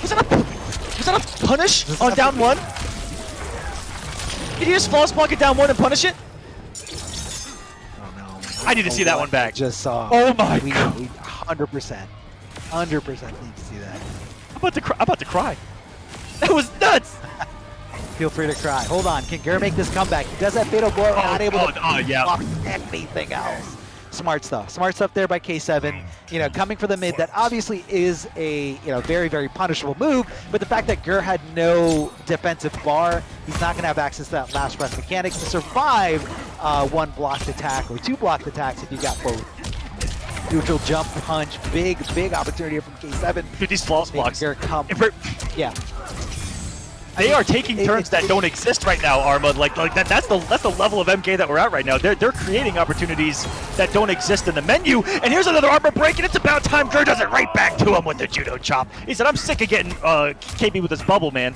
Was that a punish on down one? Did he just false block it down one and punish it? Oh no. I need to see that one back. Just saw. Oh my we god. 100% need to see that. I'm about to cry. That was nuts. Feel free to cry. Hold on. Can Gur make this comeback? He does that fatal blow. Not able to block anything else. Smart stuff. Smart stuff there by K7. Coming for the mid, that obviously is a very, very punishable move. But the fact that Gur had no defensive bar, he's not going to have access to that last breath mechanic to survive one blocked attack or two blocked attacks if you got both. Neutral jump punch, big opportunity here from K7. Dude, these false blocks. Gur come. Yeah. They are taking turns that don't exist right now, Arma. Like that's the level of MK that we're at right now. They're creating opportunities that don't exist in the menu. And here's another Arma break, and it's about time Gur does it right back to him with the judo chop. He said, "I'm sick of getting KB with this bubble, man."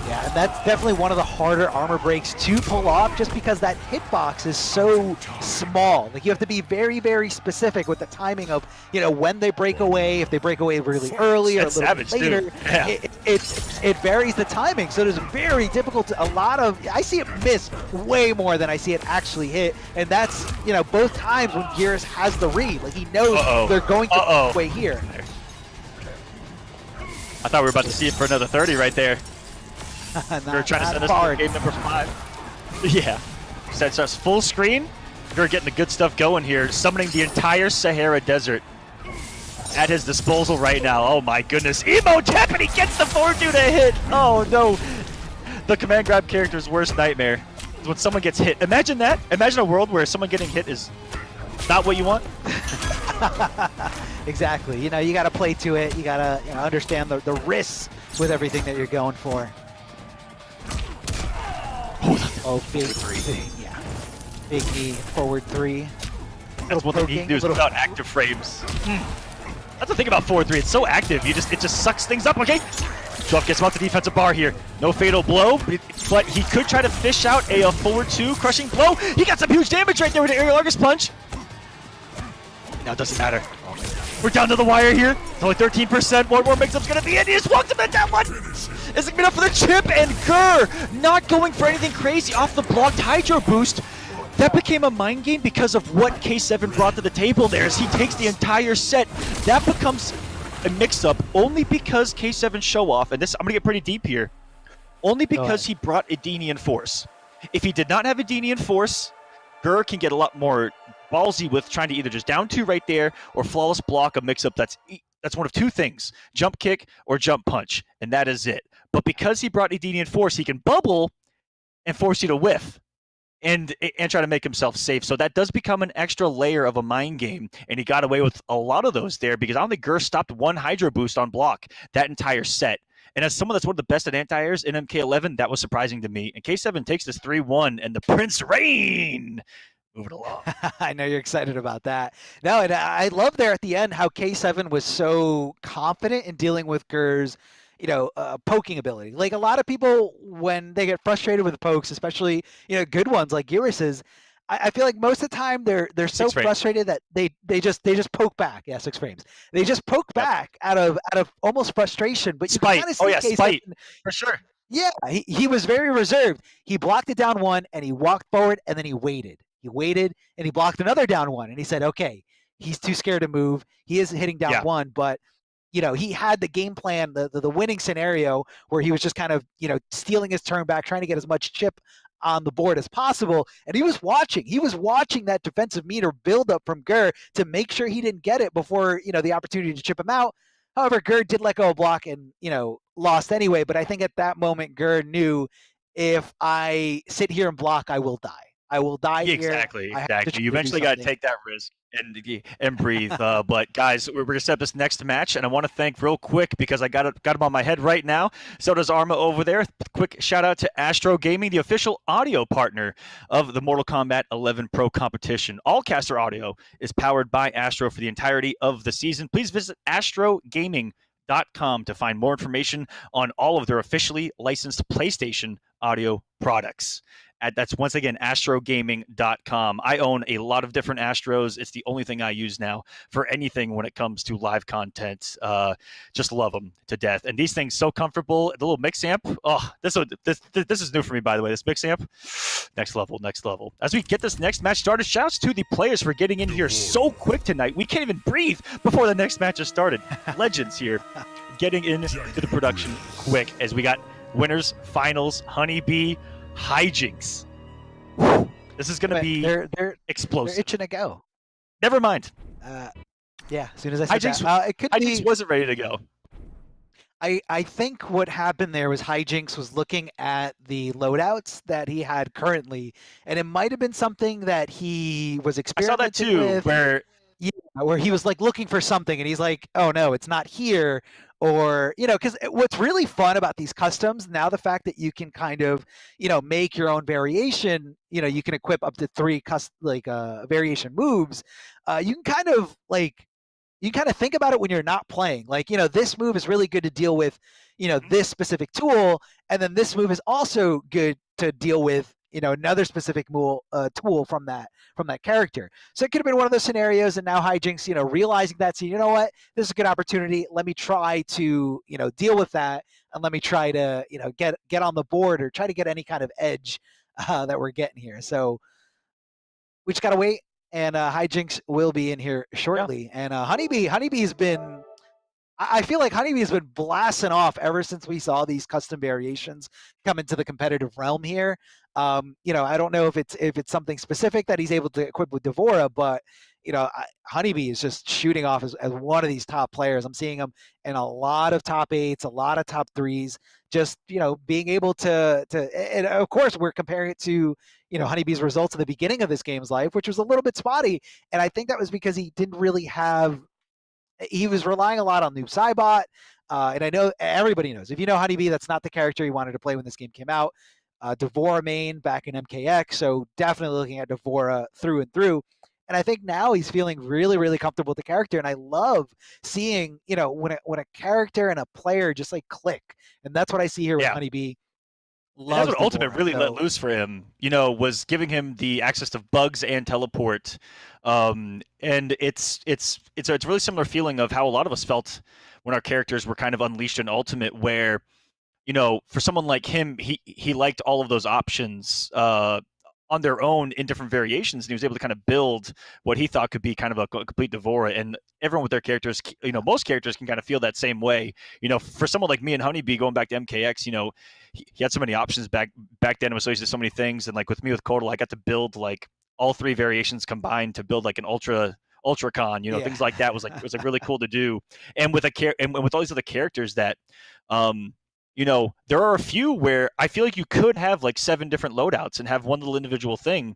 Yeah, and that's definitely one of the harder armor breaks to pull off just because that hitbox is so small. Like, you have to be very, very specific with the timing of, when they break away, if they break away really early or a little bit later. Yeah. It varies the timing, so it is very difficult to, I see it miss way more than I see it actually hit, and that's, both times when Gears has the read. Like, he knows they're going to way here. I thought we were about to see it for another 30 right there. We're trying to send us to game number 5. Yeah. Sets us full screen. We're getting the good stuff going here. Summoning the entire Sahara Desert at his disposal right now. Oh my goodness. Emo tap, and he gets the 4-2 to hit. Oh no. The command grab character's worst nightmare is when someone gets hit. Imagine that. Imagine a world where someone getting hit is not what you want. Exactly. You got to play to it. You got to understand the risks with everything that you're going for. Oh, big three. Yeah. Big knee, forward 3. That's what the knee do without active frames. That's the thing about forward 3. It's so active. It just sucks things up. Okay. Druff gets him off the defensive bar here. No fatal blow, but he could try to fish out a forward 2 crushing blow. He got some huge damage right there with the aerial Argus punch. Now it doesn't matter. We're down to the wire here. It's only 13%. One more mix-up's gonna be in. He just walked him in that one. Is it gonna be enough for the chip? And Gur not going for anything crazy off the blocked Hydro boost. That became a mind game because of what K7 brought to the table there. As he takes the entire set, that becomes a mix-up only because K7 show off. And this, I'm gonna get pretty deep here. Only because he brought Edenian Force. If he did not have Edenian Force, Gur can get a lot more ballsy with trying to either just down 2 right there or flawless block a mix-up that's one of 2 things: jump kick or jump punch, and that is it. But because he brought Edenian Force, he can bubble and force you to whiff and try to make himself safe. So that does become an extra layer of a mind game, and he got away with a lot of those there because I don't think Gur stopped one Hydro boost on block that entire set. And as someone that's one of the best at anti-airs in MK11, that was surprising to me. And K7 takes this 3-1, and the Prince Reign moving along. I know you're excited about that. No, and I love there at the end how K7 was so confident in dealing with Gur's, poking ability. Like, a lot of people, when they get frustrated with pokes, especially, good ones like Eurus's, I feel like most of the time they're so frustrated that they just poke back. Yeah, 6 frames. They just poke back out of almost frustration. But you kind of see spite for sure. Yeah, he was very reserved. He blocked it down 1 and he walked forward and then he waited. He waited and he blocked another down 1 and he said, okay, he's too scared to move. He is hitting down 1, but he had the game plan, the winning scenario where he was just kind of, stealing his turn back, trying to get as much chip on the board as possible. And he was watching that defensive meter build up from Gur to make sure he didn't get it before, the opportunity to chip him out. However, Gur did let go of block and, lost anyway. But I think at that moment, Gur knew, if I sit here and block, I will die. I will die here. Exactly. You eventually got to take that risk and breathe. But guys, we're going to set up this next match, and I want to thank real quick because I got him on my head right now. So does Arma over there. Quick shout out to Astro Gaming, the official audio partner of the Mortal Kombat 11 Pro competition. All caster audio is powered by Astro for the entirety of the season. Please visit astrogaming.com Kombat.com to find more information on all of their officially licensed PlayStation audio products. That's once again astrogaming.com. I own a lot of different Astros. It's the only thing I use now for anything when it comes to live content. Just love them to death. And these things so comfortable. The little mix amp. Oh, this is new for me, by the way. This mix amp, next level, next level. As we get this next match started, shouts to the players for getting in here so quick tonight. We can't even breathe before the next match has started. Legends here, getting into the production quick as we got winners, finals, Honeybee, Hijinks. This is going to be explosive. They're itching to go. Never mind. Yeah, as soon as I said Hijinks, that, it could Hijinks be. wasn't ready to go. I think what happened there was Hijinks was looking at the loadouts that he had currently, and it might have been something that he was experimenting with. Where he was like looking for something, and he's like, "Oh no, it's not here." Or, because what's really fun about these customs now, the fact that you can kind of, make your own variation. You can equip up to 3 variation moves. You can kind of think about it when you're not playing. Like, this move is really good to deal with, this specific tool, and then this move is also good to deal with, another specific tool from that character. So it could have been one of those scenarios, and now Hijinks, realizing that, so you know what, this is a good opportunity. Let me try to, deal with that, and let me try to, get on the board or try to get any kind of edge that we're getting here. So we just gotta wait, and Hijinks will be in here shortly. Yeah. And Honeybee's been. I feel like Honeybee has been blasting off ever since we saw these custom variations come into the competitive realm here. I don't know if it's something specific that he's able to equip with Devora, but Honeybee is just shooting off as one of these top players. I'm seeing him in a lot of top 8s, a lot of top 3s. Just being able to, and of course we're comparing it to Honeybee's results at the beginning of this game's life, which was a little bit spotty, and I think that was because he didn't really have. He was relying a lot on Noob Saibot, and I know everybody knows. If you know Honeybee, that's not the character he wanted to play when this game came out. Devora main back in MKX, so definitely looking at Devora through and through. And I think now he's feeling really, really comfortable with the character, and I love seeing, when a character and a player just click, and that's what I see here with Honeybee. That's what Ultimate really let loose for him, was giving him the access to bugs and teleport. And it's a really similar feeling of how a lot of us felt when our characters were kind of unleashed in Ultimate, where, for someone like him, he liked all of those options on their own in different variations, and he was able to kind of build what he thought could be kind of a complete Devora. And everyone with their characters, most characters can kind of feel that same way. For someone like me and Honeybee going back to MKX, he had so many options back then. It was so easy to so many things, and with me with Kodal, I got to build all 3 variations combined to build an Ultracon, things like that it was really cool to do. And with with all these other characters that there are a few where I feel like you could have 7 different loadouts and have one little individual thing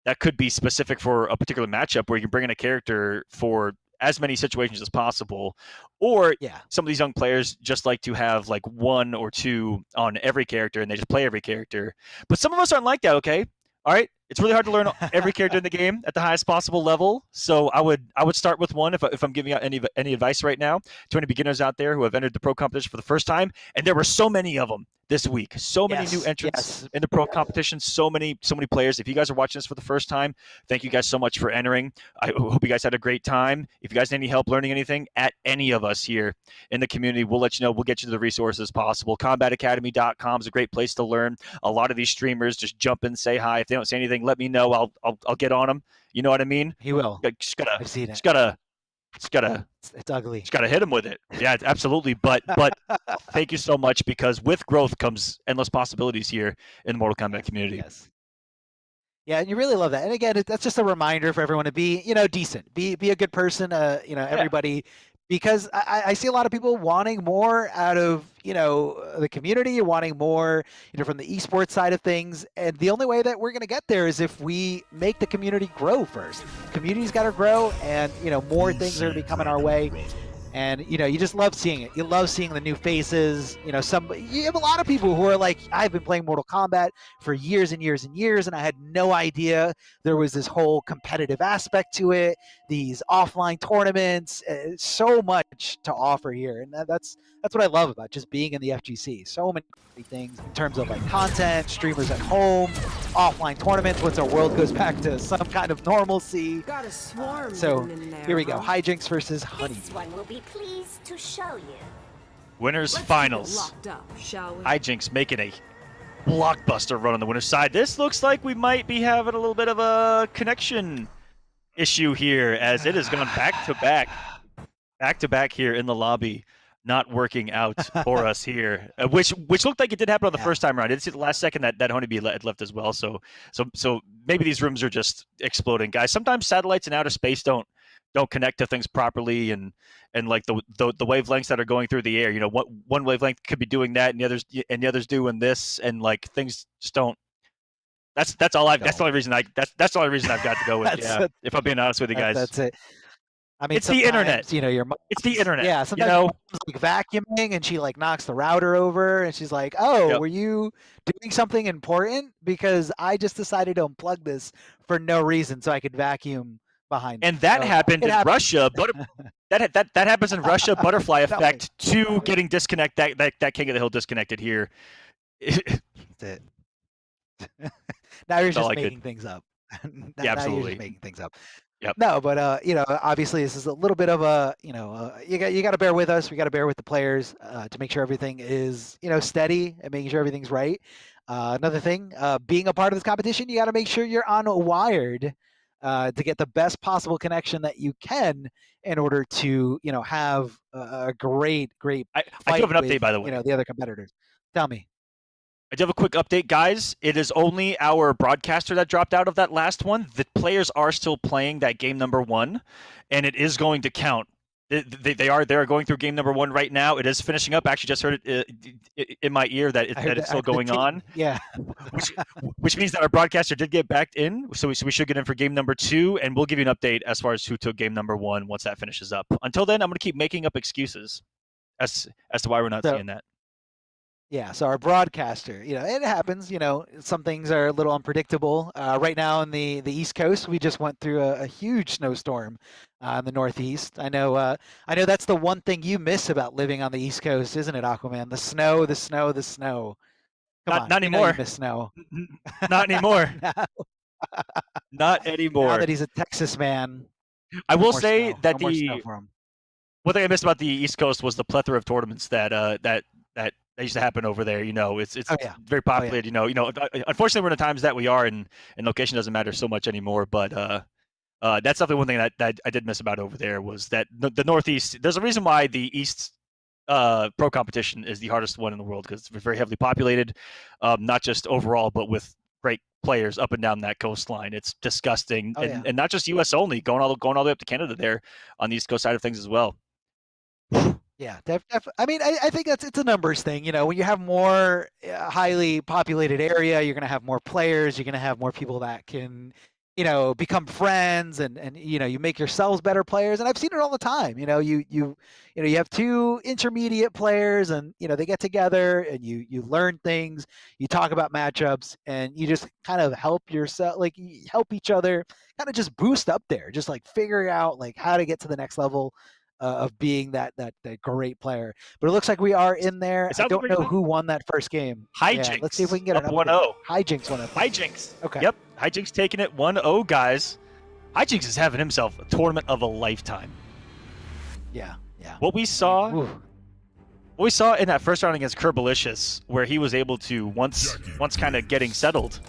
that could be specific for a particular matchup, where you can bring in a character for as many situations as possible. Or some of these young players just like to have 1 or 2 on every character, and they just play every character. But some of us aren't like that, okay? All right, it's really hard to learn every character in the game at the highest possible level. So I would start with one if I'm giving out any advice right now to any beginners out there who have entered the pro competition for the first time. And there were so many of them this week. So many new entrants in the pro competition. So many players. If you guys are watching this for the first time, thank you guys so much for entering. I hope you guys had a great time. If you guys need any help learning anything at any of us here in the community, we'll let you know. We'll get you the resources possible. CombatAcademy.com is a great place to learn. A lot of these streamers just jump in, say hi. If they don't say anything, let me know. I'll get on them. You know what I mean? He will. I've seen it. It's ugly. Just gotta hit him with it. Yeah, absolutely. But thank you so much, because with growth comes endless possibilities here in the Mortal Kombat community. Yes. Yeah, and you really love that. And again, that's just a reminder for everyone to be, decent, be a good person. Everybody, because I see a lot of people wanting more out of, the community, wanting more, from the esports side of things. And the only way that we're going to get there is if we make the community grow first. Community's got to grow, and, more things are going to be coming our way. And you know, you just love seeing it. You love seeing the new faces. You know, you have a lot of people who are like, I've been playing Mortal Kombat for years and years and years, and I had no idea there was this whole competitive aspect to it. These offline tournaments, so much to offer here, and that's what I love about just being in the FGC. So many things in terms of like content, streamers at home, offline tournaments. Once our world goes back to some kind of normalcy. Got a swarm So in there, here we go. huh? Hijinks versus Honey. This one will be pleased to show you. Winners Let's keep it finals. locked up, shall we? Hijinks making a blockbuster run on the winner's side. This looks like we might be having a little bit of a connection issue here, as it has gone back to back here in the lobby. Not working out for us here, which looked like it did happen on the first time around. I did see the last second that Honeybee had left as well. So maybe these rooms are just exploding, guys. Sometimes satellites in outer space don't connect to things properly, and like the wavelengths that are going through the air. You know, one wavelength could be doing that, and the others doing this, and like things just don't. That's the only reason I've got to go with. Yeah, if I'm being honest with you guys. That's it. I mean, it's the internet. You know, it's the internet. Yeah, sometimes your mom's like vacuuming and she like knocks the router over and she's like, "Oh, were you doing something important? Because I just decided to unplug this for no reason so I could vacuum behind." And that happened in Russia, but that happens in Russia. Butterfly effect to getting disconnect that King of the Hill disconnected here. That's it. Now you're just making things up. Yeah, absolutely. Now you're just making things up. Yep. No, but you know, obviously this is a little bit of a, you know, you got to bear with us. We got to bear with the players to make sure everything is, you know, steady and making sure everything's right. Another thing, being a part of this competition, you got to make sure you're on wired to get the best possible connection that you can in order to, you know, have a great fight. I do have an update, by the way. You know, the other competitors. Tell me. I do have a quick update, guys. It is only our broadcaster that dropped out of that last one. The players are still playing that game number 1, and it is going to count. They are going through game number 1 right now. It is finishing up. I actually just heard it in my ear that it's still going on. Yeah. which means that our broadcaster did get back in, so we should get in for game number 2, and we'll give you an update as far as who took game number 1 once that finishes up. Until then, I'm going to keep making up excuses as to why we're not seeing that. Yeah, so our broadcaster, you know, it happens, you know, some things are a little unpredictable. Right now in the East Coast, we just went through a huge snowstorm in the Northeast. I know that's the one thing you miss about living on the East Coast, isn't it, Aquaman? The snow, the snow, the snow. Not anymore. You miss snow. Not anymore. Not anymore. Now that he's a Texas man. I will say that one thing I missed about the East Coast was the plethora of tournaments that used to happen over there. You know, it's very populated. You know. Unfortunately, we're in the times that we are, and location doesn't matter so much anymore. But that's definitely one thing that I did miss about over there was that the Northeast. There's a reason why the East pro competition is the hardest one in the world, because it's very heavily populated, not just overall, but with great players up and down that coastline. It's disgusting, and not just U.S. only, going all the way up to Canada there on the East Coast side of things as well. Yeah, I mean, I think it's a numbers thing. You know, when you have more highly populated area, you're going to have more players. You're going to have more people that can, you know, become friends, and you know, you make yourselves better players. And I've seen it all the time. You know, you have 2 intermediate players, and you know, they get together and you learn things. You talk about matchups, and you just kind of help yourself, like help each other, kind of just boost up there, just like figuring out like how to get to the next level. Of being that great player. But it looks like we are in there. I don't know who won that first game. Hijinks. Yeah, let's see if we can get it 1-0. Hijinks won it. Hijinks. Okay. Yep. Hijinks taking it 1-0, guys. Hijinks is having himself a tournament of a lifetime. Yeah. What we saw in that first round against Curbalicious, where he was able to once kind of getting settled,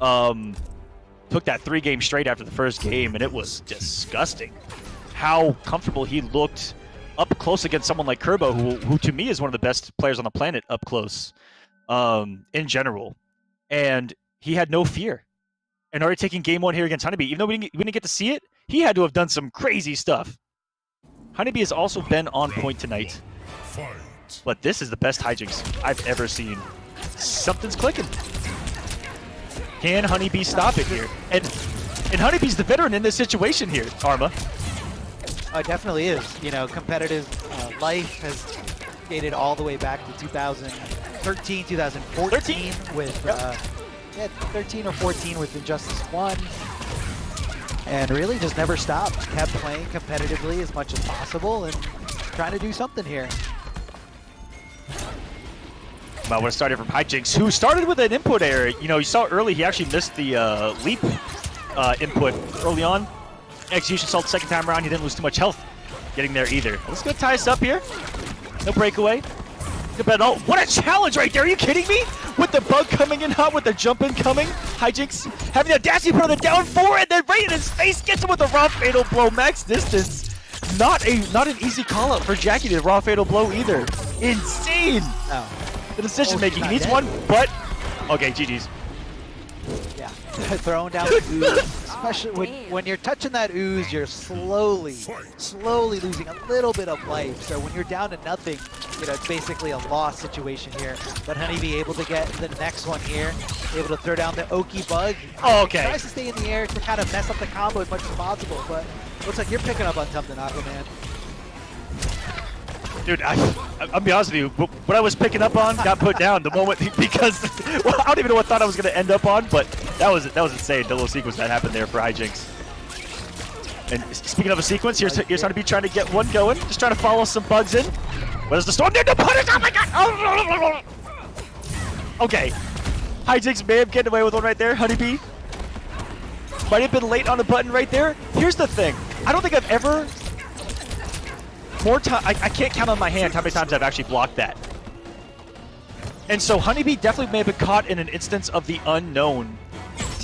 took that 3-game straight after the first game, and it was disgusting how comfortable he looked up close against someone like Kerbo, who to me is one of the best players on the planet up close, in general. And he had no fear. And already taking game 1 here against Honeybee, even though we didn't get to see it, he had to have done some crazy stuff. Honeybee has also been on point tonight. But this is the best hijinks I've ever seen. Something's clicking. Can Honeybee stop it here? And Honeybee's the veteran in this situation here, Arma. Oh, it definitely is. You know, competitive life has dated all the way back to 2013, 2014 with, yeah, 13 or 14 with Injustice 1. And really just never stopped. Kept playing competitively as much as possible and trying to do something here. I want to start it from Hijinks, who started with an input error. You know, you saw early he actually missed the leap input early on. Execution Salt second time around, he didn't lose too much health getting there either. Let's go tie us up here. No breakaway. Good bet. Oh, what a challenge right there. Are you kidding me? With the bug coming in hot, with the jump in coming. Hijinks having the audacity to put on the down 4 and then right in his face gets him with the raw fatal blow. Max distance. Not an easy call out for Jackie to raw fatal blow either. Insane. Oh. The decision making. He needs one, but okay, GG's. Yeah, throwing down the ooze. Especially when you're touching that ooze, you're slowly losing a little bit of life. So when you're down to nothing, you know, it's basically a loss situation here. But Honeybee able to get the next one here, able to throw down the Oki bug. Oh, okay. Tries to stay in the air to kind of mess up the combo as much as possible, but looks like you're picking up on something, Aquaman. Dude, I'll be honest with you. What I was picking up on got put down the moment because well, I don't even know what thought I was going to end up on, but that was insane. The little sequence that happened there for Hijinks. And speaking of a sequence, here's Honeybee trying to get one going, just trying to follow some bugs in. What is the storm? There, no punish! Oh my god! Okay, Hijinks may have getting away with one right there. Honeybee might have been late on the button right there. Here's the thing: I don't think I've ever. More time, I can't count on my hand how many times I've actually blocked that. And so Honeybee definitely may have been caught in an instance of the unknown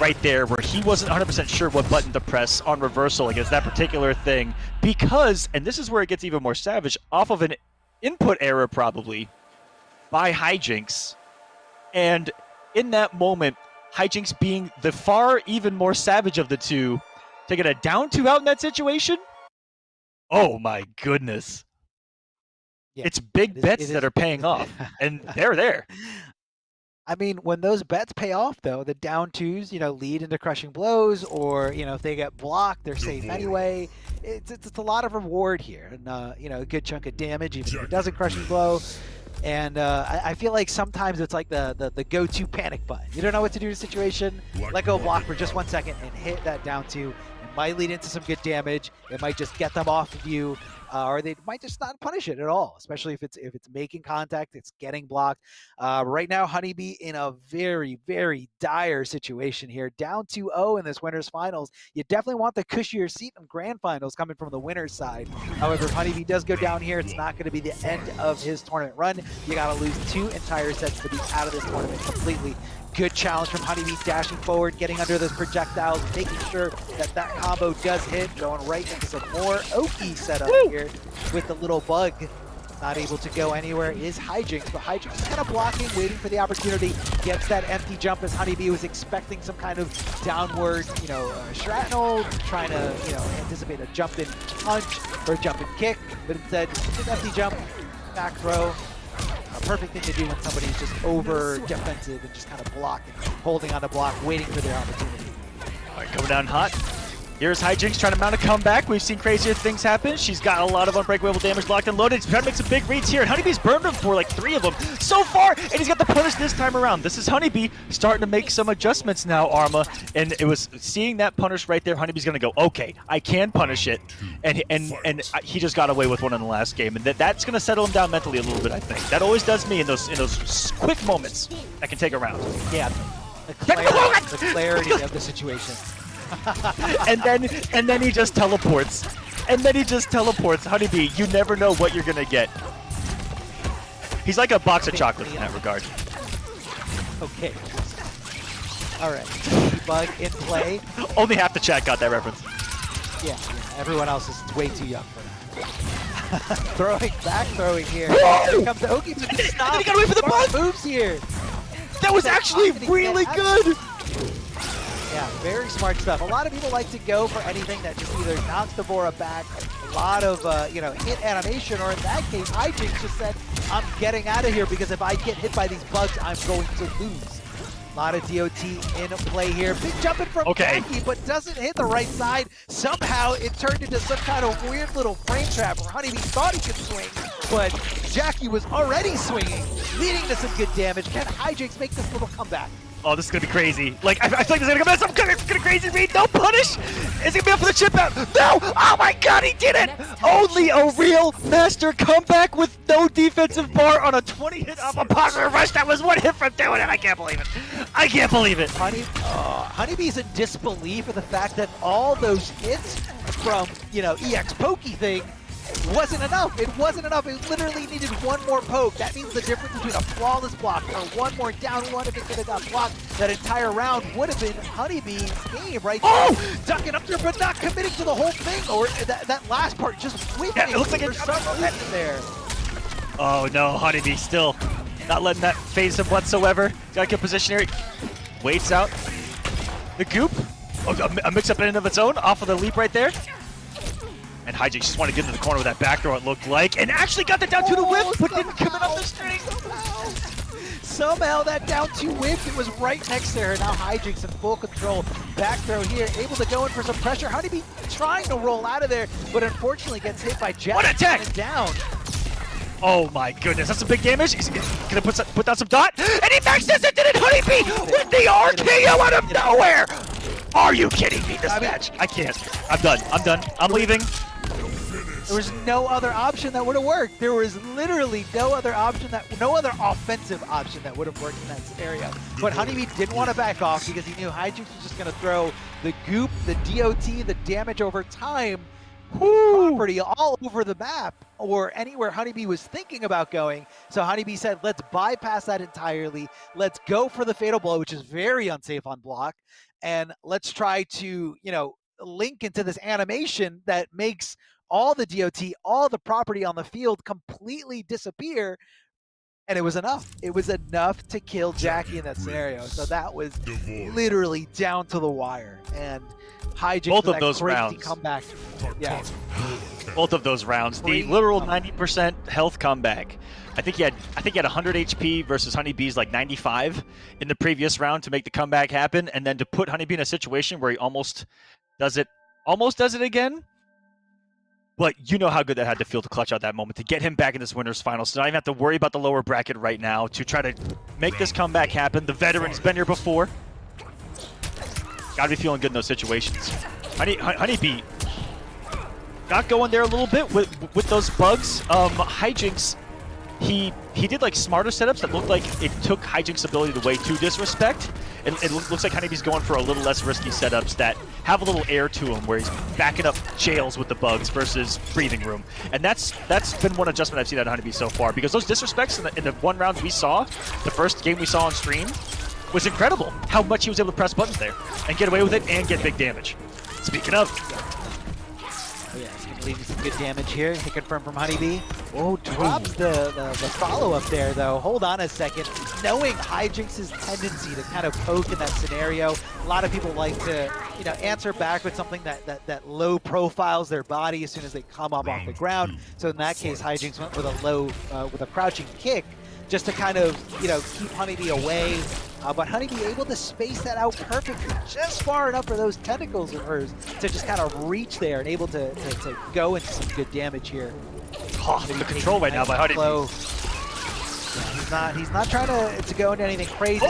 right there where he wasn't 100% sure what button to press on reversal against that particular thing because, and this is where it gets even more savage, off of an input error probably by Hijinks. And in that moment, Hijinks being the far even more savage of the two, taking a down 2 out in that situation. Oh my goodness. Yeah, it's big bets that are paying off, and they're there. I mean, when those bets pay off, though, the down 2s, you know, lead into crushing blows, or, you know, if they get blocked, they're safe anyway. It's a lot of reward here, and, you know, a good chunk of damage, even if it doesn't crushing blow. And I feel like sometimes it's like the go-to panic button. You don't know what to do in a situation, let go block for just 1 second and hit that down 2. It might lead into some good damage. It might just get them off of you, or they might just not punish it at all, especially if it's making contact, it's getting blocked. Right now, Honeybee in a very, very dire situation here. Down 2-0 in this winner's finals. You definitely want the cushier seat in grand finals coming from the winner's side. However, if Honeybee does go down here, it's not going to be the end of his tournament run. You got to lose 2 entire sets to be out of this tournament completely. Good challenge from Honeybee, dashing forward, getting under those projectiles, making sure that combo does hit, going right into some more Oki setup here with the little bug. Not able to go anywhere is Hijinks, but Hijinks is kind of blocking, waiting for the opportunity, gets that empty jump as Honeybee was expecting some kind of downward, you know, shrapnel, trying to, you know, anticipate a jump in punch or a jump in kick, but instead, just an empty jump, back throw. A perfect thing to do when somebody's just over defensive and just kind of blocking, holding on the block, waiting for their opportunity. All right, coming down hot. Here's Hijinks trying to mount a comeback. We've seen crazier things happen. She's got a lot of unbreakable damage locked and loaded. She's trying to make some big reads here, and Honeybee's burned him for like 3 of them so far, and he's got the punish this time around. This is Honeybee starting to make some adjustments now, Arma, and it was seeing that punish right there. Honeybee's gonna go, okay, I can punish it, and he just got away with one in the last game, and that's gonna settle him down mentally a little bit. I think that always does me in those quick moments that can take a round. Yeah, the clarity of the situation. and then he just teleports. Honeybee, you never know what you're gonna get. He's like a box of chocolates in that regard. Okay. All right. Bug in play. Only half the chat got that reference. Yeah. Everyone else is way too young for that. Throwing here. Here comes the Oki. Stop. He got away from the bug. Moves here. That was actually really good. Yeah, very smart stuff. A lot of people like to go for anything that just either knocks the Bora back, a lot of, you know, hit animation, or in that case, Hijinks just said, I'm getting out of here because if I get hit by these bugs, I'm going to lose. lot of DOT in play here. Big jump in from Jackie, but doesn't hit the right side. Somehow it turned into some kind of weird little frame trap where Honeybee thought he could swing, but Jackie was already swinging, leading to some good damage. Can Hijinks make this little comeback? Oh, this is gonna be crazy. Like, I feel like this is gonna come out. Some kind of crazy read. No punish. Is he gonna be up for the chip out? No! Oh my god, he did it! Only a real master comeback with no defensive bar on a 20 hit off a positive rush. That was one hit from doing it. I can't believe it. I can't believe it. Honeybee's in disbelief of the fact that all those hits from, you know, EX Pokey thing wasn't enough. It wasn't enough. It literally needed one more poke. That means the difference between a flawless block or one more down one. If it could have got blocked, that entire round would have been Honeybee's game right there. Oh! Ducking up there, but not committing to the whole thing. Or that last part just whipping. Yeah, it looks like there's some reason there. Oh no, Honeybee still not letting that phase him whatsoever. Got a good position here. Waits out. The goop. Oh, a mix-up in and of its own off of the leap right there. And Hijinks just wanted to get into the corner with that back throw, it looked like, and actually got that down to the whip, but didn't come in up the string. Somehow that down two whip, it was right next to her. Now Hijinks in full control. Back throw here, able to go in for some pressure. Honeybee trying to roll out of there, but unfortunately gets hit by Jack. What attack! Down. Oh my goodness, that's some big damage. He's gonna put down some dot, and he maxes it, did it, Honeybee, with the RKO out of nowhere! Are you kidding me, this match? I can't. I'm done. I'm leaving. There was no other option that would have worked. There was literally no other offensive option that would have worked in that scenario. But Honeybee didn't want to back off because he knew Hijinks was just going to throw the goop, the DOT, the damage over time property all over the map or anywhere Honeybee was thinking about going. So Honeybee said, let's bypass that entirely. Let's go for the fatal blow, which is very unsafe on block. And let's try to, you know, link into this animation that makes all the DOT, all the property on the field completely disappear. And it was enough. It was enough to kill Jackie in that scenario. So that was literally down to the wire. And Hijinks both of those rounds comeback. Yeah. Both of those rounds, the literal 90% health comeback. I think he had 100 HP versus Honeybee's like 95 in the previous round to make the comeback happen, and then to put Honeybee in a situation where he almost does it again. But you know how good that had to feel to clutch out that moment, to get him back in this winner's finals. So not even have to worry about the lower bracket right now, to try to make this comeback happen. The veteran's been here before. Gotta be feeling good in those situations. Honeybee got going there a little bit with those bugs. Hijinks, he did like smarter setups that looked like it took Hijinks' ability away to disrespect. It looks like Honeybee's going for a little less risky setups that have a little air to him, where he's backing up jails with the bugs versus breathing room. And that's been one adjustment I've seen out of Honeybee so far, because those disrespects in the one round we saw, the first game we saw on stream, was incredible. How much he was able to press buttons there and get away with it and get big damage. Speaking of. Oh yeah, it's going to leave you some good damage here. Hit confirm from Honeybee. Oh, drops the follow-up there, though. Hold on a second. Knowing Hijinks' tendency to kind of poke in that scenario, a lot of people like to, you know, answer back with something that low profiles their body as soon as they come up off the ground. So in that case, Hijinks went with a low, with a crouching kick, just to kind of, you know, keep Honeybee away. But Honeybee able to space that out perfectly, just far enough for those tentacles of hers to just kind of reach there and able to go into some good damage here. Oh, the control right now by Honeybee. Yeah, he's not trying to go into anything crazy.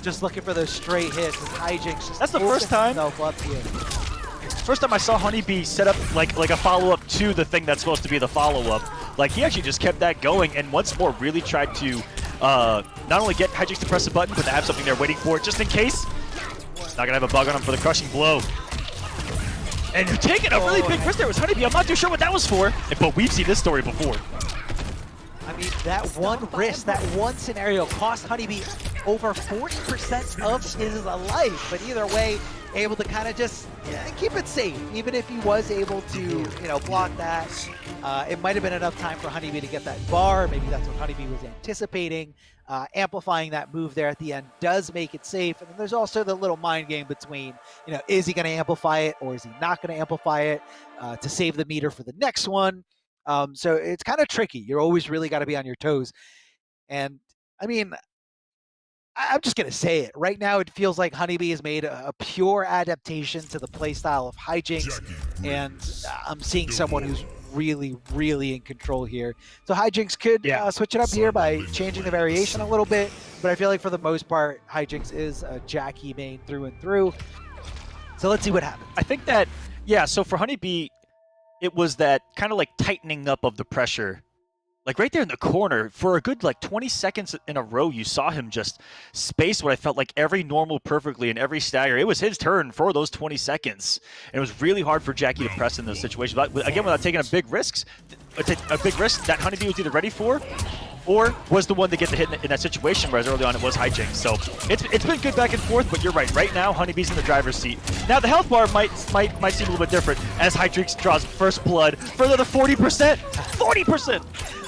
Just looking for those straight hits. And Hijinks just that's the first time. First time I saw Honeybee set up like a follow-up to the thing that's supposed to be the follow-up. Like, he actually just kept that going and once more really tried to not only get Hijinks to press a button, but to have something there waiting for it just in case. Not gonna have a bug on him for the crushing blow. And taking a really big risk there was Honeybee. I'm not too sure what that was for, but we've seen this story before. I mean, that one risk, that one scenario cost Honeybee over 40% of his life. But either way, able to kind of just keep it safe. Even if he was able to, you know, block that, it might have been enough time for Honeybee to get that bar. Maybe that's what Honeybee was anticipating. Amplifying that move there at the end does make it safe. And then there's also the little mind game between, you know, is he going to amplify it or is he not going to amplify it to save the meter for the next one? So it's kind of tricky. You're always really got to be on your toes. And I mean, I'm just going to say it. Right now, it feels like Honeybee has made a pure adaptation to the playstyle of Hijinks, and I'm seeing someone who's really, really in control here. So Hijinks could switch it up here by changing the variation a little bit, but I feel like for the most part, Hijinks is a Jackie main through and through. So let's see what happens. I think that, so for Honeybee, it was that kind of like tightening up of the pressure. Like right there in the corner, for a good like 20 seconds in a row, you saw him just space what I felt like every normal perfectly and every stagger. It was his turn for those 20 seconds. And it was really hard for Jackie to press in those situations. But again, without taking a big risk that Honeybee was either ready for or was the one to get the hit in that situation, whereas early on it was Hijinks. So it's been good back and forth, but you're right. Right now, Honeybee's in the driver's seat. Now the health bar might seem a little bit different as Hijinks draws first blood for another 40%. 40%!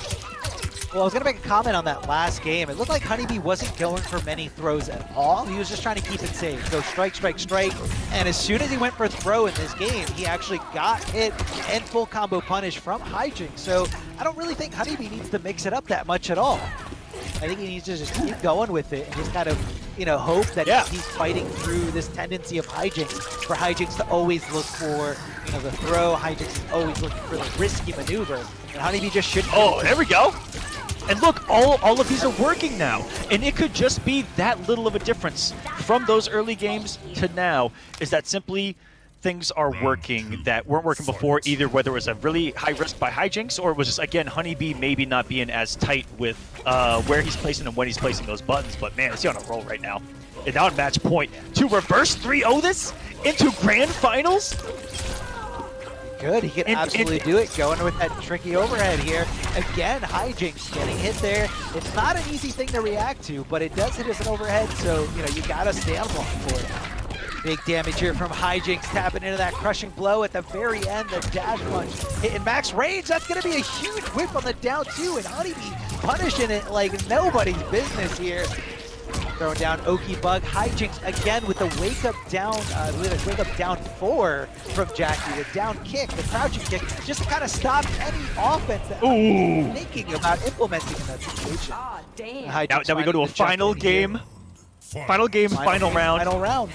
Well, I was going to make a comment on that last game. It looked like Honeybee wasn't going for many throws at all. He was just trying to keep it safe. Go strike, strike, strike. And as soon as he went for a throw in this game, he actually got hit and full combo punish from Hijinks. So I don't really think Honeybee needs to mix it up that much at all. I think he needs to just keep going with it and just kind of, hope that he's fighting through this tendency of Hijinks, for Hijinks to always look for, the throw. Hijinks is always looking for the risky maneuver. And Honeybee just shouldn't. Oh, there we go. And look, all of these are working now. And it could just be that little of a difference from those early games to now, is that simply things are working that weren't working before, either whether it was a really high risk by Hijinks or it was just, again, Honeybee maybe not being as tight with where he's placing and when he's placing those buttons. But man, is he on a roll right now. And now at match point to reverse 3-0 this into grand finals? Good, he can absolutely do it, going with that tricky overhead here. Again, Hijinks getting hit there. It's not an easy thing to react to, but it does hit as an overhead, so, you gotta stand block for it. Big damage here from Hijinks, tapping into that crushing blow at the very end, the dash punch hitting max range. That's gonna be a huge whip on the down two, and Honeybee punishing it like nobody's business here. Throwing down Oki Bug. Hijinks again with the wake up down 4 from Jackie. The down kick, the crouching kick, just to kind of stop any offense that I'm thinking about implementing in that situation. Ah, damn. Now we go to a final game. Final round.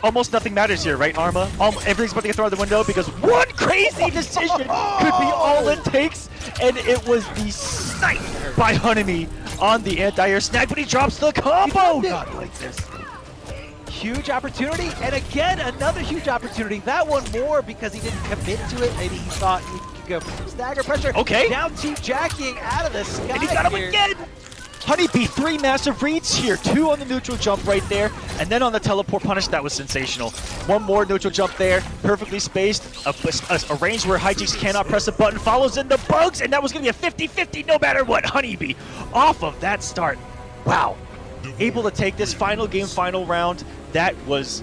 Almost nothing matters here, right, Arma? Everything's about to get thrown out the window because one crazy decision could be all it takes, and it was the snipe by Honeybee on the anti-air snag, but he drops the combo! Not like this. Huge opportunity, and again, another huge opportunity. That one more because he didn't commit to it. Maybe he thought he could go for some stagger pressure. Okay. Down to Jackieing out of the sky. And he got him again! Honeybee, 3 massive reads here, 2 on the neutral jump right there, and then on the teleport punish, that was sensational. 1 more neutral jump there, perfectly spaced, a range where Hijinks cannot press a button, follows in the bugs, and that was going to be a 50-50 no matter what. Honeybee, off of that start, wow. Able to take this final game, final round, that was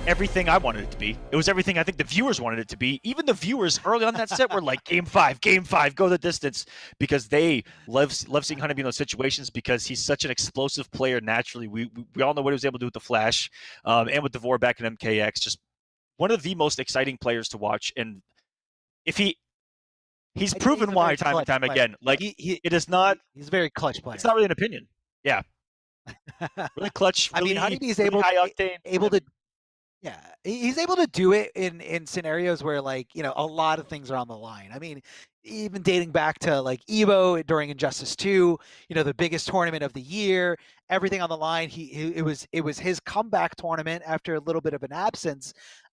everything I wanted it to be. It was everything I think the viewers wanted it to be. Even the viewers early on that set were like, game 5, go the distance, because they love seeing Honeybee in those situations because he's such an explosive player naturally. We all know what he was able to do with the Flash and with Devore back in MKX. Just one of the most exciting players to watch. And if he's proven why time and time again. Like, it is not... He's a very clutch player. It's not really an opinion. Yeah. Really clutch. Really, Honeybee's really high octane. Yeah, he's able to do it in scenarios where, like, a lot of things are on the line. I mean, even dating back to like Evo during Injustice 2, the biggest tournament of the year, everything on the line. It was his comeback tournament after a little bit of an absence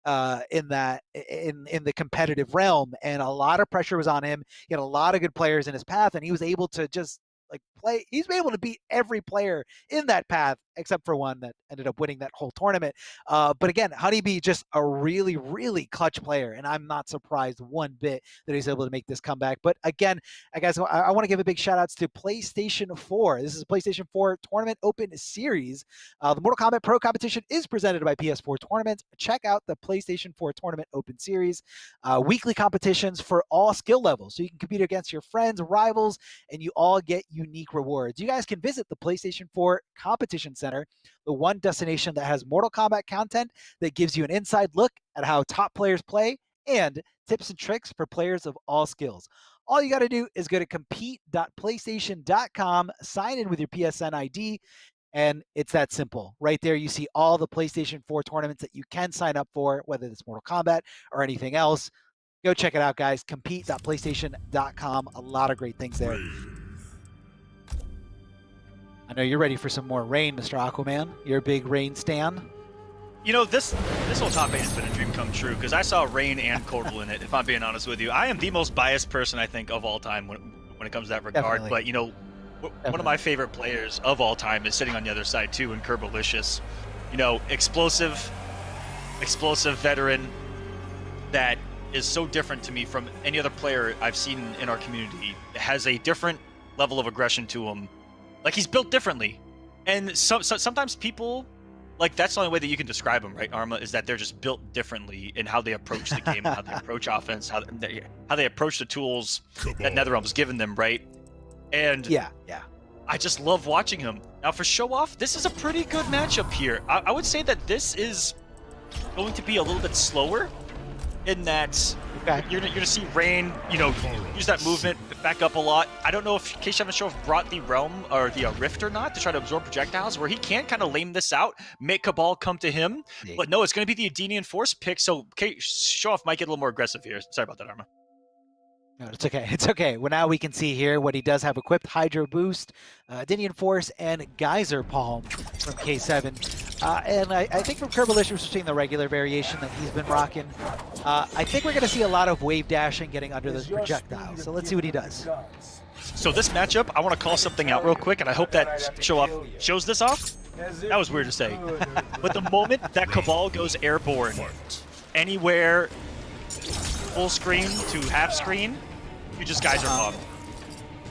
in the competitive realm, and a lot of pressure was on him. He had a lot of good players in his path, and he was able to just play. He's been able to beat every player in that path except for one that ended up winning that whole tournament. But again, Honeybee, just a really, really clutch player, and I'm not surprised one bit that he's able to make this comeback. But again, guys, I want to give a big shout outs to PlayStation 4. This is a PlayStation 4 Tournament Open Series. The Mortal Kombat Pro Competition is presented by PS4 Tournament. Check out the PlayStation 4 Tournament Open Series. Weekly competitions for all skill levels, so you can compete against your friends, rivals, and you all get unique rewards. You guys can visit the PlayStation 4 Competition Center, the one destination that has Mortal Kombat content that gives you an inside look at how top players play and tips and tricks for players of all skills. All you got to do is go to compete.playstation.com, sign in with your PSN ID, and it's that simple. Right there, you see all the PlayStation 4 tournaments that you can sign up for, whether it's Mortal Kombat or anything else. Go check it out, guys. Compete.playstation.com. A lot of great things there. I know you're ready for some more Rain, Mr. Aquaman. You're a big Rain stan. You know, this whole top 8 has been a dream come true because I saw Rain and Korbal in it, if I'm being honest with you. I am the most biased person, I think, of all time when it comes to that regard. Definitely. But, you know, one of my favorite players of all time is sitting on the other side, too, in Curbalicious. You know, explosive veteran that is so different to me from any other player I've seen in our community. Has a different level of aggression to him. Like, he's built differently. And sometimes people... Like, that's the only way that you can describe them, right, Arma, is that they're just built differently in how they approach the game, how they approach offense, how they approach the tools that NetherRealm's given them, right? And yeah, I just love watching him. Now, for show-off, this is a pretty good matchup here. I would say that this is going to be a little bit slower in that you're gonna see Rain, you know, use that movement, back up a lot. I don't know if K7 Show brought the Realm or the Rift or not to try to absorb projectiles, where he can kind of lame this out, make Cabal come to him. But no, it's going to be the Adenian Force pick, so Show Off might get a little more aggressive here. Sorry about that, Arma. No, it's okay. It's okay. Well, now we can see here what he does have equipped: Hydro Boost, Adenian Force, and Geyser Palm from K7. And I think from Curbalicious, we're seeing the regular variation that he's been rocking. I think we're going to see a lot of wave dashing getting under the projectile. So let's see what he does. So this matchup, I want to call something out real quick, and I hope that Show Off shows this off. That was weird to say. But the moment that Cabal goes airborne, anywhere full screen to half screen, you just Geyser Palm.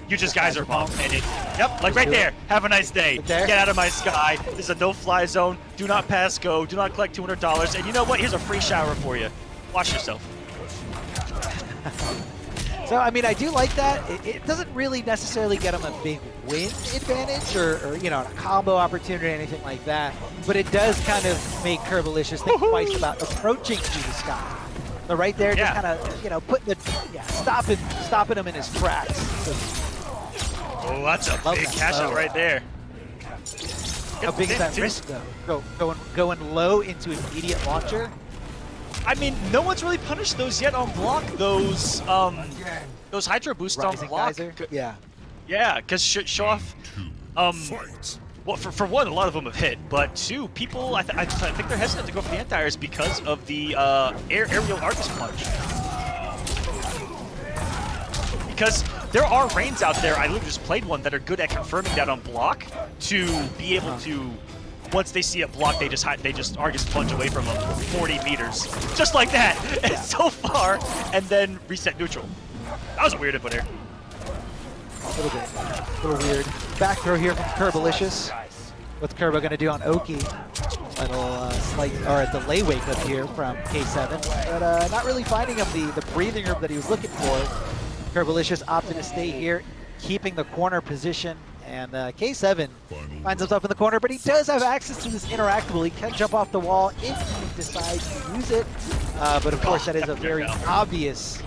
You just Geyser Palm. And it, yep, like right there. Have a nice day. Get out of my sky. This is a no-fly zone. Do not pass go. Do not collect $200. And you know what? Here's a free shower for you. Wash yourself. So, I mean, I do like that. It doesn't really necessarily get him a big win advantage or you know, a combo opportunity or anything like that. But it does kind of make Curbalicious think twice about approaching to the sky. So right there, just kind of, you know, putting the, stopping him in his tracks. So, oh, that's a big cash out right there. How big is that risk, though? Going low into immediate launcher? I mean, no one's really punished those yet on block. Those Hydro Boosts on block. Yeah. Yeah, because Show Off, well, for one, a lot of them have hit, but two, people, I think they're hesitant to go for the anti-airs because of the aerial Argus Punch. Because there are Rains out there, I literally just played one, that are good at confirming that on block to be able to, once they see a block, they just Argus Punch away from them 40 meters. Just like that, and so far, and then reset neutral. That was a weird input here. A little weird. Back throw here from Curbalicious. What's Curba going to do on Oki? Little slight, or a delay wake up here from K7, but not really finding him the breathing room that he was looking for. Curbalicious opted to stay here, keeping the corner position, and K7 finds himself in the corner, but he does have access to this interactable. He can jump off the wall if he decides to use it, but of course that is a very obvious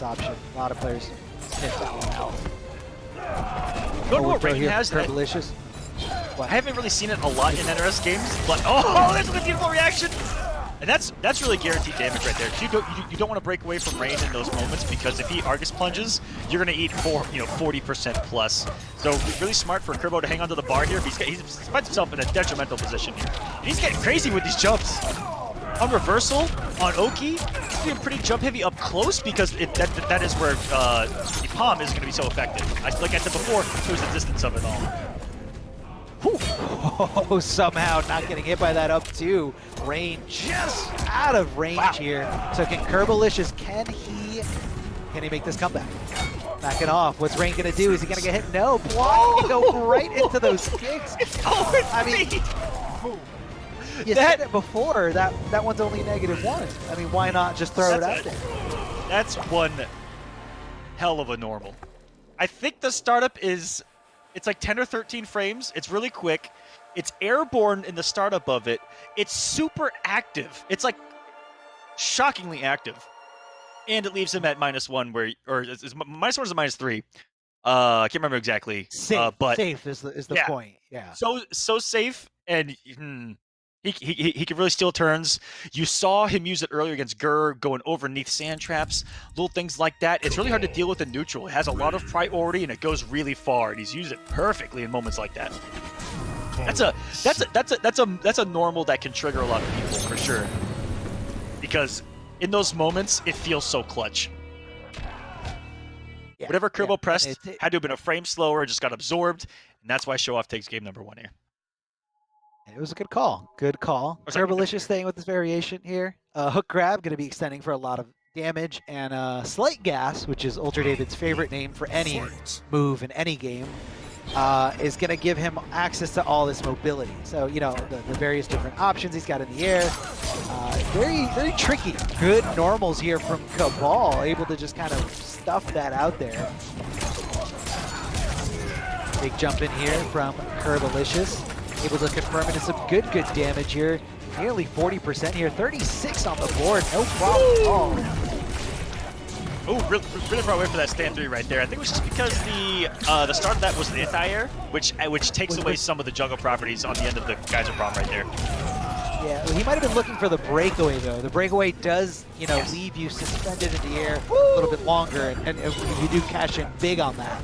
option. A lot of players sniff that one out. Good what Rain has. Curbalicious. I haven't really seen it a lot in NRS games, but oh, there's a beautiful reaction, and that's really guaranteed damage right there. You don't want to break away from Rain in those moments, because if he Argus plunges, you're gonna eat 40% plus. So really smart for Curbo to hang onto the bar here. He finds himself in a detrimental position here, and he's getting crazy with these jumps. On reversal, on Oki, he's being pretty jump heavy up close, because that is where the palm is going to be so effective. Like I said before, there's the distance of it all. Oh, somehow not getting hit by that up too. Rain just out of range here. So can Curbalicious, can he make this comeback? Backing off. What's Rain going to do? Is he going to get hit? No, block. Go right into those kicks. I mean, you said it before, that one's only -1. I mean, why not just throw it out there? That's one hell of a normal. I think the startup is, it's like 10 or 13 frames. It's really quick. It's airborne in the startup of it. It's super active. It's like shockingly active. and it leaves him at -1, where or is -1 or -3? I can't remember exactly. Safe, but safe is the point. Yeah. So safe, and he can really steal turns. You saw him use it earlier against Gur, going overneath sand traps, little things like that. It's really hard to deal with in neutral. It has a lot of priority, and it goes really far. And he's used it perfectly in moments like that. That's a normal that can trigger a lot of people for sure. Because in those moments, it feels so clutch. Yeah, Whatever Kerbal pressed it- had to have been a frame slower, just got absorbed, and that's why Show Off takes game number 1 here. It was a good call. Good call. Curbalicious staying with this variation here. Hook grab going to be extending for a lot of damage, and Slight Gas, which is Ultra David's favorite name for any move in any game, is going to give him access to all this mobility. So, you know, the various different options he's got in the air. Very, very tricky. Good normals here from Cabal, able to just kind of stuff that out there. Big jump in here from Curbalicious. Able to confirm into some good damage here. Nearly 40% here. 36 on the board. No problem at all. Oh, really far away for that stand 3 right there. I think it was just because the start of that was the anti-air, which takes away some of the jungle properties on the end of the Geyser Bomb right there. Yeah, well, he might have been looking for the breakaway though. The breakaway does, you know, leave you suspended in the air a little bit longer, and if you do cash in big on that,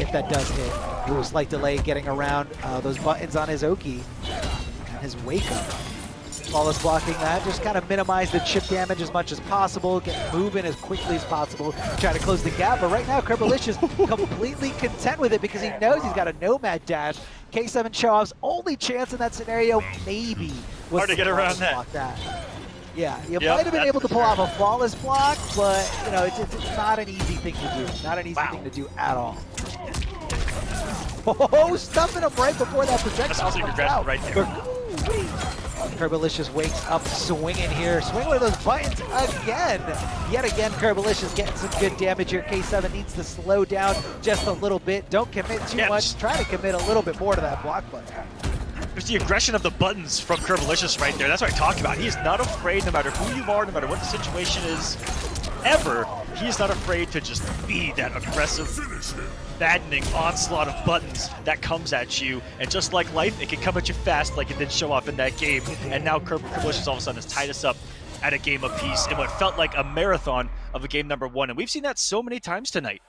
if that does hit. It was slight delay getting around those buttons on his Oki and his wake up. Flawless blocking that, just kind of minimize the chip damage as much as possible, get moving as quickly as possible, try to close the gap. But right now, Curbalicious completely content with it because he knows he's got a Nomad dash. K7 Show-Off's only chance in that scenario maybe was hard to get around that. Yeah, you might have been able to pull off a flawless block, but you know it's not an easy thing to do. Not an easy thing to do at all. Oh, stuffing him right before that projectile comes out. Right there. Curbalicious wakes up swinging here. Swing with those buttons again. Yet again, Curbalicious getting some good damage here. K7 needs to slow down just a little bit. Don't commit too much. Try to commit a little bit more to that block button. There's the aggression of the buttons from Curbalicious right there. That's what I talked about. He is not afraid, no matter who you are, no matter what the situation is, ever. He is not afraid to just be that aggressive, maddening onslaught of buttons that comes at you. And just like life, it can come at you fast like it did Show Off in that game. And now Curbalicious all of a sudden has tied us up at a game apiece in what felt like a marathon of a game number 1. And we've seen that so many times tonight.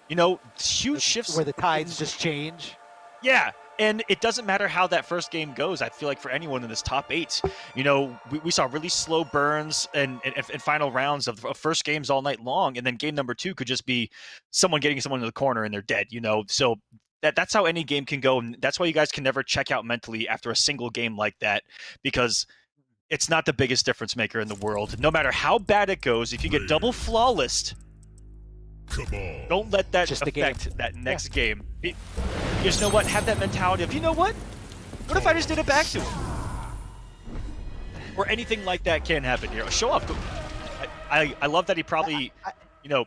You know, huge shifts. Where the tides just change. Yeah. And it doesn't matter how that first game goes. I feel like for anyone in this top 8, you know, we saw really slow burns and final rounds of first games all night long. And then game number 2 could just be someone getting someone in the corner and they're dead, you know. So that's how any game can go. And that's why you guys can never check out mentally after a single game like that, because it's not the biggest difference maker in the world. No matter how bad it goes, if you get double flawless, don't let that affect that next game. You just know what? Have that mentality of, you know what? What if I just did it back to him? Or anything like that can happen here. Show Off. I love that he probably, you know.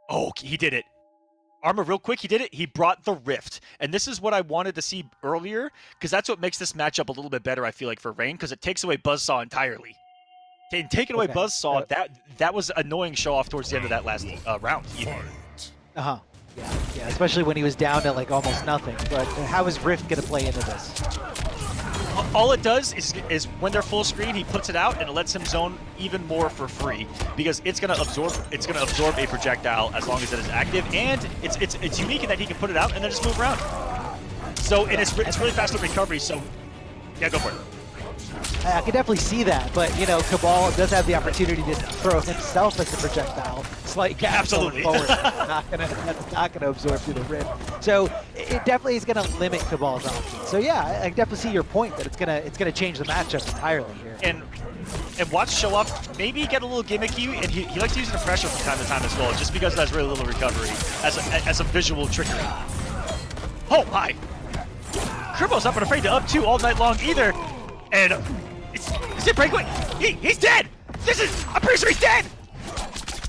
Oh, he did it. Armor, real quick, he did it. He brought the Rift. And this is what I wanted to see earlier, because that's what makes this matchup a little bit better, I feel like, for Rain, because it takes away Buzzsaw entirely. Taking away Buzzsaw, that was annoying Show Off towards the end of that last round. Uh-huh. Yeah, especially when he was down to like almost nothing. But how is Rift going to play into this? All it does is when they're full screen, he puts it out and it lets him zone even more for free, because it's going to absorb a projectile as long as it is active, and it's unique in that he can put it out and then just move around. So and it's really fast on recovery. So yeah, go for it. I can definitely see that, but you know, Cabal does have the opportunity to throw himself as a projectile. Slight gap going forward. That's not gonna absorb through the Rift. So it definitely is gonna limit Cabal's options. So yeah, I definitely see your point that it's gonna change the matchup entirely here. And watch Show Off maybe get a little gimmicky, and he likes using the pressure from time to time as well, just because that's really little recovery as a visual trickery. Oh my! Kerbal's not afraid to up 2 all night long either. And is it breakaway? He's dead! I'm pretty sure he's dead!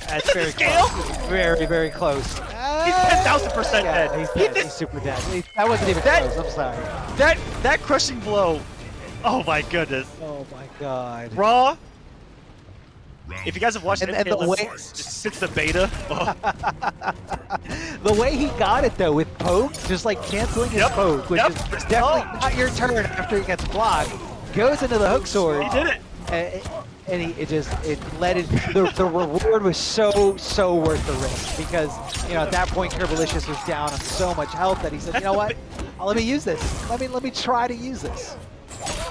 That's very close. Very, very close. He's 10,000% dead. He's dead. He's super dead. That wasn't even close. I'm sorry. That crushing blow. Oh my goodness. Oh my god. Raw. If you guys have watched And the MK11 way- since the beta, The way he got it though, with poke, just like canceling his poke, which is definitely not your turn after he gets blocked, goes into the hook sword. He did it. And the reward was so worth the risk, because at that point Curbalicious was down on so much health that he said, you know what, let me use this. Let me try to use this.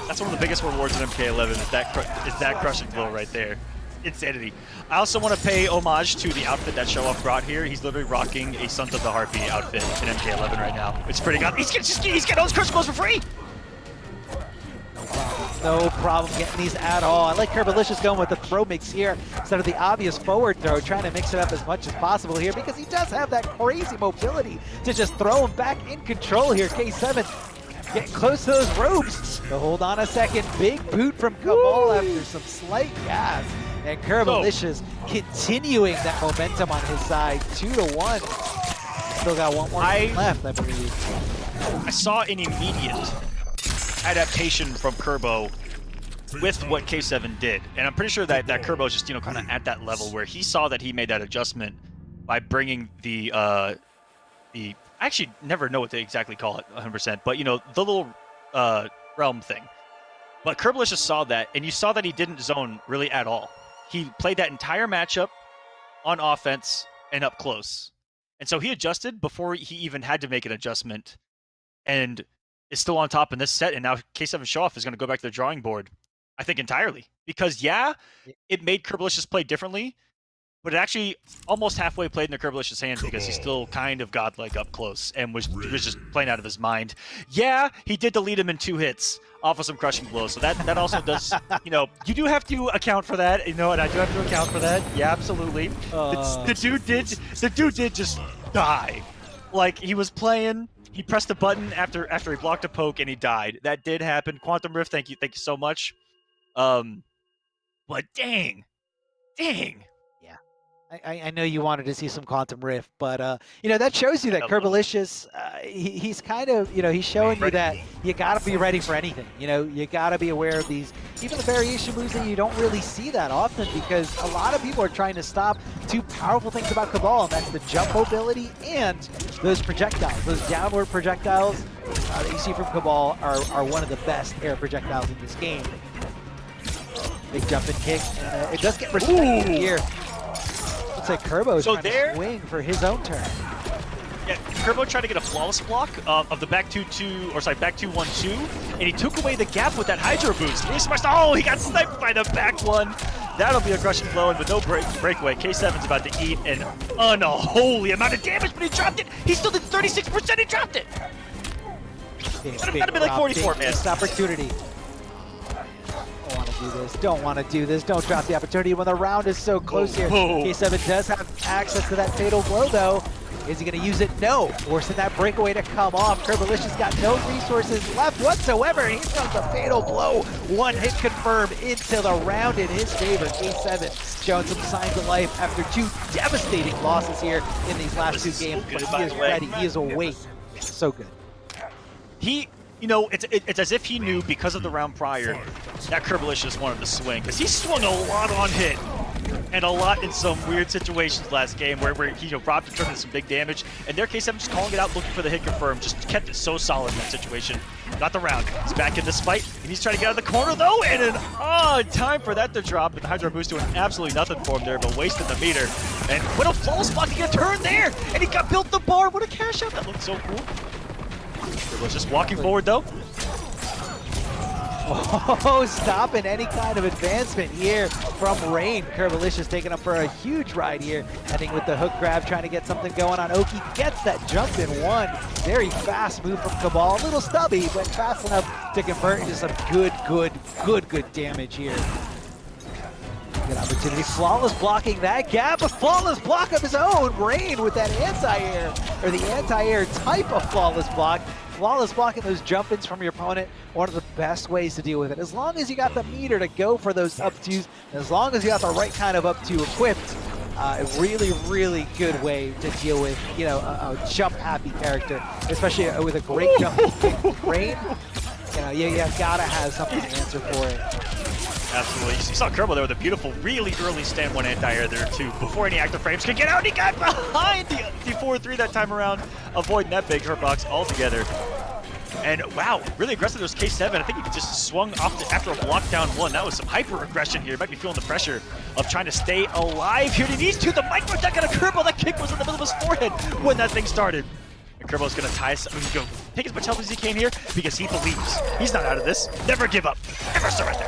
That's one of the biggest rewards in MK11 is that crushing blow right there. Insanity. I also want to pay homage to the outfit that Show Off brought here. He's literally rocking a Sons of the Harpy outfit in MK11 right now. It's pretty good. He's getting all his crushing blows for free. No problem getting these at all. I like Curbalicious going with the throw mix here instead of the obvious forward throw, trying to mix it up as much as possible here, because he does have that crazy mobility to just throw him back in control here. K7 getting close to those ropes. But hold on a second. Big boot from Cabal after some slight gas. And Curbalicious continuing that momentum on his side, 2-1. Still got one more game left, I believe. I saw an immediate adaptation from Curbo with what K7 did, and I'm pretty sure that Curbo is just kind of at that level where he saw that he made that adjustment by bringing the I actually never know what to exactly call it 100%, but the little realm thing. But Curbalicious saw that, and you saw that he didn't zone really at all. He played that entire matchup on offense and up close, and so he adjusted before he even had to make an adjustment, and is still on top in this set, and now K7 Show-Off is going to go back to the drawing board, I think, entirely. Because, yeah, it made Curbalicious play differently, but it actually almost halfway played into Curbalicious' hands because he still kind of got up close and was just playing out of his mind. Yeah, he did delete him in 2 hits off of some crushing blows, so that also does, you do have to account for that, and I do have to account for that. Yeah, absolutely. The dude did just die. Like, he was playing... He pressed the button after he blocked a poke and he died. That did happen. Quantum Rift, thank you so much. But dang. Yeah, I know you wanted to see some Quantum Rift, but that shows you that Curbalicious, he's kind of he's showing you that you gotta be ready for anything. You gotta be aware of these, even the variation moves that you don't really see that often, because a lot of people are trying to stop 2 powerful things about Cabal, and that's the jump mobility and those projectiles, those downward projectiles that you see from Cabal are one of the best air projectiles in this game. Big jump and kick, and it does get respected here. Looks like Curbo's trying to swing for his own turn. Yeah, Curbo tried to get a flawless block of the back 2-2, or sorry, back 2-1-2, and he took away the gap with that Hydro boost. Oh, he got sniped by the back one. That'll be a crushing blow, and with no breakaway, K7's about to eat an unholy amount of damage, but he dropped it. He still did 36%, he dropped it. That'd be like 44, man. Missed opportunity. Don't want to do this. Don't drop the opportunity when the round is so close here. K7 does have access to that fatal blow, though. Is he going to use it? No. Forcing that breakaway to come off. Curbalicious got no resources left whatsoever. Here comes a fatal blow. 1 hit confirmed into the round in his favor. K7 showing some signs of life after 2 devastating losses here in these last 2 games. But he is ready. He is awake. So good. It's as if he knew, because of the round prior, that Curbalicious wanted to swing, because he swung a lot on hit and a lot in some weird situations last game where he robbed and turned into some big damage. In their case, I'm just calling it out, looking for the hit confirm, just kept it so solid in that situation. Got the round. He's back in this fight, and he's trying to get out of the corner, though, and an odd time for that to drop, and the Hydro Boost doing absolutely nothing for him there, but wasting the meter. And what a flawless blocking a turn there, and he got built the bar. What a cash out. That looked so cool. Was just walking forward, though. Oh, stopping any kind of advancement here from Rain. Curbalicious taking up for a huge ride here. Ending with the hook grab, trying to get something going on. Oki gets that jump in 1. Very fast move from Cabal. A little stubby, but fast enough to convert into some good damage here. Good opportunity. Flawless blocking that gap. A flawless block of his own. Rain with that anti-air, or the anti-air type of flawless block. Flawless blocking those jump-ins from your opponent, one of the best ways to deal with it. As long as you got the meter to go for those up-twos, and as long as you got the right kind of up-two equipped, a really good way to deal with, a jump-happy character, especially with a great jump. Rain, you gotta have something to answer for it. Absolutely. You saw Kerbal there with a beautiful, really early stand 1 anti-air there too. Before any active frames could get out, he got behind the 4-3 that time around, avoiding that big hurt box altogether. And wow, really aggressive. There's K7. I think he just swung off after a block down 1. That was some hyper aggression here. Might be feeling the pressure of trying to stay alive here. He needs to. The micro attack on a Kerbal. That kick was in the middle of his forehead when that thing started. And Kerbal's gonna tie us. He's gonna take as much help as he can here because he believes he's not out of this. Never give up. Never surrender.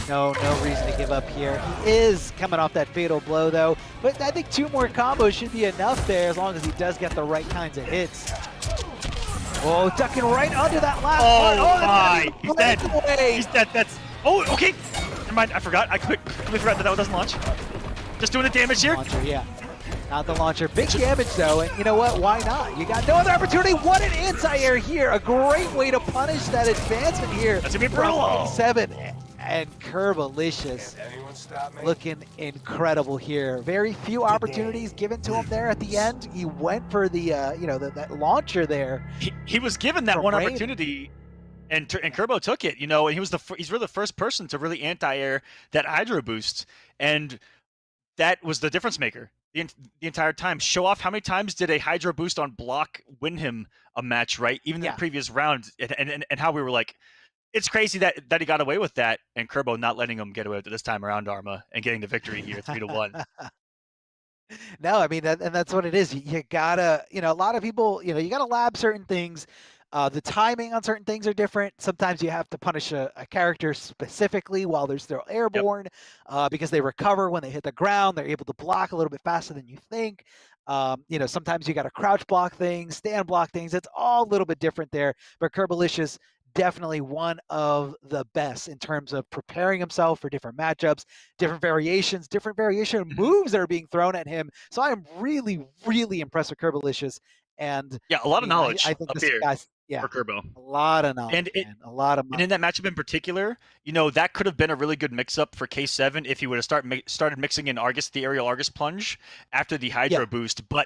No reason to give up here. He is coming off that fatal blow though, but I think 2 more combos should be enough there as long as he does get the right kinds of hits. Oh, ducking right under that last one. Oh my! He's dead. He's dead. That's. Oh, okay. Never mind. I forgot. I completely forgot that doesn't launch. Just doing the damage here. Launcher, yeah. Not the launcher. Big damage though, and you know what? Why not? You got no other opportunity. What an anti-air here. A great way to punish that advancement here. That's gonna be brutal. 7 and Curbalicious looking incredible here. Very few opportunities given to him there at the end. He went for the that launcher there. He was given that one opportunity, and Kerbo took it. You know, and he's really the first person to really anti-air that Hydro boost, and that was the difference maker the entire time. Show off how many times did a Hydro boost on block win him a match, right? Even in the previous round, and how we were like, it's crazy that he got away with that, and Kerbo not letting him get away with it this time around, Arma, and getting the victory here, 3-1. No, I mean, that's what it is. You gotta, a lot of people, you gotta lab certain things. The timing on certain things are different. Sometimes you have to punish a character specifically while they're still airborne, because they recover when they hit the ground. They're able to block a little bit faster than you think. Sometimes you got to crouch block things, stand block things. It's all a little bit different there. But Curbalicious, definitely one of the best in terms of preparing himself for different matchups, different variation moves that are being thrown at him. So I am really, really impressed with Curbalicious. And yeah, a lot of knowledge I think up this here guy's, for Kerbo. A lot of knowledge, a lot of. And in that matchup in particular, that could have been a really good mix-up for K7 if he would have started mixing in Argus, the aerial Argus plunge after the Hydro boost. But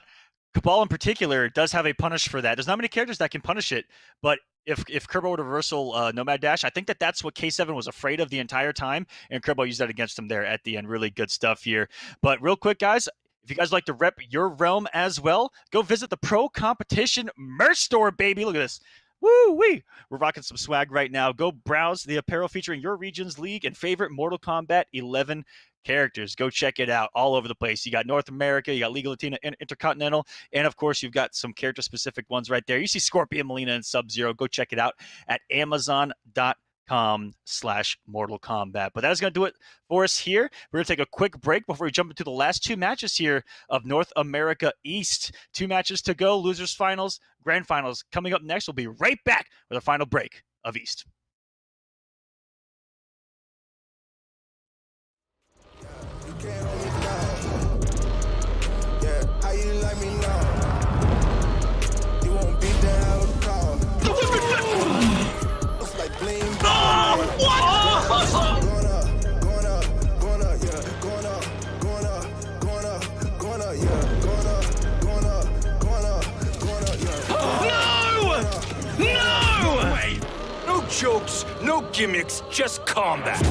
Cabal in particular does have a punish for that. There's not many characters that can punish it, but if Kerbo would reversal Nomad Dash, I think that's what K7 was afraid of the entire time, and Kerbo used that against him there at the end. Really good stuff here. But real quick, guys, if you guys like to rep your realm as well, go visit the Pro Competition merch store, baby. Look at this. Woo-wee! We're rocking some swag right now. Go browse the apparel featuring your region's league and favorite Mortal Kombat 11 characters. Go check it out all over the place. You got North America, you got Liga Latina, Intercontinental, and of course you've got some character-specific ones right there. You see Scorpion, Melina, and Sub-Zero. Go check it out at Amazon.com/Mortal Kombat. But that is going to do it for us here. We're going to take a quick break before we jump into the last 2 matches here of North America East. 2 matches to go, losers finals, grand finals. Coming up next, we'll be right back with a final break of East. No jokes, no gimmicks, just combat.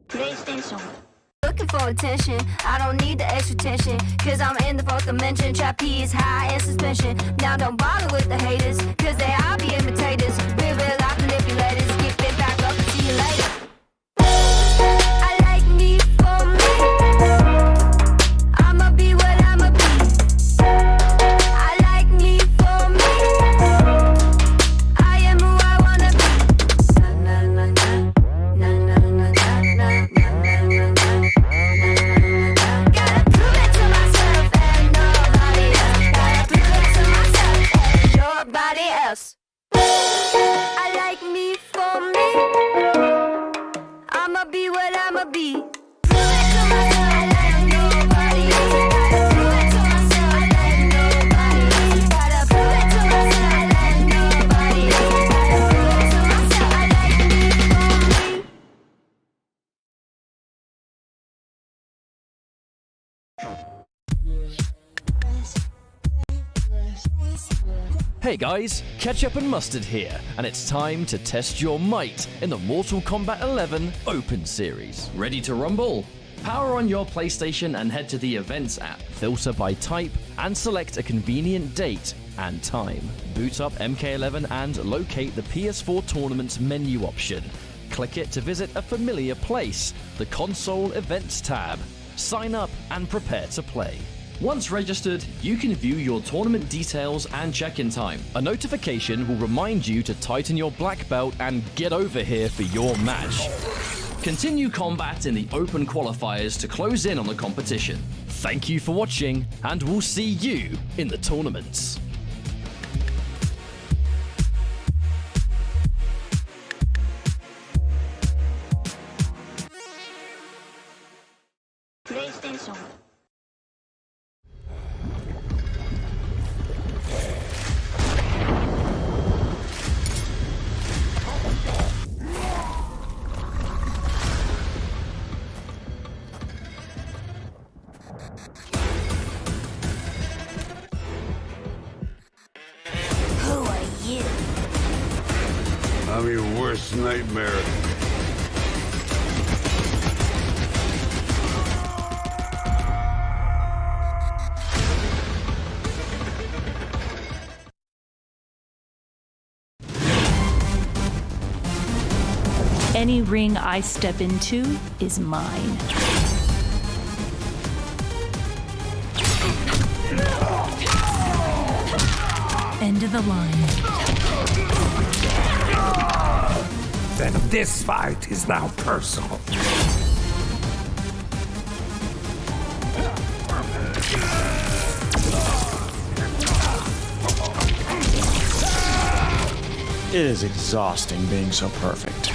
PlayStation. Looking for attention, I don't need the extra tension, cause I'm in the 4th dimension. Trapeze high in suspension. Now don't bother with the haters, cause they all be imitators. We're real life manipulators. Get it back up and see you later. I like me for me. I'ma be what I'ma be. I like me for me. I am who I wanna be. Na na na na na na na na na na. Gotta prove it to myself and nobody else. Gotta prove it to myself and nobody else. I like me for me. I'ma be what I'ma be. Prove it to myself and nobody else. Gotta prove it to myself and nobody else. Gotta prove it to myself and nobody else. Gotta prove it to myself. I like me for me. Hey guys, Ketchup and Mustard here, and it's time to test your might in the Mortal Kombat 11 Open Series. Ready to rumble? Power on your PlayStation and head to the Events app, filter by type, and select a convenient date and time. Boot up MK11 and locate the PS4 Tournaments menu option. Click it to visit a familiar place, the Console Events tab. Sign up and prepare to play. Once registered, you can view your tournament details and check-in time. A notification will remind you to tighten your black belt and get over here for your match. Continue combat in the open qualifiers to close in on the competition. Thank you for watching, and we'll see you in the tournaments. PlayStation. Who are you? I'm your worst nightmare. Any ring I step into is mine. End of the line. Then this fight is now personal. It is exhausting being so perfect.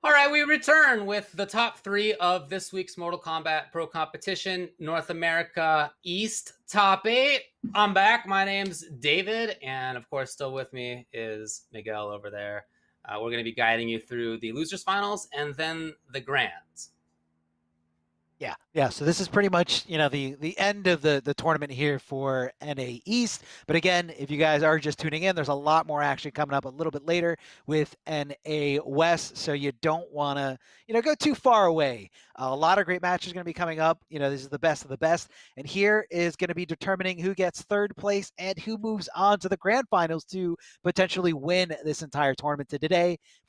All right, we return with the top 3 of this week's Mortal Kombat Pro Competition, North America East top 8. I'm back. My name's David, and of course, still with me is Miguel over there. We're going to be guiding you through the losers finals and then the grands. Yeah. So this is pretty much, the end of the tournament here for NA East. But again, if you guys are just tuning in, there's a lot more action coming up a little bit later with NA West. So you don't want to, go too far away. A lot of great matches are going to be coming up. This is the best of the best. And here is going to be determining who gets third place and who moves on to the grand finals to potentially win this entire tournament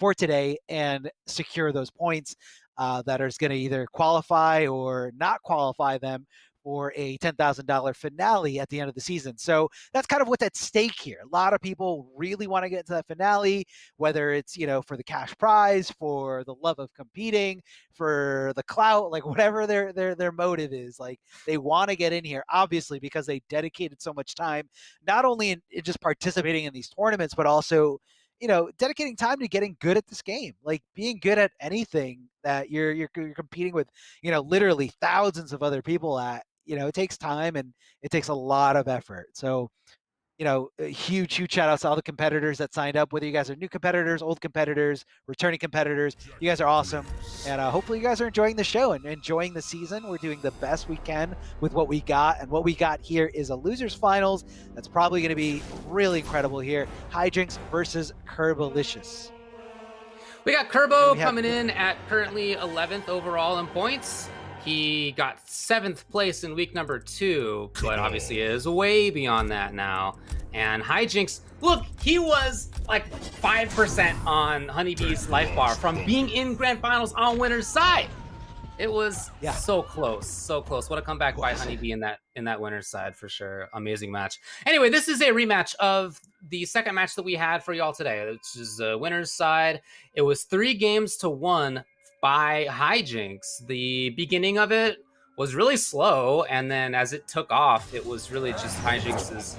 for today and secure those points. That is going to either qualify or not qualify them for a $10,000 finale at the end of the season. So that's kind of what's at stake here. A lot of people really want to get to that finale, whether it's, for the cash prize, for the love of competing, for the clout, like whatever their motive is. Like they want to get in here, obviously, because they dedicated so much time, not only in just participating in these tournaments, but also dedicating time to getting good at this game, like being good at anything that you're competing with, literally thousands of other people at, it takes time and it takes a lot of effort. So, a huge shout outs to all the competitors that signed up, whether you guys are new competitors, old competitors, returning competitors. You guys are awesome. And hopefully you guys are enjoying the show and enjoying the season. We're doing the best we can with what we got. And what we got here is a losers finals. That's probably going to be really incredible here. Hijinks versus Curbalicious. We got Kerbo coming in at currently 11th overall in points. He got 7th place in week number 2, but obviously is way beyond that now. And Hijinks, look, he was like 5% on Honeybee's life bar from being in grand finals on winner's side. It was so close. What a comeback by Honeybee in that winner's side for sure. Amazing match. Anyway, this is a rematch of the second match that we had for y'all today, which is a winner's side. It was 3-1 by Hijinks. The beginning of it was really slow, and then as it took off, it was really just Hijinks'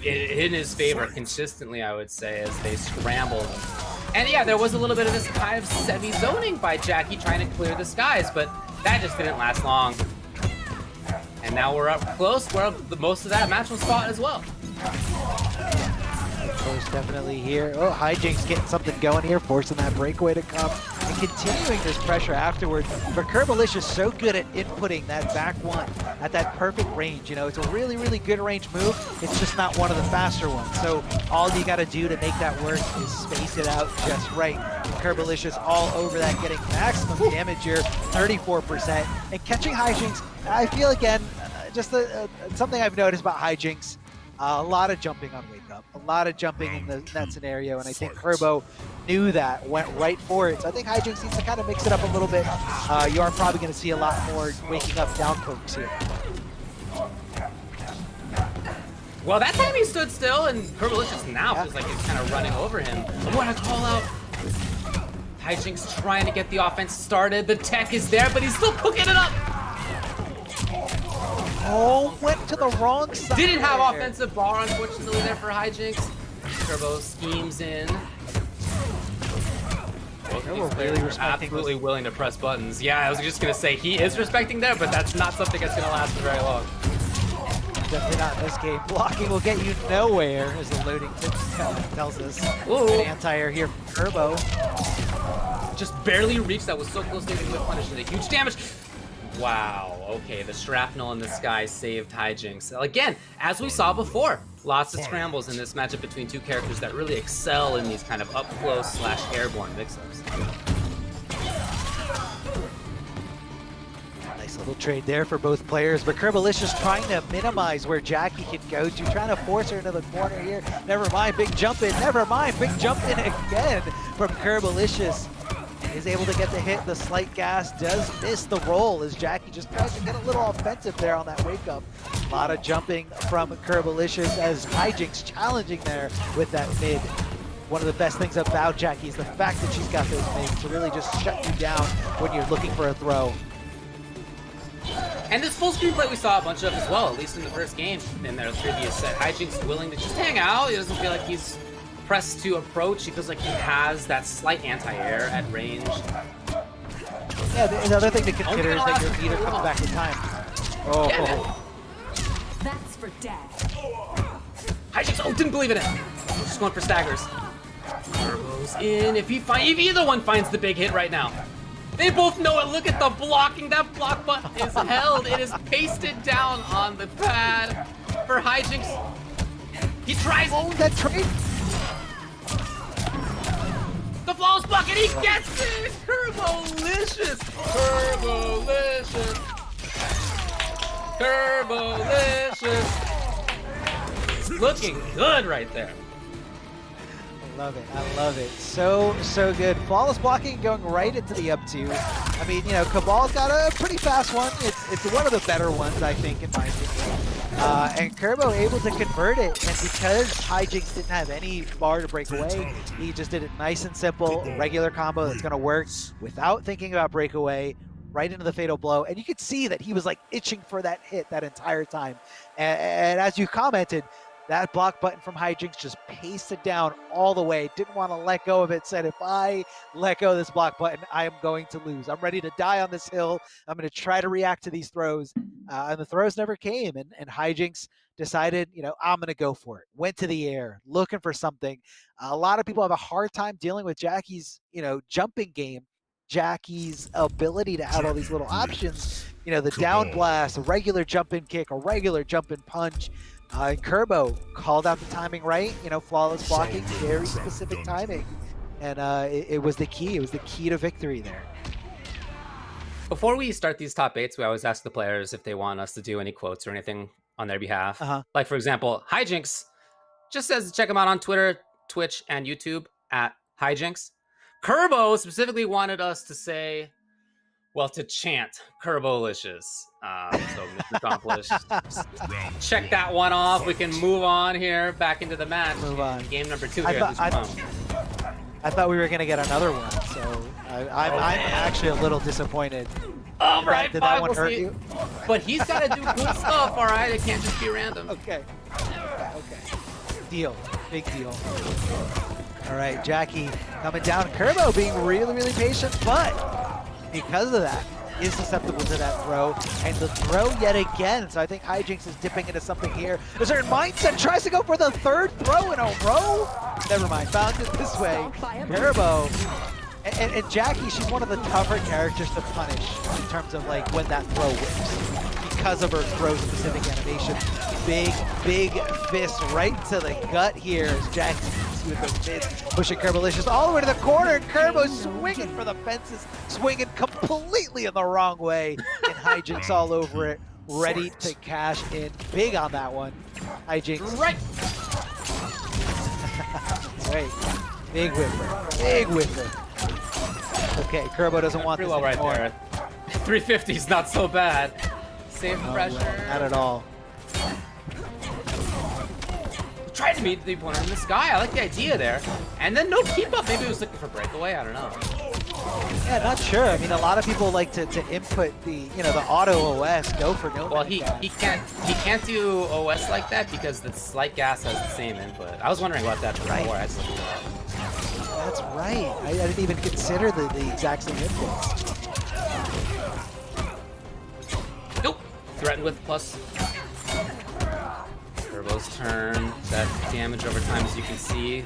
in his favor consistently, I would say, as they scrambled. And yeah, there was a little bit of this kind of semi-zoning by Jackie trying to clear the skies, but that just didn't last long. And now we're up close where most of that match was fought as well. Close definitely here. Oh, Hijinks getting something going here, forcing that breakaway to come and continuing this pressure afterwards. But Curbalicious is so good at inputting that back one at that perfect range. It's a really, really good range move. It's just not one of the faster ones. So all you got to do to make that work is space it out just right. Curbalicious all over that, getting maximum damage here, 34%. And catching Hijinks, I feel again, just something I've noticed about Hijinks, a lot of jumping on Wake Up, a lot of jumping in that scenario, and I think Kerbo knew that, went right for it. So I think Hijinks needs to kind of mix it up a little bit. You are probably going to see a lot more waking up down pokes here. Well, that time he stood still, and Curbalicious now feels like he's kind of running over him. What a call out. Hijinks trying to get the offense started. The tech is there, but he's still cooking it up. Oh, went to the wrong side. Didn't have offensive bar, unfortunately, there for Hijinks. Kerbo schemes in. Both of these players are absolutely willing to press buttons. Yeah, I was just going to say, he is respecting there, but that's not something that's going to last for very long. Definitely not in this game. Blocking will get you nowhere, as the loading tip tells us. Ooh. An anti-air here from Kerbo. Just barely reached. That was so close to getting whip punish and a huge damage. Wow, okay, the shrapnel in the sky saved Hijinks. Again, as we saw before, lots of scrambles in this matchup between two characters that really excel in these kind of up-close / airborne mix-ups. Nice little trade there for both players, but Curbalicious trying to minimize where Jackie can go to, trying to force her into the corner here. Never mind, big jump in, never mind, big jump in again from Curbalicious. Is able to get the hit, the slight gas, does miss the roll as Jackie just tries to get a little offensive there on that wake up. A lot of jumping from Curbalicious as Hijinks challenging there with that mid. One of the best things about Jackie is the fact that she's got those mids to really just shut you down when you're looking for a throw. And this full screen play we saw a bunch of as well, at least in the first game in their previous set. Hijinks willing to just hang out. He doesn't feel like he's press to approach. He feels like he has that slight anti-air at range. Yeah, the other thing to consider is that your meter comes back in time. Oh. Yeah, That's for dad. Hijinks, oh, didn't believe in it. Just going for staggers. Turbo's in. If either one finds the big hit right now, they both know it. Look at the blocking. That block button is held. It is pasted down on the pad for Hijinks. He tries. Oh, that trade. The flawless block, and he gets it. Curbalicious. Curbalicious. Curbalicious. Looking good right there. I love it. I love it. So good. Flawless blocking going right into the up two. I mean, Cabal's got a pretty fast one. It's one of the better ones, I think, in my opinion. And Curbo able to convert it. And because Hijinks didn't have any bar to break away, he just did it nice and simple, regular combo that's going to work without thinking about breakaway, right into the fatal blow. And you could see that he was like itching for that hit that entire time. And as you commented, that block button from Hijinks just pasted down all the way. Didn't want to let go of it. Said, if I let go of this block button, I am going to lose. I'm ready to die on this hill. I'm going to try to react to these throws. And the throws never came. And Hijinks decided, I'm going to go for it. Went to the air, looking for something. A lot of people have a hard time dealing with Jackie's, jumping game. Jackie's ability to have all these little options. The down blast, a regular jump-in kick, a regular jump-in punch. And Curbo called out the timing right, flawless blocking, very specific timing. And it was the key. It was the key to victory there. Before we start these top 8s, we always ask the players if they want us to do any quotes or anything on their behalf. Like, for example, Hijinks just says to check him out on Twitter, Twitch, and YouTube at Hijinks. Curbo specifically wanted us to say, well, to chant Curbalicious. So Mr. Accomplished. Check that one off. We can move on here back into the match. Move on. Game number 2 here. I thought we were going to get another one, so I'm actually a little disappointed. All right, Did that one hurt you? But he's got to do good stuff, all right? It can't just be random. Okay. Deal. Big deal. All right, Jackie coming down. Curbo being really, really patient, but because of that, is susceptible to that throw, and the throw yet again. So I think Hijinks is dipping into something here. A certain mindset, tries to go for the third throw in a row. Never mind, found it this way. Curbo. And Jackie, she's one of the tougher characters to punish in terms of like when that throw whips, because of her throw-specific animation. Big fist right to the gut here as Jackie with those mids, pushing Curbalicious all the way to the corner, and Curbo swinging for the fences, swinging completely in the wrong way, and Hijinks all over it, ready to cash in big on that one. Hijinks. Right. Great. Big whipper. Okay, Curbo doesn't want this well anymore. right there. 350 is not so bad. Save pressure. Not at all. Tried to meet the opponent in the sky. I like the idea there. And then no keep up. Maybe he was looking for breakaway. I don't know. Yeah, not sure. I mean, a lot of people like to input the the auto OS, go for no. Well, he can't do OS like that because the slight gas has the same input. I was wondering about that before. Right. That's right. I didn't even consider the exact same inputs. Nope. Threatened with plus. Turbo's turn. That damage over time, as you can see,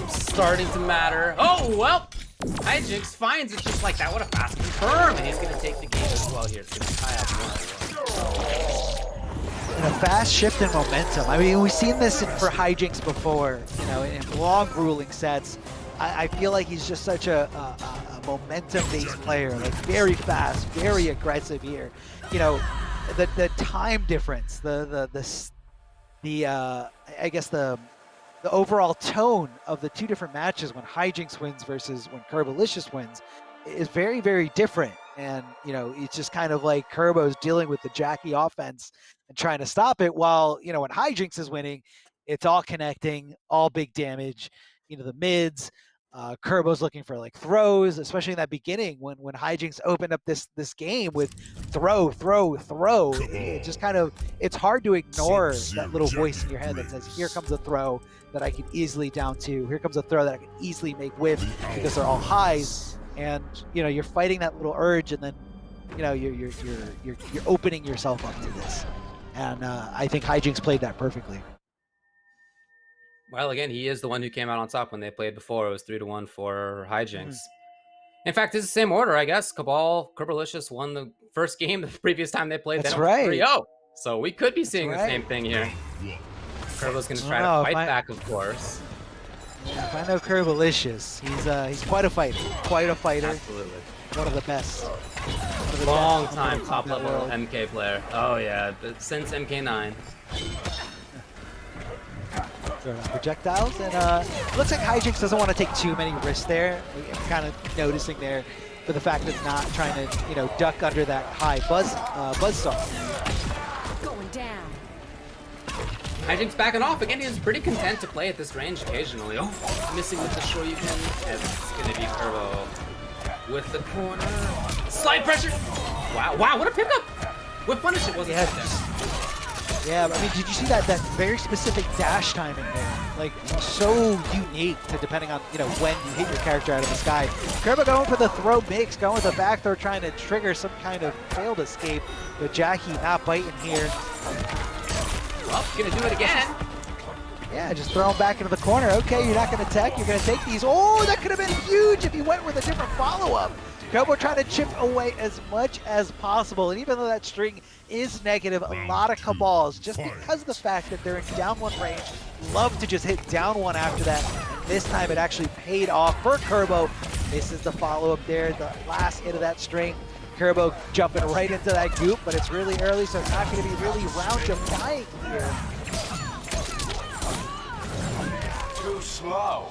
starting to matter. Oh, well, Hijinks finds it just like that. What a fast confirm. And he's going to take the game as well here. It's going to tie up 1-1. And a fast shift in momentum. I mean, we've seen this for Hijinks before, in long grueling sets. I feel like he's just such a momentum-based player, like very fast, very aggressive here. The time difference, I guess the overall tone of the two different matches when Hijinks wins versus when Curbalicious wins is very, very different. And, it's just kind of like Curbo's dealing with the Jackie offense and trying to stop it, while, when Hijinks is winning, it's all connecting, all big damage, the mids, Kerbo's looking for like throws, especially in that beginning when Hijinks opened up this game with throw. It just kind of, it's hard to ignore that little voice in your head that says, here comes a throw that I can easily down to. Here comes a throw that I can easily make whiff because they're all highs. And you know, you're fighting that little urge, and then you know you're opening yourself up to this. And I think Hijinks played that perfectly. Well, again, he is the one who came out on top when they played before. It was 3-1 for Hijinks. In fact, it's the same order, I guess. Cabal, Curbalicious won the first game the previous time they played. That's them right. 3-0. So we could be seeing the same thing here. Kerbo's going to try to fight back, of course. Yeah, if I know Curbalicious, he's quite a fighter. Quite a fighter. Absolutely. One of the best. Long time top level MK player. Oh yeah, since MK9. Projectiles, and looks like Hijinks doesn't want to take too many risks there. I'm kind of noticing there for the fact that not trying to, you know, duck under that high buzzsaw. Going down. Hijinks backing off again. He's pretty content to play at this range occasionally. Oh, missing with the Shoryuken. It's gonna be Kerbo with the corner. Slide pressure. Wow, what a pickup! With punish, it wasn't Yeah, I mean, did you see that very specific dash timing there? Like, so unique to depending on, you know, when you hit your character out of the sky. Kerbo going for the throw mix, going with the back throw, trying to trigger some kind of failed escape. But Jackie not biting here. Well, gonna do it again. Yeah, just throw him back into the corner. Okay, you're not gonna tech, you're gonna take these. Oh, that could have been huge if he went with a different follow-up. Kerbo trying to chip away as much as possible, and even though that string is negative, a lot of Cabals, just because of the fact that they're in down one range, love to just hit down one after that. And this time it actually paid off for Kerbo. This is the follow-up there, the last hit of that string. Kerbo jumping right into that goop, but it's really early, so it's not going to be really round-defying here. Too slow.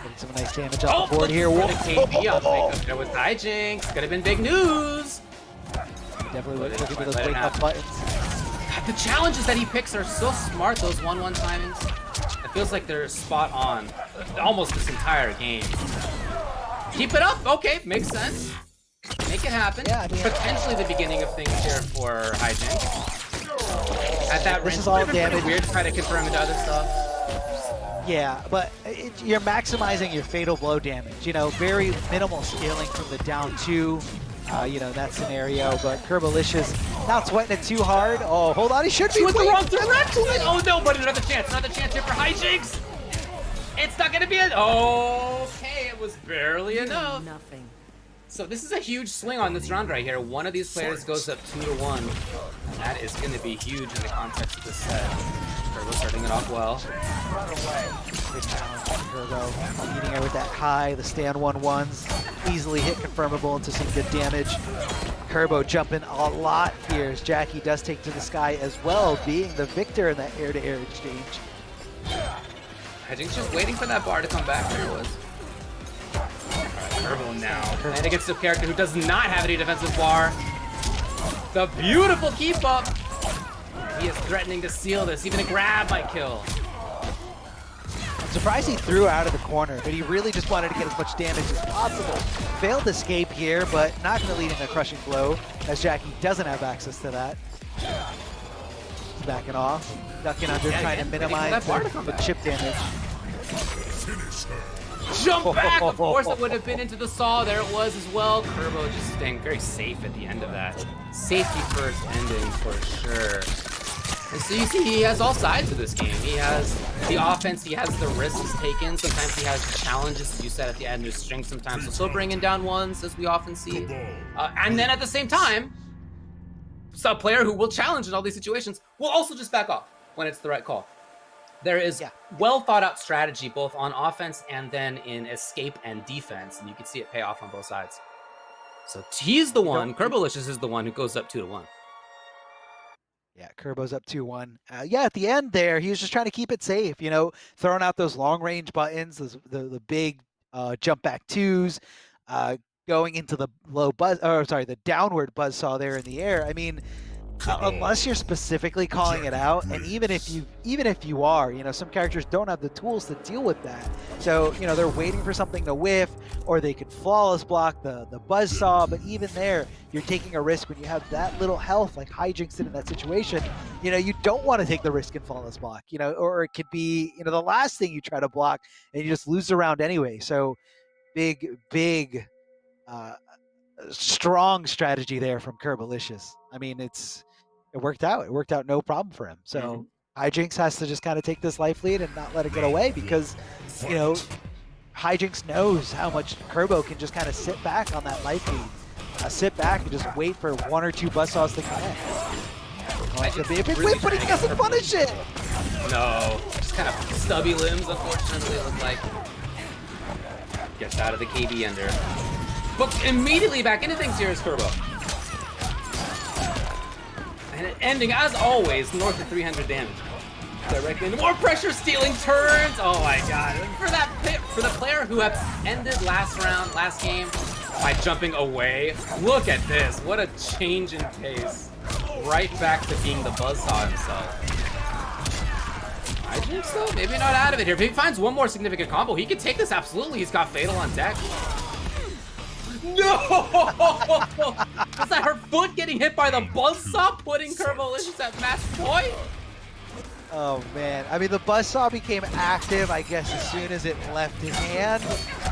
Getting some nice damage off the board here. Whoa! There was Hijinks. Could have been big news. Definitely looking for those wake-up buttons. The challenges that he picks are so smart, those 1-1 timings. It feels like they're spot on almost this entire game. Keep it up. Okay, makes sense. Make it happen. Yeah, I mean, potentially the beginning of things here for Hijinks. At that range, this is all damage. Weird to try to confirm into other stuff. Yeah, but you're maximizing your fatal blow damage. You know, very minimal scaling from the down two. You know, that scenario, but Curbalicious not sweating it too hard. Oh, hold on, he should be. With the wrong direction. Oh no, but another chance here for Hijinks. It's not gonna be it. Okay, it was barely enough. Nothing. So this is a huge swing on this round right here. One of these players goes up 2-1. That is gonna be huge in the context of this set. Kerbo starting it off well. Good challenge from Kerbo, beating her with that high, the stand 1-1s, easily hit confirmable into some good damage. Kerbo jumping a lot here as Jackie does take to the sky as well, being the victor in that air-to-air exchange. Hijinks just waiting for that bar to come back. There it was. Kerbo now, and against a character who does not have any defensive bar. The beautiful keep up. He is threatening to seal this. Even a grab might kill. I'm surprised he threw out of the corner, but he really just wanted to get as much damage as possible. Failed escape here, but not going to lead in a crushing blow, as Jackie doesn't have access to that. He's backing off, ducking under, trying to minimize the chip damage. Jump back! Of course it would have been into the saw. There it was as well. Kerbo just staying very safe at the end of that. Safety first ending for sure. And so you see he has all sides of this game. He has the offense, he has the risks taken. Sometimes he has the challenges, as you said, at the end. There's strength sometimes. So still bringing down ones, as we often see. And then at the same time, a player who will challenge in all these situations will also just back off when it's the right call. There is well thought out strategy both on offense and then in escape and defense, and you can see it pay off on both sides. So he's the one, Curbalicious is the one who goes up 2-1. Yeah, Kerbo's up 2-1. Yeah, at the end there, he was just trying to keep it safe, you know, throwing out those long range buttons, the big jump back twos, going into the low buzz, or sorry, the downward buzzsaw there in the air. I mean, unless you're specifically calling it out, and even if you are, you know, some characters don't have the tools to deal with that. So, you know, they're waiting for something to whiff, or they could flawless block the buzzsaw. But even there, you're taking a risk when you have that little health, like Hijinks did in that situation. You know, you don't want to take the risk and flawless block. You know, or it could be, you know, the last thing you try to block, and you just lose the round anyway. So, big. Strong strategy there from Curbalicious. I mean, it worked out. It worked out no problem for him. So Hijinks has to just kind of take this life lead and not let it get away, because, you know, Hijinks knows how much Kerbo can just kind of sit back on that life lead. Sit back and just wait for 1 or 2 buzzsaws to connect. Oh, it's gonna be a big win, but he doesn't punish it. No, just kind of stubby limbs, unfortunately, it looked like. Gets out of the KB ender. But immediately back into things here is Kerbo. And it ending, as always, north of 300 damage. Directly into more pressure, stealing turns. Oh my god. For the player who had ended last game, by jumping away, look at this. What a change in pace. Right back to being the buzzsaw himself. I think so. Maybe not out of it here. If he finds one more significant combo, he could take this absolutely. He's got Fatal on deck. No! Was that her foot getting hit by the buzzsaw, putting Curbalicious at match point? Oh man, I mean, the buzzsaw became active, I guess, as soon as it left his hand.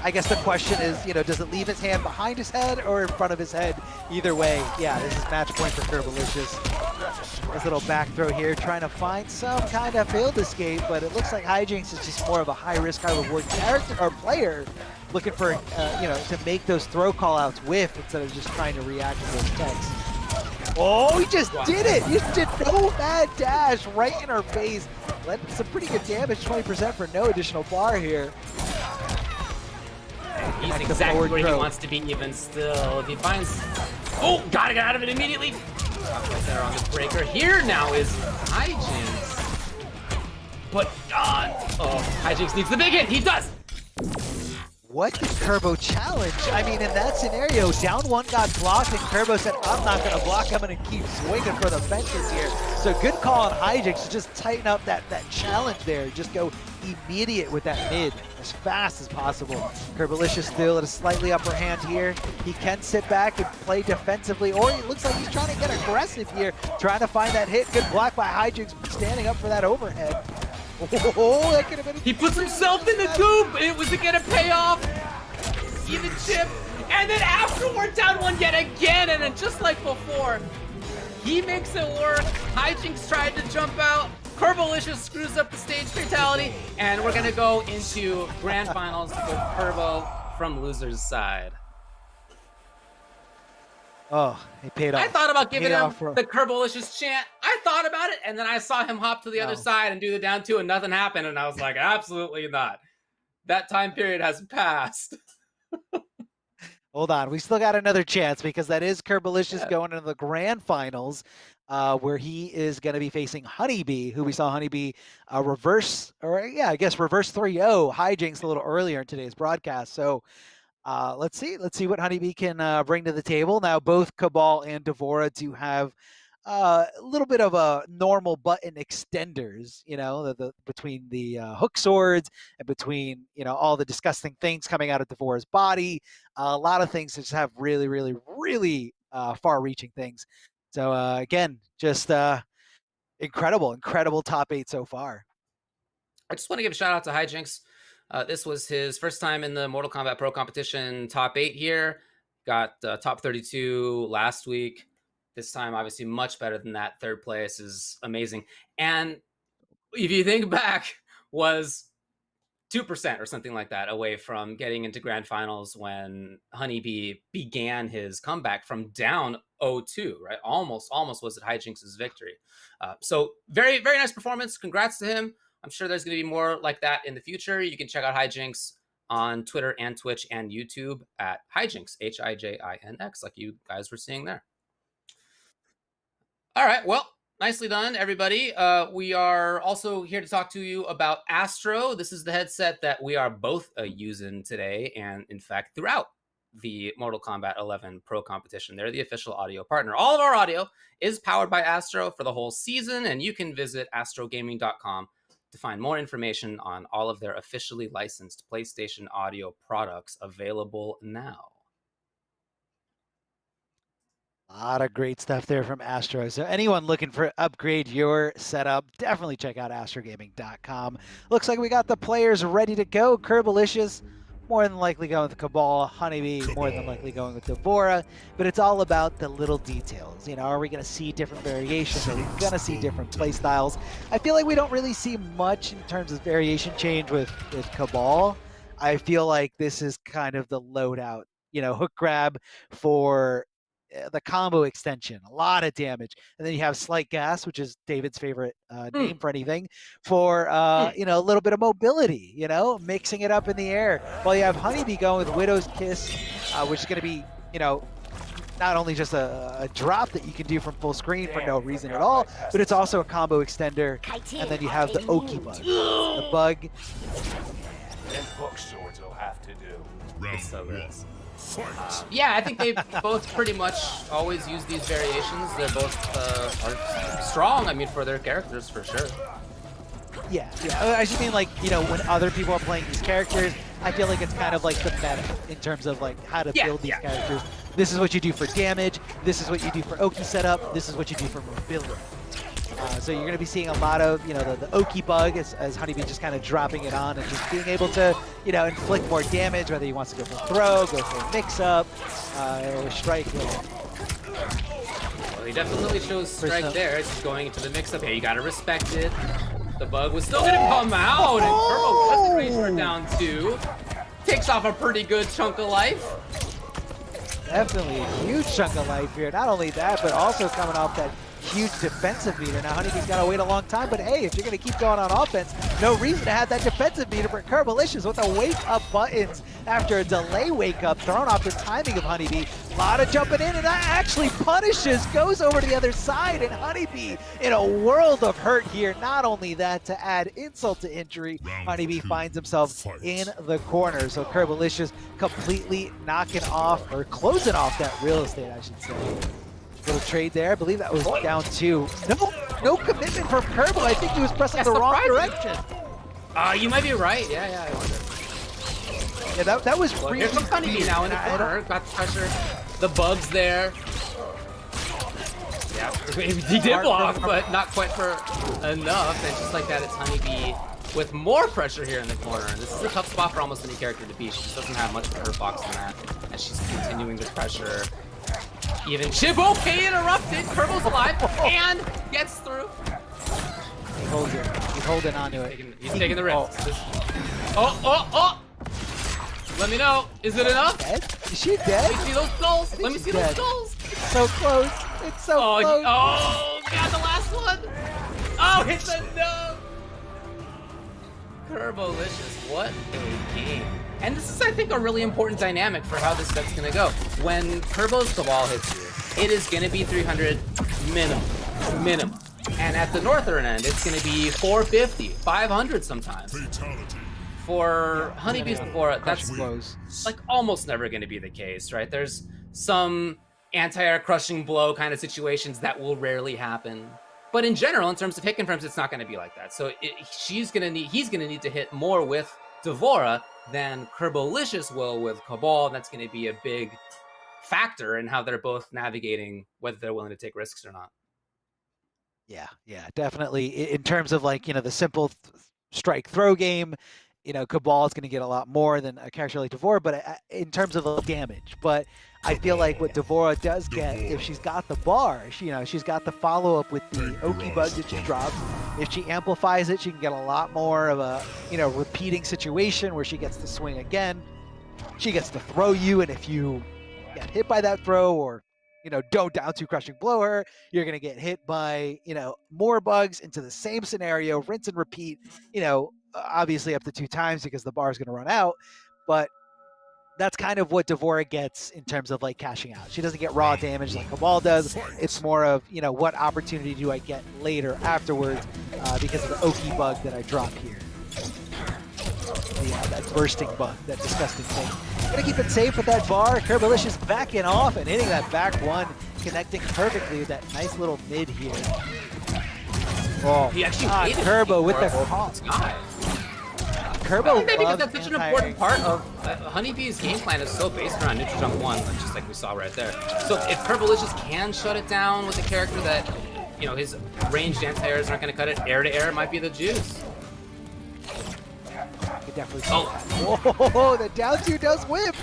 I guess the question is, you know, does it leave his hand behind his head or in front of his head? Either way, yeah, this is match point for Curbalicious. This little back throw here, trying to find some kind of failed escape, but it looks like Hijinks is just more of a high-risk, high-reward character or player, looking for, you know, to make those throw call-outs whiff instead of just trying to react to those techs. Oh, he just did it! He just did no bad dash right in her face. Led some pretty good damage, 20% for no additional bar here. He's exactly where he wants to be even still. If he finds... Oh, gotta get out of it immediately! Right there on the breaker. Here now is Hijinks. But, Hijinks needs the big hit! He does! What did Kerbo challenge? I mean, in that scenario, down one got blocked, and Kerbo said, I'm not going to block, I'm going to keep swinging for the fences here. So good call on Hijinks to just tighten up that challenge there. Just go immediate with that mid as fast as possible. Curbalicious still at a slightly upper hand here. He can sit back and play defensively, or it looks like he's trying to get aggressive here, trying to find that hit. Good block by Hijinks, standing up for that overhead. Oh, that could have been. He puts himself in the goop. Was it gonna pay off? Even chip, and then afterward down one yet again, and then just like before, he makes it work. Hijinks tried to jump out. Curbalicious screws up the stage fatality, and we're gonna go into grand finals with Kerbo from loser's side. Oh, he paid off. I thought about giving him the Curbalicious chant. I thought about it, and then I saw him hop to the other side and do the down 2, and nothing happened, and I was like, absolutely not. That time period has passed. Hold on, we still got another chance, because that is Curbalicious going into the grand finals, where he is going to be facing Honeybee, who we saw Honeybee reverse 3-0 Hijinks a little earlier in today's broadcast. So let's see what Honeybee can bring to the table. Now, both Cabal and Devora do have a little bit of a normal button extenders, you know, between the hook swords and between, you know, all the disgusting things coming out of Devora's body. A lot of things that just have really, really, really far-reaching things. So again, just incredible top 8 so far. I just want to give a shout out to Hijinks. This was his first time in the Mortal Kombat Pro Competition top 8 here. Got top 32 last week. This time, obviously, much better than that. Third place is amazing. And if you think back, was 2% or something like that away from getting into grand finals when Honeybee began his comeback from down 0-2, right? Almost was it Hijinks' victory. So very, very nice performance. Congrats to him. I'm sure there's going to be more like that in the future. You can check out Hijinks on Twitter and Twitch and YouTube at Hijinks, Hijinx, like you guys were seeing there. All right, well, nicely done, everybody. We are also here to talk to you about Astro. This is the headset that we are both using today and, in fact, throughout the Mortal Kombat 11 Pro Competition. They're the official audio partner. All of our audio is powered by Astro for the whole season, and you can visit astrogaming.com to find more information on all of their officially licensed PlayStation audio products available now. A lot of great stuff there from Astro. So anyone looking for upgrade your setup, definitely check out astrogaming.com. Looks like we got the players ready to go. Curbalicious, more than likely going with Cabal. Honeybee, more than likely going with Devora. But it's all about the little details. You know, are we going to see different variations? Are we going to see different play styles? I feel like we don't really see much in terms of variation change with Cabal. I feel like this is kind of the loadout, you know, hook grab for the combo extension, a lot of damage. And then you have Slight Gas, which is David's favorite name for anything, for, you know, a little bit of mobility, you know, mixing it up in the air. While you have Honeybee going with Widow's Kiss, which is going to be, you know, not only just a drop that you can do from full screen for no reason at all, but it's also a combo extender. And then you have the Oki Bug. The bug. And hook swords will have to do. It's so good. Yeah, I think they both pretty much always use these variations. They're both are strong, I mean, for their characters, for sure. Yeah, I just mean, like, you know, when other people are playing these characters, I feel like it's kind of like the meta in terms of, like, how to build these characters. This is what you do for damage, this is what you do for Oki setup, this is what you do for mobility. So you're going to be seeing a lot of, you know, the Oki Bug as Honeybee just kind of dropping it on and just being able to, you know, inflict more damage, whether he wants to go for throw, go for mix-up, or strike. Well, he definitely chose strike there. It's going into the mix-up here. You got to respect it. The Bug was still going to come out, and Curbo doesn't raise her down 2. Takes off a pretty good chunk of life. Definitely a huge chunk of life here. Not only that, but also coming off that huge defensive meter. Now Honeybee's got to wait a long time, but hey, if you're going to keep going on offense, no reason to have that defensive meter for Curbalicious with the wake-up buttons after a delay wake-up thrown off the timing of Honeybee. A lot of jumping in, and that actually punishes, goes over to the other side, and Honeybee in a world of hurt here. Not only that, to add insult to injury, Honeybee finds himself in the corner. So Curbalicious completely knocking off, or closing off that real estate, I should say. Little trade there. I believe that was down 2. No commitment from Curbo. I think he was pressing the wrong direction. You might be right. Yeah, I wonder. Yeah, that was really Here's some Honeybee now in the corner. Got the pressure. The Bug's there. Yeah, he did block, but not quite for enough. And just like that, it's Honeybee with more pressure here in the corner. And this is a tough spot for almost any character to be. She just doesn't have much of a hurt box in that. And she's continuing the pressure. Even Chip, okay, interrupted. Curbo's alive and gets through. He holds it. He's holding on to it. He's taking the risk. Oh! Let me know. Is it enough? Is she dead? Let me see those skulls. Let me see those skulls. It's so close. It's so close. Oh, got the last one. Oh, hit the nose. Curbalicious, what a game. And this is, I think, a really important dynamic for how this set's gonna go. When Curbo's Cabal hits you, it is gonna be 300 minimum. And at the northern end, it's gonna be 450, 500 sometimes. For Honeybee's Devora, that's like almost never gonna be the case, right? There's some anti-air crushing blow kind of situations that will rarely happen. But in general, in terms of hit confirms, it's not gonna be like that. So he's gonna need to hit more with Devora than Curbalicious will with Cabal. That's going to be a big factor in how they're both navigating whether they're willing to take risks or not. Yeah, definitely. In terms of, like, you know, the simple strike throw game, you know, Cabal is going to get a lot more than a character like Devora, but in terms of the damage. But I feel like what Devora does get, if she's got the bar, she's got the follow-up with the Oki Bug that she drops. If she amplifies it, she can get a lot more of a, you know, repeating situation where she gets to swing again. She gets to throw you, and if you get hit by that throw or, you know, don't down to crushing blow her, you're going to get hit by, you know, more bugs into the same scenario, rinse and repeat, you know, obviously up to 2 times because the bar is going to run out. But that's kind of what Devora gets in terms of, like, cashing out. She doesn't get raw damage like Cabal does. It's more of, you know, what opportunity do I get later afterwards because of the Oki Bug that I drop here. that bursting bug, that disgusting thing. Gonna keep it safe with that bar. Curbalicious backing off and hitting that back one, connecting perfectly with that nice little mid here. Oh, He actually waited Curbo with the for comp. Curbo maybe because loves that's such an important part of Honeybee's game plan is so based around neutral jump 1, just like we saw right there. So if Curbalicious can shut it down with a character that, you know, his ranged anti-airs aren't going to cut it, air to air might be the juice. You could definitely see that. Whoa, the down 2 does whip.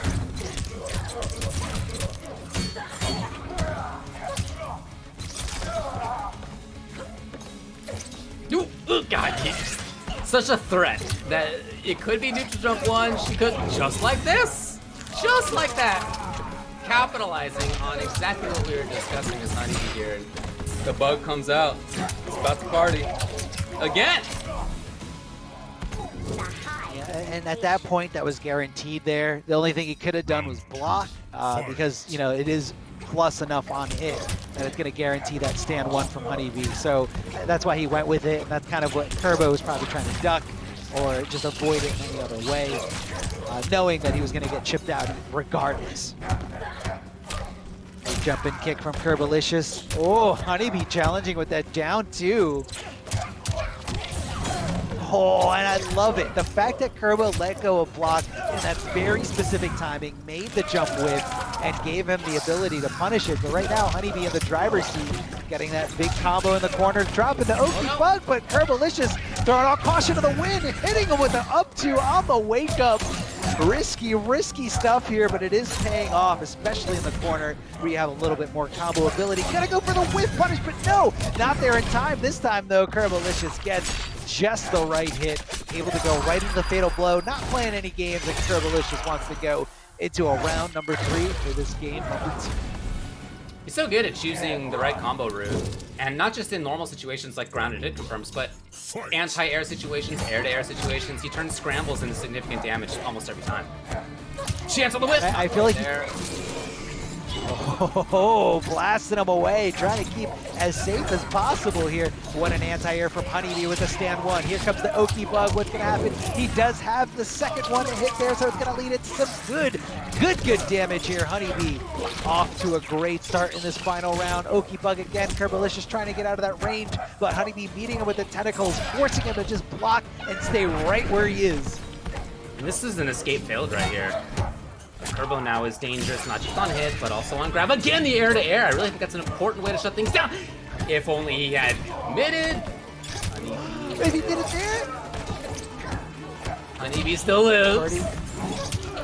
Ooh, God, he's such a threat that it could be neutral jump 1. She could, just like this, just like that, capitalizing on exactly what we were discussing as Honeybee here. The bug comes out. It's about to party again. Yeah, and at that point, that was guaranteed there. The only thing he could have done was block because, you know, it is plus enough on hit that it's going to guarantee that stand 1 from Honeybee. So that's why he went with it, and that's kind of what Curbo was probably trying to duck or just avoid it in any other way, knowing that he was going to get chipped out regardless. A jump and kick from Curbalicious. Oh, Honeybee challenging with that down 2. Oh, and I love it. The fact that Curbo let go of block in that very specific timing, made the jump whip, and gave him the ability to punish it. But right now, Honeybee in the driver's seat, getting that big combo in the corner, dropping the Okie Bug, but Curbalicious throwing all caution to the wind, hitting him with an up 2 on the wake up. Risky stuff here, but it is paying off, especially in the corner where you have a little bit more combo ability. Gonna go for the whip punish, but no, not there in time. This time though, Curbalicious gets just the right hit, able to go right into the fatal blow, not playing any games, and Curbalicious wants to go into a round number 3 for this game number 2. He's so good at choosing the right combo route, and not just in normal situations like grounded hit confirms, but anti-air situations, air-to-air situations. He turns scrambles into significant damage almost every time. Chance on the whip! I feel like oh, blasting him away, trying to keep as safe as possible here. What an anti-air from Honeybee with a stand 1. Here comes the Okie Bug. What's going to happen? He does have the second one to hit there, so it's going to lead it to some good damage here. Honeybee off to a great start in this final round. Okie Bug again. Curbalicious trying to get out of that range, but Honeybee meeting him with the tentacles, forcing him to just block and stay right where he is. And this is an escape failed right here. Curbo now is dangerous, not just on hit, but also on grab. Again, the air-to-air. I really think that's an important way to shut things down. If only he had committed. Maybe he did it there. Honeybee still lives.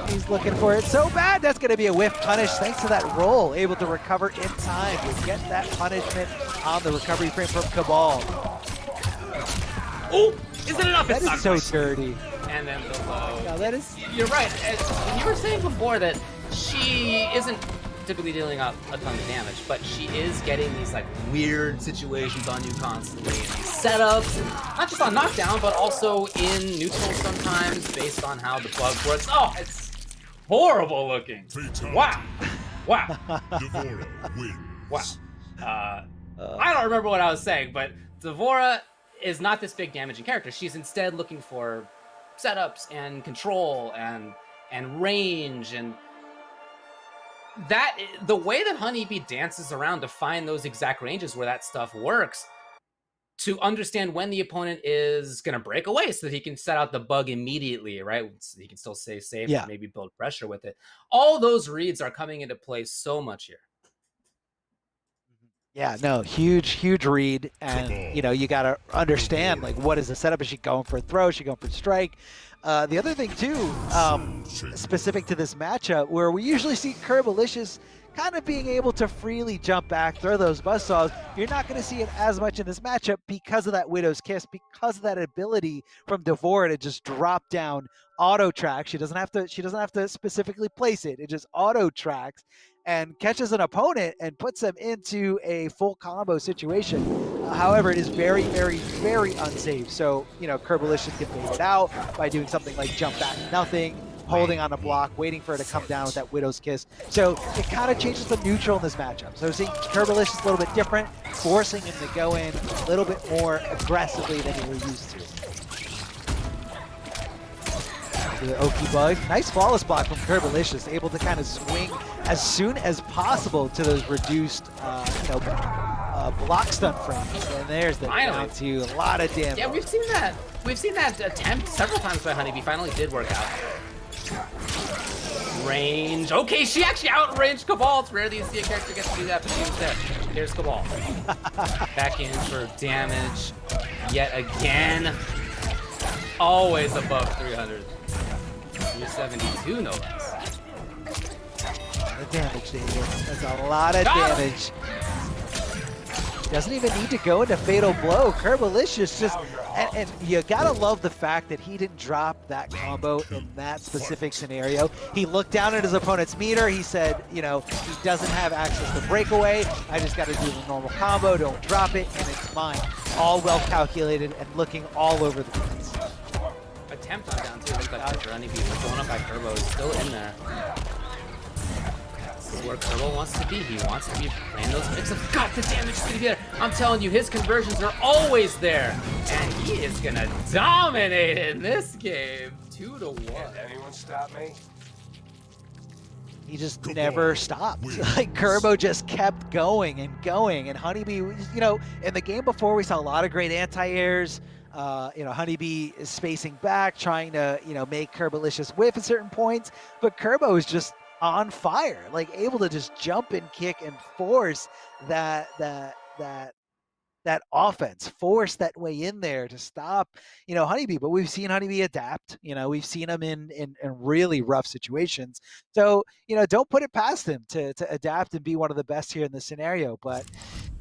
He's looking for it so bad. That's going to be a whiff punish thanks to that roll. Able to recover in time to get that punishment on the recovery frame from Cabal. Oh, is it enough? That is so dirty. And then the low. No, that is... You're right. You were saying before that she isn't typically dealing out a ton of damage, but she is getting these like weird situations on you constantly, and these setups, and not just on knockdown, but also in neutral sometimes based on how the bug works. Oh, it's horrible looking. Wow. Wow. Devora wins. Wow. I don't remember what I was saying, but Devora is not this big damaging character. She's instead looking for setups and control and range, and that the way that Honeybee dances around to find those exact ranges where that stuff works, to understand when the opponent is going to break away so that he can set out the bug immediately, right? So he can still stay safe and maybe build pressure with it. All those reads are coming into play so much here. Yeah, no, huge read, and you know, you got to understand like what is the setup. Is she going for a throw? Is she going for a strike? The other thing too, specific to this matchup, where we usually see Curbalicious kind of being able to freely jump back, throw those buzzsaws, you're not going to see it as much in this matchup because of that Widow's Kiss, because of that ability from Devora to just drop down, auto track. She doesn't have to specifically place it. It just auto tracks and catches an opponent and puts them into a full combo situation. However, it is very unsafe. So, you know, Curbalicious can bait it out by doing something like jump back nothing, holding on a block, waiting for it to come down with that Widow's Kiss. So it kind of changes the neutral in this matchup. So seeing Curbalicious a little bit different, forcing him to go in a little bit more aggressively than we were used to. The Oki bug. Nice flawless block from Curbalicious, able to kind of swing as soon as possible to those reduced, block stun frames. And there's the down to a lot of damage. Yeah, we've seen that. We've seen that attempt several times by Honeybee. Finally did work out. Range. Okay, she actually outranged Cabal. It's rare that you see a character get to do that, but she was there. Here's Cabal. Back in for damage. Yet again. Always above 300. 372, no less. The damage, David. That's a lot of damage. Doesn't even need to go into Fatal Blow. Curbalicious just, and you gotta love the fact that he didn't drop that combo in that specific scenario. He looked down at his opponent's meter. He said, he doesn't have access to breakaway. I just gotta do the normal combo, don't drop it, and it's mine. All well calculated and looking all over the place. Attempt on down two. Looks like for Honeybee, but going up by Curbo is still in there. This is where Curbo wants to be. He wants to be playing those mix-ups. God, the damage is gonna be there. I'm telling you, his conversions are always there. And he is gonna dominate in this game. 2-1. Can anyone stop me? He just never stopped. Like Curbo just kept going and going. And Honeybee, in the game before we saw a lot of great anti-airs. Honeybee is spacing back, trying to, make Curbalicious whiff at certain points. But Curbo is just on fire, like able to just jump and kick and force that offense, force that way in there to stop, Honeybee. But we've seen Honeybee adapt. We've seen him in really rough situations. So, don't put it past him to adapt and be one of the best here in this scenario. But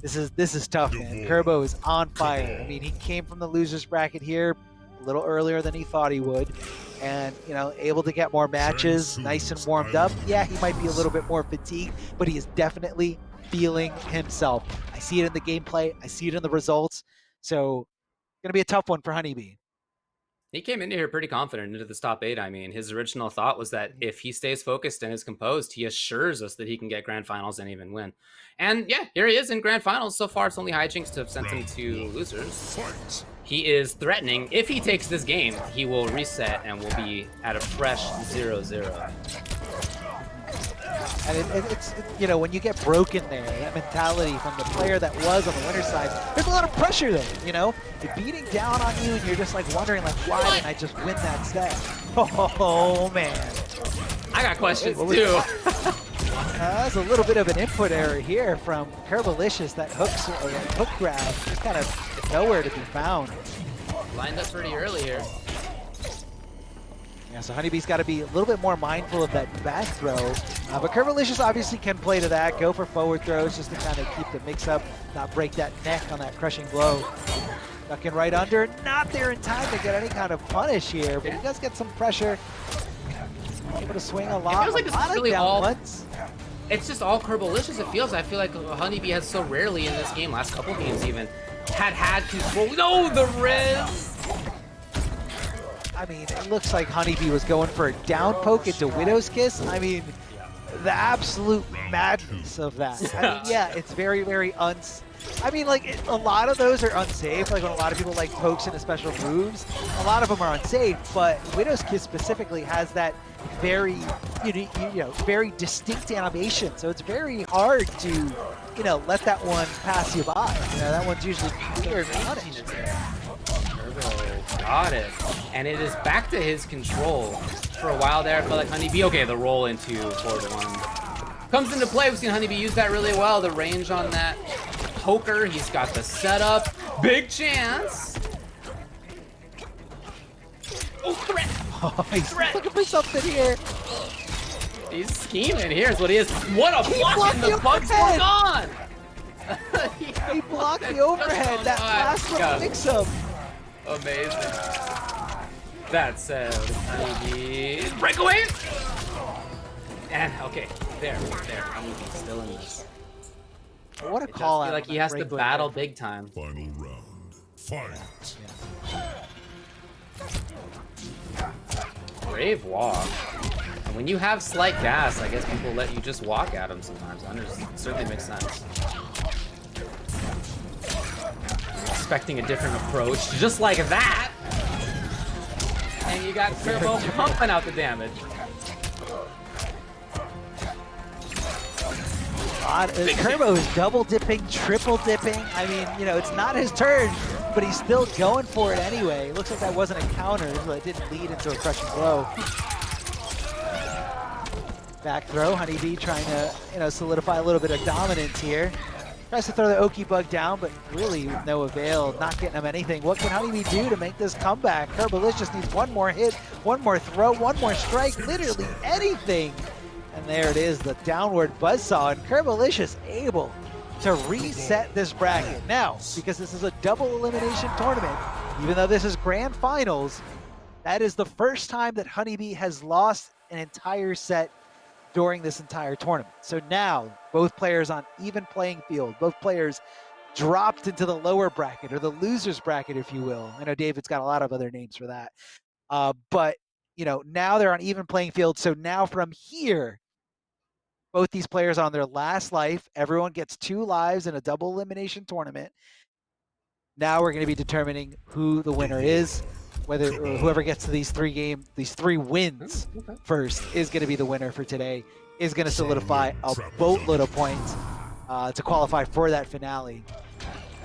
this is tough, man. Curbo is on fire. I mean, he came from the losers bracket here a little earlier than he thought he would. And, able to get more matches, nice and warmed up. Yeah, he might be a little bit more fatigued, but he is definitely feeling himself. I see it in the gameplay. I see it in the results. So, going to be a tough one for Honeybee. He came into here pretty confident into this top 8. I mean, his original thought was that if he stays focused and is composed, he assures us that he can get grand finals and even win. And yeah, here he is in grand finals. So far, it's only hijinks to have sent him to losers. He is threatening. If he takes this game, he will reset and will be at a fresh 0-0. And it's when you get broken there, that mentality from the player that was on the winner's side, there's a lot of pressure there, You're beating down on you and you're just wondering why didn't I just win that set? Oh man. I got questions too. That's a little bit of an input error here from Curbalicious. That hook grab just kind of nowhere to be found. Lined up pretty early here. Yeah, so Honeybee's got to be a little bit more mindful of that back throw. But Curbalicious obviously can play to that, go for forward throws just to kind of keep the mix-up, not break that neck on that crushing blow. Ducking right under, not there in time to get any kind of punish here, but he does get some pressure. Able to swing a lot. It feels like this is really all. Once. It's just all Curbalicious. It feels. I feel like Honeybee has so rarely in this game, last couple games even, had control. No, the res. I mean, it looks like Honeybee was going for a down poke into Widow's Kiss. I mean, the absolute madness of that. I mean, yeah, it's very, very a lot of those are unsafe. Like when a lot of people like pokes into special moves, a lot of them are unsafe. But Widow's Kiss specifically has that very, very distinct animation. So it's very hard to, let that one pass you by. That one's usually clear and punished. Got it. And it is back to his control. For a while there, I felt like Honeybee, okay, the roll into 4-1 comes into play. We've seen Honeybee use that really well. The range on that poker, he's got the setup. Big chance. Oh, threat. Oh, he's looking for something here. He's scheming. Here's what he is. What a block, and the bugs were gone. He blocked the overhead. That last little mix-up. Amazing. That said, Honeybee breakaway. And okay, there. Honeybee's still in this. What a call out! I feel like he has to battle big time. Final round. Fight. Brave walk. And when you have slight gas, I guess people let you just walk at him sometimes. It certainly makes sense. Expecting a different approach, just like that. And and you got Turbo pumping out the damage. Turbo is double dipping, triple dipping. I mean, you know, it's not his turn, but he's still going for it anyway. Looks like that wasn't a counter, so it didn't lead into a crushing blow. Back throw, Honeybee trying to, you know, solidify a little bit of dominance here. Tries to throw the Oki bug down, but really with no avail, not getting him anything. What can Honeybee do to make this comeback? Curbalicious needs one more hit, one more throw, one more strike, literally anything. And there it is, the downward buzzsaw, and Curbalicious able to reset this bracket. Now, because this is a double elimination tournament, even though this is grand finals, that is the first time that Honeybee has lost an entire set during this entire tournament. So now, both players on even playing field, both players dropped into the lower bracket, or the loser's bracket, if you will. I know David's got a lot of other names for that. But, you know, now they're on even playing field. So now from here, both these players on their last life, everyone gets 2 lives in a double elimination tournament. Now we're going to be determining who the winner is. Whether whoever gets to these 3 wins first is going to be the winner for today, is going to solidify a boatload of points to qualify for that finale.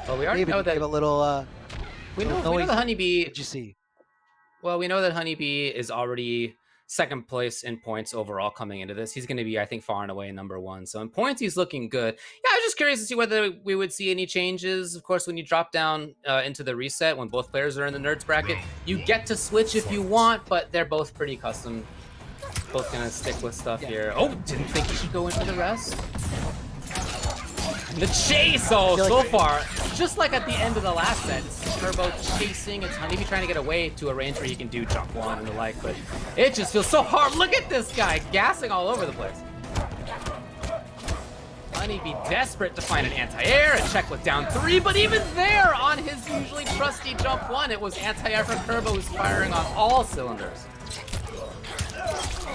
Well, we already know that a little. We know the Honeybee. Did you see? Well, we know that Honeybee is already second place in points overall coming into this. He's going to be, I think, far and away #1. So in points, he's looking good. Yeah, I was just curious to see whether we would see any changes. Of course, when you drop down into the reset, when both players are in the nerds bracket, you get to switch if you want, but they're both pretty custom. Both going to stick with stuff here. Oh, didn't think he should go in for the rest. And the chase, so far, just like at the end of the last set, it's Turbo chasing, it's Honeybee trying to get away to a range where he can do jump 1 and the like, but it just feels so hard. Look at this guy, gassing all over the place. Honeybee desperate to find an anti-air, a check with down 3, but even there, on his usually trusty jump 1, it was anti-air from Turbo, who's firing on all cylinders.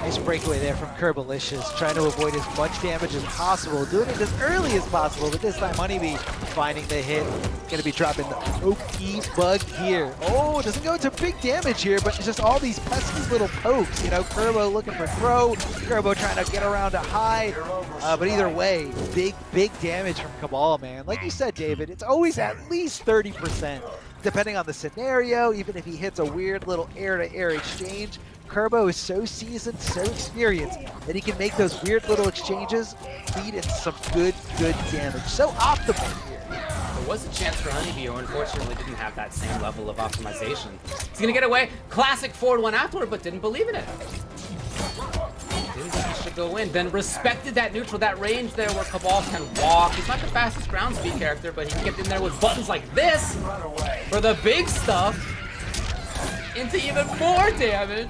Nice breakaway there from Curbalicious, trying to avoid as much damage as possible, doing it as early as possible, but this time Honeybee finding the hit. Gonna be dropping the Oki bug here. Oh, doesn't go into big damage here, but it's just all these pesky little pokes. You know, Curbo looking for throw, Curbo trying to get around to hide, but either way, big damage from Cabal, man. Like you said, David, it's always at least 30%, depending on the scenario, even if he hits a weird little air-to-air exchange. Curbo is so seasoned, so experienced, that he can make those weird little exchanges lead into some good damage. So optimal here. There was a chance for Honeybee, who unfortunately didn't have that same level of optimization. He's gonna get away. Classic forward 1 afterward, but didn't believe in it. Didn't think he should go in. Then respected that neutral, that range there where Cabal can walk. He's not the fastest ground speed character, but he can get in there with buttons like this for the big stuff into even more damage.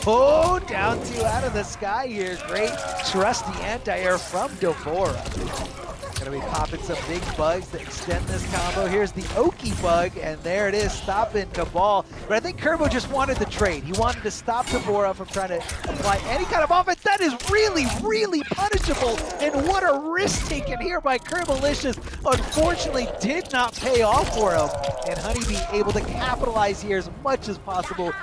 Oh, down 2 out of the sky here. Great trusty anti-air from Devora. Gonna be popping some big bugs to extend this combo. Here's the Oki bug, and there it is, stopping Cabal. But I think Curbo just wanted the trade. He wanted to stop Devora from trying to apply any kind of offense. That is really punishable, and what a risk taken here by Curbalicious. Unfortunately, did not pay off for him, and Honeybee able to capitalize here as much as possible.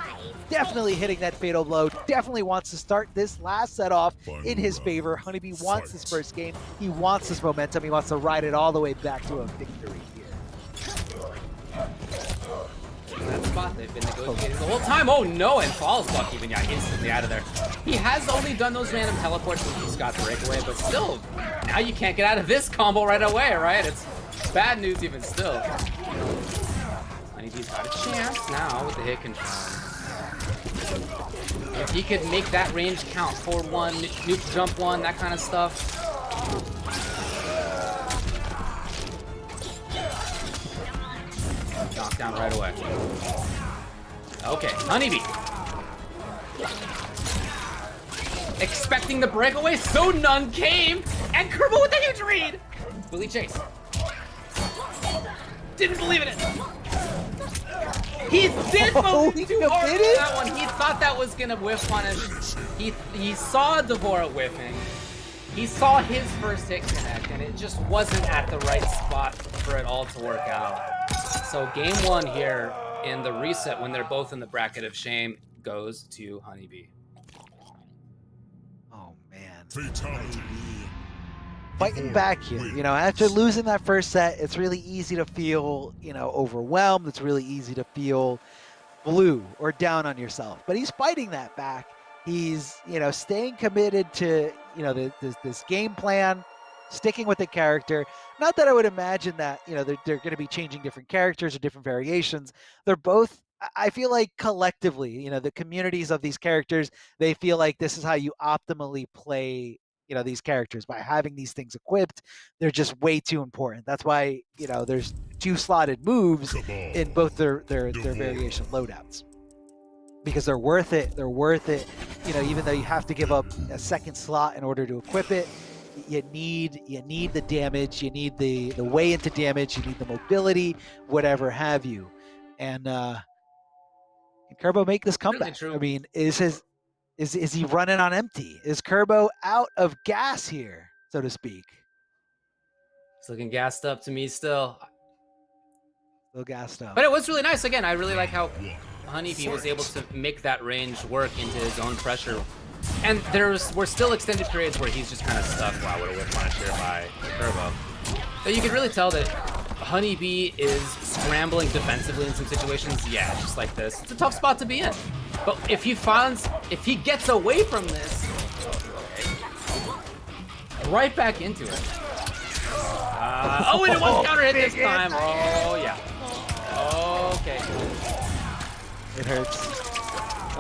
Definitely hitting that fatal blow. Definitely wants to start this last set off in his favor. Honeybee wants this first game. He wants this momentum. He wants to ride it all the way back to a victory here. That spot they've been negotiating the whole time. Oh no, and falls Buck even instantly out of there. He has only done those random teleports when he's got the breakaway, but still, now you can't get out of this combo right away, right? It's bad news even still. Honeybee's got a chance now with the hit control. If he could make that range count, forward 1, nuke jump 1, that kind of stuff. Knocked down right away. Okay, Honeybee. Expecting the breakaway, so none came, and Curbo with a huge read. Will he chase? Didn't believe in it. He did move too hard for that one. He thought that was gonna whiff on him. He saw Devora whiffing. He saw his first hit connect, and it just wasn't at the right spot for it all to work out. So game 1 here, in the reset when they're both in the bracket of shame goes to Honeybee. Oh man. Fatality. Fighting back here, you know, after losing that first set, it's really easy to feel, you know, overwhelmed. It's really easy to feel blue or down on yourself. But he's fighting that back. He's, you know, staying committed to, you know, this game plan, sticking with the character. Not that I would imagine that, you know, they're going to be changing different characters or different variations. They're both, I feel like collectively, you know, the communities of these characters, they feel like this is how you optimally play, you know, these characters. By having these things equipped, they're just way too important. That's why, you know, there's 2 slotted moves in both their variation loadouts, because they're worth it. They're worth it. You know, even though you have to give up a second slot in order to equip it, you need the damage, you need the way into damage, you need the mobility, whatever have you. And can Kerbo make this comeback? I mean, is he running on empty? Is Kerbo out of gas here, so to speak? It's looking gassed up to me still. Still gassed up. But it was really nice. Again, I really like how Honeybee was able to make that range work into his own pressure. And were still extended periods where he's just kind of stuck. Wow, what a whip punish here by Kerbo. But you can really tell that Honeybee is scrambling defensively in some situations. Yeah, just like this. It's a tough spot to be in. But if he gets away from this, right back into it. Oh, and it was counter hit this time. Oh, yeah. Okay. It hurts.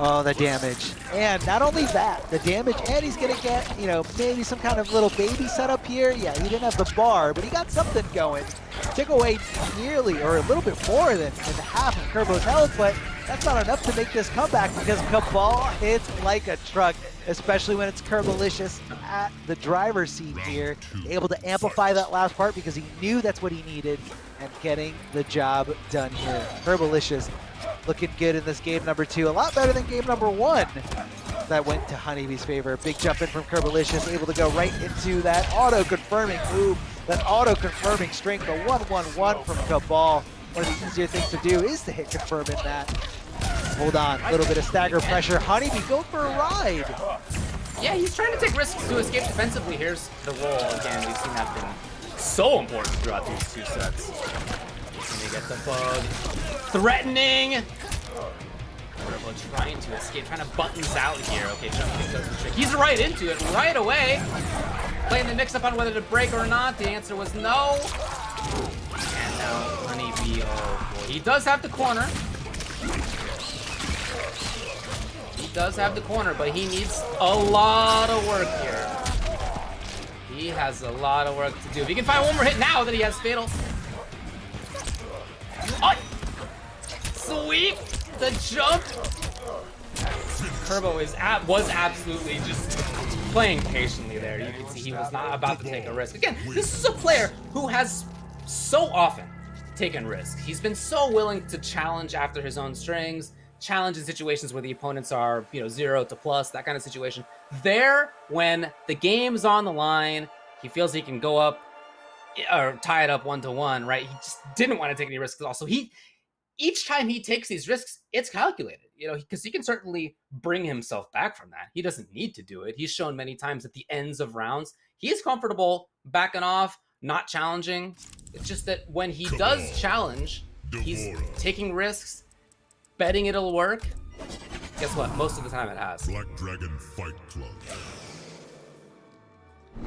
Oh, the damage. And not only that, the damage, and he's going to get, you know, maybe some kind of little baby setup here. Yeah, he didn't have the bar, but he got something going. Took away nearly, or a little bit more than half of Kerbo's health, but that's not enough to make this comeback because Cabal hits like a truck, especially when it's Curbalicious at the driver's seat here. Able to amplify that last part because he knew that's what he needed, and getting the job done here. Curbalicious looking good in this game number 2. A lot better than game number 1. That went to Honeybee's favor. Big jump in from Curbalicious, able to go right into that auto-confirming move, that auto-confirming string, the 1-1-1 from Cabal. One of the easier things to do is to hit confirm in that. Hold on, a little bit of stagger pressure. Honeybee going for a ride. Yeah, he's trying to take risks to escape defensively. Here's the roll again. We've seen that been so important throughout these 2 sets. He's gonna get the bug. Threatening. Kerbo trying to escape, trying to buttons out here. Okay, jumping does the trick. He's right into it right away. Playing the mix up on whether to break or not. The answer was no. And now Honeybee, oh boy. He does have the corner. He does have the corner, but he needs a lot of work here. He has a lot of work to do. If he can find one more hit now that he has Fatal. Oh! Sweep! The jump! Kerbo was absolutely just playing patiently there. You can see he was not about to take a risk. Again, this is a player who has so often taken risks. He's been so willing to challenge after his own strings, challenge in situations where the opponents are, you know, 0 to plus, that kind of situation. There, when the game's on the line, he feels he can go up or tie it up 1-1, right? He just didn't want to take any risks. Also, each time he takes these risks, it's calculated, you know, because he can certainly bring himself back from that. He doesn't need to do it. He's shown many times at the ends of rounds, he's comfortable backing off, not challenging. It's just that when he does challenge, he's taking risks, betting it'll work. Guess what? Most of the time it has. Black Dragon Fight Club.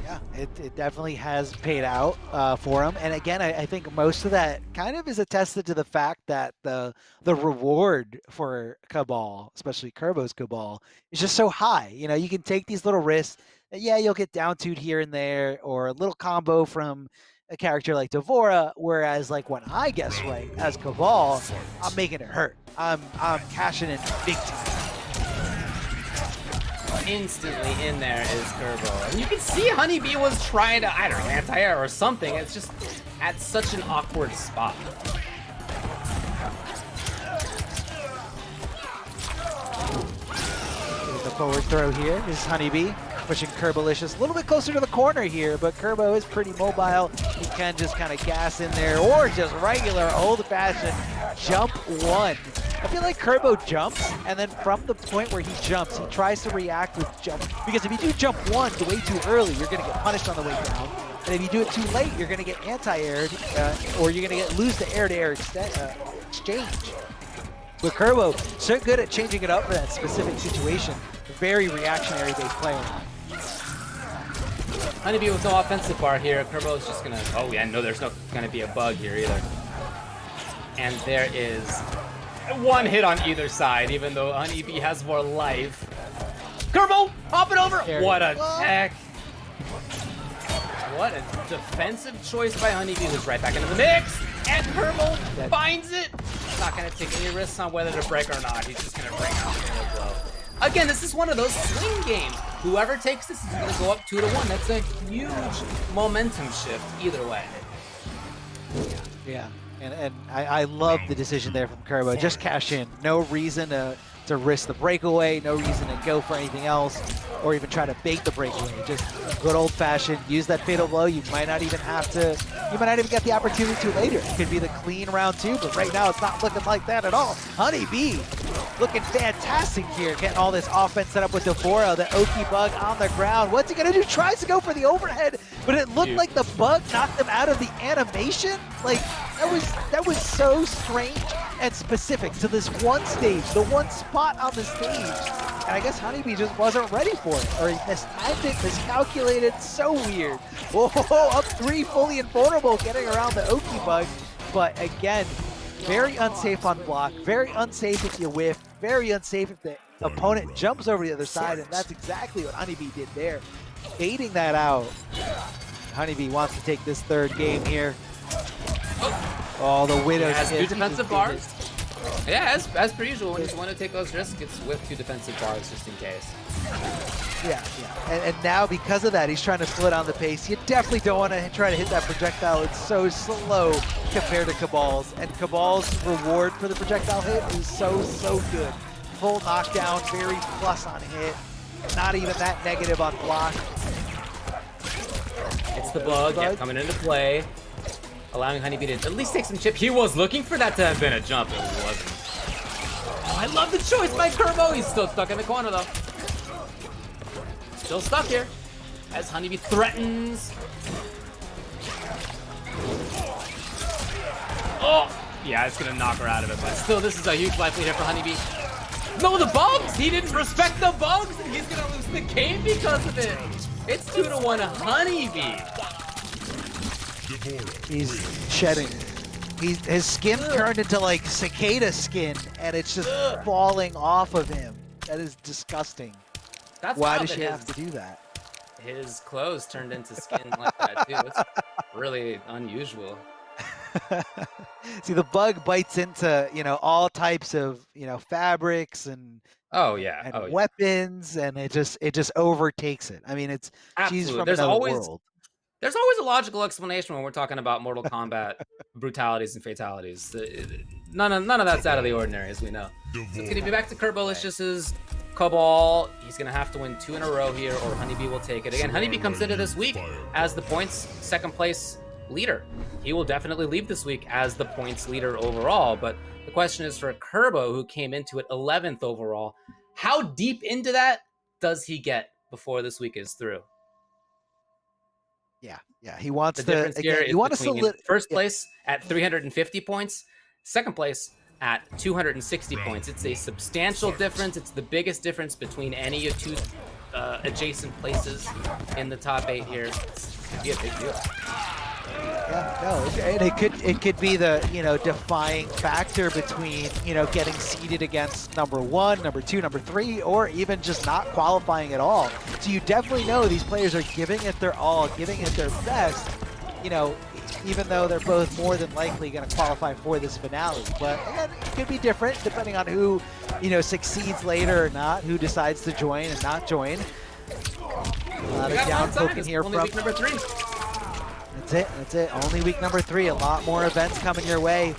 Yeah, it definitely has paid out for him. And again, I think most of that kind of is attested to the fact that the reward for Cabal, especially Kerbo's Cabal, is just so high. You know, you can take these little risks. Yeah, you'll get down 2'd here and there, or a little combo from a character like Devora, whereas like when I guess right as Cabal, I'm making it hurt. I'm cashing in big time. Instantly in there is Kerbo. And you can see Honeybee was trying to, I don't know, anti-air or something. It's just at such an awkward spot. The forward throw here is Honeybee, pushing Curbalicious a little bit closer to the corner here, but Kerbo is pretty mobile. He can just kind of gas in there, or just regular old-fashioned jump one. I feel like Kerbo jumps, and then from the point where he jumps, he tries to react with jump. Because if you do jump one way too early, you're going to get punished on the way down. And if you do it too late, you're going to get anti-aired, or you're going to lose the air-to-air exchange. With Kerbo, so good at changing it up for that specific situation. Very reactionary-based player. Honeybee with no offensive bar here. Kerbo is just gonna. Oh yeah, no, there's no gonna be a bug here either. And there is one hit on either side, even though Honeybee has more life. Kerbo, hop it over. What a tech! What a defensive choice by Honeybee, who's right back into the mix. And Kerbo finds it. Not gonna take any risks on whether to break or not. He's just gonna bring out the blow. Again, this is one of those swing games. Whoever takes this is going to go up 2-1. That's a huge momentum shift either way. Yeah, and I love the decision there from Kerbo. Just cash in. No reason to risk the breakaway. No reason to go for anything else or even try to bait the breakaway. Just good old-fashioned. Use that fatal blow. You might not even have to. You might not even get the opportunity to later. It could be the clean round 2, but right now it's not looking like that at all. Honeybee looking fantastic here, getting all this offense set up with Devora, the Oki bug on the ground. What's he gonna do? Tries to go for the overhead, but it looked like the bug knocked him out of the animation. Like, that was so strange and specific to this one stage, the one spot on the stage. And I guess Honeybee just wasn't ready for it, or he mistimed it, miscalculated, so weird. Whoa, up 3, fully invulnerable, getting around the Oki bug. But again, very unsafe on block, very unsafe if you whiff, very unsafe if the opponent jumps over the other side, and that's exactly what Honeybee did there. Baiting that out. Honeybee wants to take this third game here. Oh, the Widow. Has 2 defensive bars. Yeah, as per usual, when you want to take those risks, it's with 2 defensive bars just in case. Yeah. And now because of that, he's trying to slow down the pace. You definitely don't want to try to hit that projectile. It's so slow compared to Cabal's. And Cabal's reward for the projectile hit is so good. Full knockdown, very plus on hit. Not even that negative on block. It's the bug, yeah, coming into play. Allowing Honeybee to at least take some chip. He was looking for that to have been a jump. It wasn't. Oh, I love the choice by Kerbo. He's still stuck in the corner, though. Still stuck here as Honeybee threatens. Oh! Yeah, it's going to knock her out of it, but still, this is a huge life lead here for Honeybee. No, the bugs! He didn't respect the bugs, and he's going to lose the game because of it. It's 2-1 Honeybee. He's shedding. His skin turned into like cicada skin, and it's just falling off of him. That is disgusting. Why does she have to do that? His clothes turned into skin like that too. It's really unusual. See, the bug bites into, all types of, fabrics and weapons, and it just overtakes it. I mean, it's she's from another world. There's always a logical explanation when we're talking about Mortal Kombat brutalities and fatalities. None of that's out of the ordinary, as we know. So it's going to be back to Curbalicious's Cabal. He's going to have to win 2 in a row here, or Honeybee will take it. Again, Honeybee comes into this week as the points second place leader. He will definitely leave this week as the points leader overall, but the question is for Kerbo, who came into it 11th overall, how deep into that does he get before this week is through? Yeah, he wants the difference here is you want to first place at 350 points, second place at 260 points. It's a substantial difference. It's the biggest difference between any of 2 adjacent places in the top 8 here. It could be a big deal. Yeah, no, and it could be the defying factor between getting seeded against number 1, number 2, number 3, or even just not qualifying at all. So you definitely know these players are giving it their all, giving it their best. Even though they're both more than likely going to qualify for this finale, but again, it could be different depending on who succeeds later or not, who decides to join and not join. A lot of down poking here from week number 3. That's it. Only week number 3. A lot more events coming your way.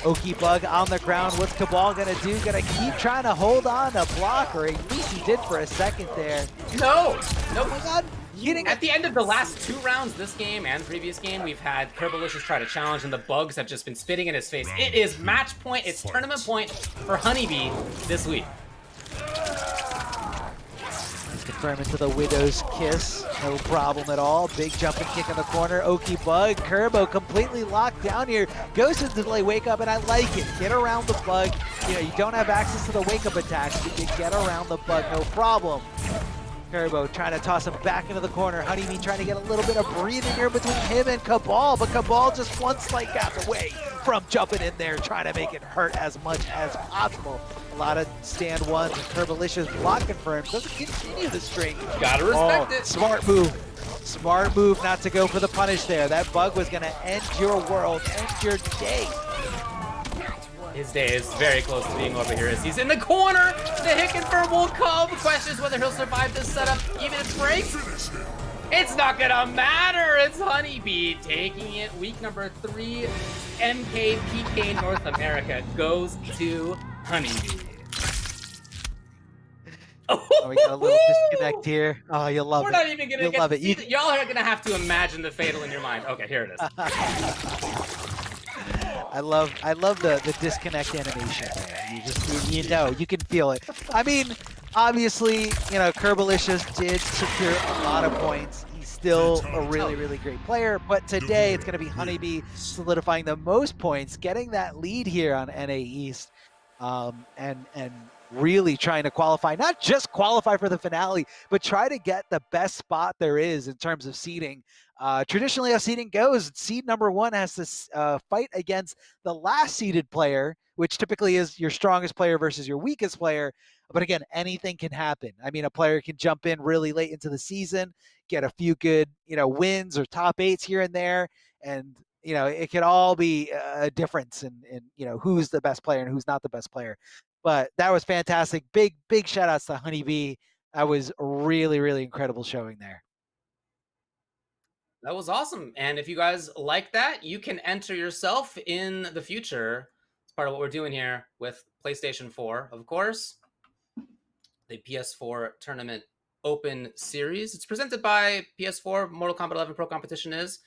Oki Bug on the ground. What's Cabal gonna do? Gonna keep trying to hold on to block, or at least he did for a second there. No! Oh my god! At the end of the last 2 rounds, this game and previous game, we've had Curbalicious try to challenge, and the bugs have just been spitting in his face. It is match point, it's tournament point for Honeybee this week. Confirm into the Widow's Kiss, no problem at all. Big jumping kick in the corner. Oki Bug, Kerbo completely locked down here. Goes to the delay wake up, and I like it. Get around the bug. You know, you don't have access to the wake up attacks, but you get around the bug, no problem. Kerbo trying to toss him back into the corner. Honeybee trying to get a little bit of breathing here between him and Cabal, but Cabal just one slight gap away from jumping in there, trying to make it hurt as much as possible. A lot of stand ones, and Curbalicious blocking for him. Doesn't continue the string. Gotta respect it. Smart move. Smart move not to go for the punish there. That bug was gonna end your world, end your day. His day is very close to being over here as he's in the corner. The hit confirm will come. The question is whether he'll survive this setup, even if it breaks. It's not gonna matter. It's Honeybee taking it. Week number 3, MKPK North America goes to Honeybee. Oh, we got a little disconnect here. Oh, you'll love it. We're not even gonna love it. Y'all are gonna have to imagine the fatal in your mind. Okay, here it is. I love the disconnect animation there. You just you know, you can feel it. I mean, obviously, you know, Curbalicious did secure a lot of points. He's still a really great player, but today it's going to be Honeybee solidifying the most points, getting that lead here on NA East, and really trying to qualify, not just qualify for the finale, but try to get the best spot there is in terms of seeding. Traditionally, how seeding goes, seed number 1 has to fight against the last seeded player, which typically is your strongest player versus your weakest player. But again, anything can happen. I mean, a player can jump in really late into the season, get a few good, you know, wins or top 8s here and there, and you know, it could all be a difference in you know, who's the best player and who's not the best player. But that was fantastic. Big shout outs to Honeybee. That was really incredible showing there. That was awesome. And if you guys like that, you can enter yourself in the future. It's part of what we're doing here with PlayStation 4, of course. The PS4 Tournament Open Series. It's presented by PS4. Mortal Kombat 11 Pro Competition is.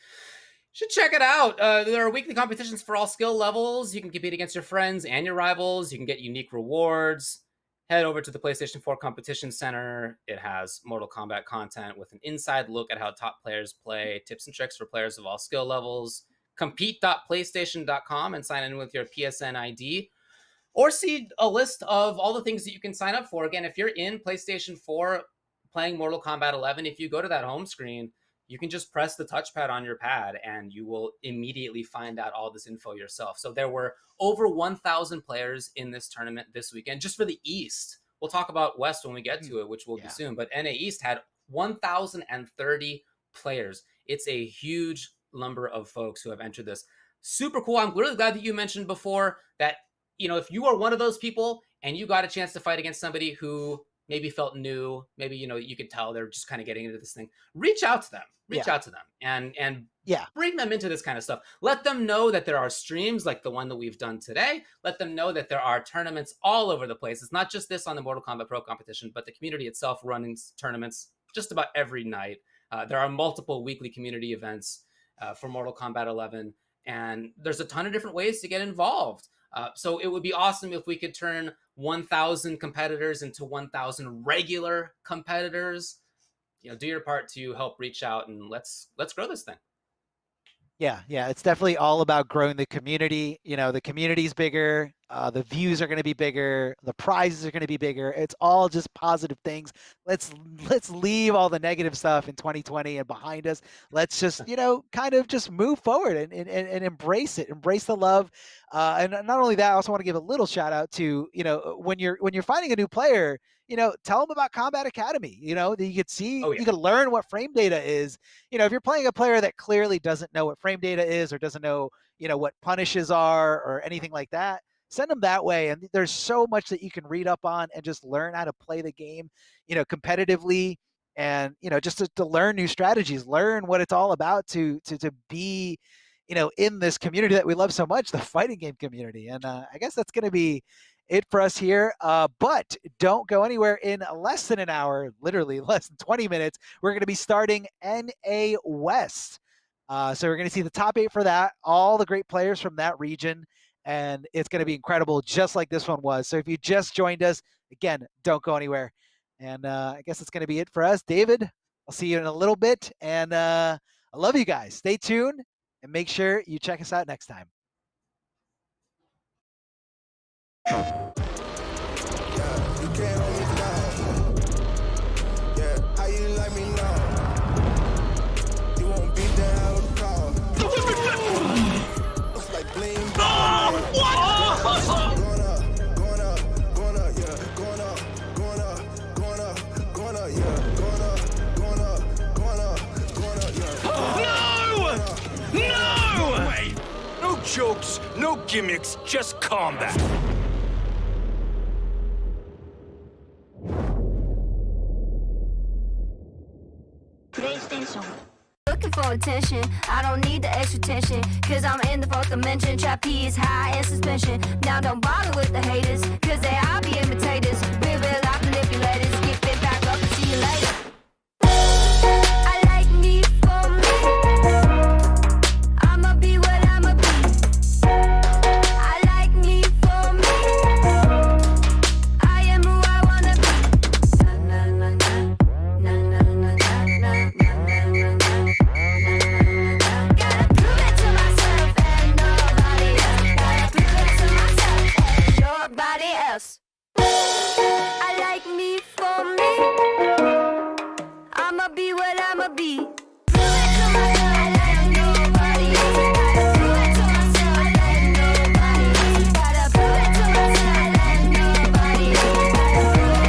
You should check it out. There are weekly competitions for all skill levels. You can compete against your friends and your rivals. You can get unique rewards. Head over to the PlayStation 4 Competition Center. It has Mortal Kombat content with an inside look at how top players play, tips and tricks for players of all skill levels. Compete.playstation.com and sign in with your PSN ID. Or see a list of all the things that you can sign up for. Again, if you're in PlayStation 4 playing Mortal Kombat 11, if you go to that home screen, you can just press the touchpad on your pad and you will immediately find out all this info yourself. So there were over 1,000 players in this tournament this weekend, just for the East. We'll talk about West when we get to it, which will be soon. But NA East had 1,030 players. It's a huge number of folks who have entered this. Super cool. I'm really glad that you mentioned before that, you know, if you are one of those people and you got a chance to fight against somebody who maybe felt new, maybe, you know, you could tell they're just kind of getting into this thing, reach out to them. Reach out to them and bring them into this kind of stuff. Let them know that there are streams like the one that we've done today. Let them know that there are tournaments all over the place. It's not just this on the Mortal Kombat Pro Competition, but the community itself running tournaments just about every night. There are multiple weekly community events for Mortal Kombat 11, and there's a ton of different ways to get involved. So it would be awesome if we could turn 1,000 competitors into 1,000 regular competitors. You know, do your part to help reach out and let's grow this thing. Yeah, it's definitely all about growing the community. You know, the community's bigger, the views are going to be bigger, the prizes are going to be bigger. It's all just positive things. Let's leave all the negative stuff in 2020 and behind us. Let's just, you know, kind of just move forward and embrace it, embrace the love. And not only that, I also want to give a little shout out to, you know, when you're finding a new player, you know, tell them about Combat Academy. You know, you could see, you could learn what frame data is. You know, if you're playing a player that clearly doesn't know what frame data is or doesn't know, you know, what punishes are or anything like that, send them that way. And there's so much that you can read up on and just learn how to play the game, you know, competitively, and, you know, just to learn new strategies, learn what it's all about to be, you know, in this community that we love so much, the fighting game community. And I guess that's going to be it for us here. But don't go anywhere. In less than an hour, literally less than 20 minutes, we're going to be starting NA West. So we're going to see the top 8 for that, all the great players from that region, and it's going to be incredible, just like this one was. So if you just joined us, again, don't go anywhere. And I guess that's going to be it for us. David, I'll see you in a little bit, and I love you guys. Stay tuned, and make sure you check us out next time. No jokes, no gimmicks, just combat. PlayStation. Looking for attention, I don't need the extra tension, cause I'm in the 4th dimension. Trap P is high in suspension. Now don't bother with the haters, cause they all be imitators. We're real life manipulators. Get fit back up and see you later. I like me for me. I'ma be what I'ma be. I like me for me. I am who I wanna be. Na na na na na na na na na na. Gotta prove it to myself and nobody else. Gotta prove it to myself and nobody else. I like me for me. I'ma be what I'ma be. Prove it to myself and nobody else. Gotta prove it to myself and nobody else. Gotta prove it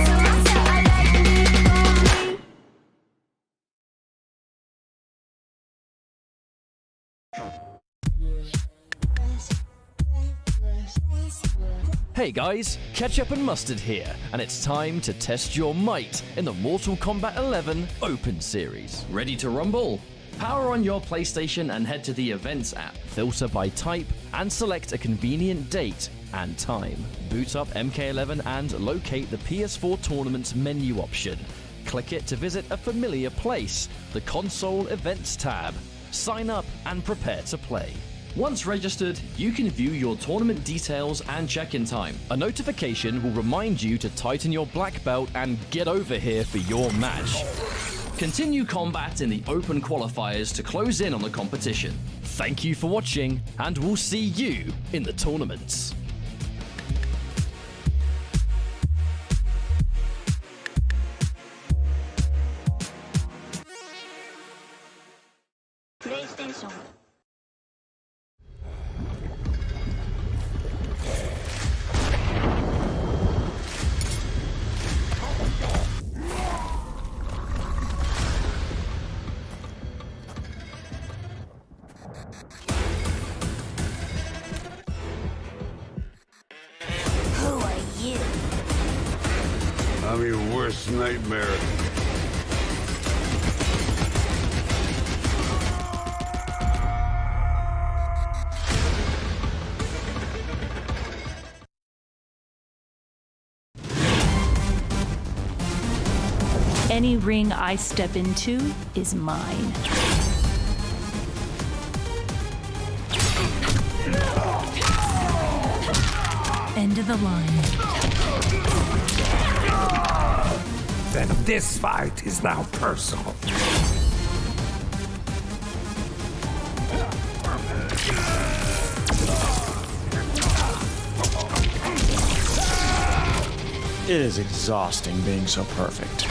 to myself and nobody else. Gotta prove it to myself. I like me for me. Hey guys, Ketchup and Mustard here, and it's time to test your might in the Mortal Kombat 11 Open Series. Ready to rumble? Power on your PlayStation and head to the Events app, filter by type, and select a convenient date and time. Boot up MK11 and locate the PS4 Tournaments menu option. Click it to visit a familiar place, the Console Events tab. Sign up and prepare to play. Once registered, you can view your tournament details and check-in time. A notification will remind you to tighten your black belt and get over here for your match. Continue combat in the open qualifiers to close in on the competition. Thank you for watching, and we'll see you in the tournaments. PlayStation. Who are you? I'm your worst nightmare. Any ring I step into is mine. End of the line. Then this fight is now personal. It is exhausting being so perfect.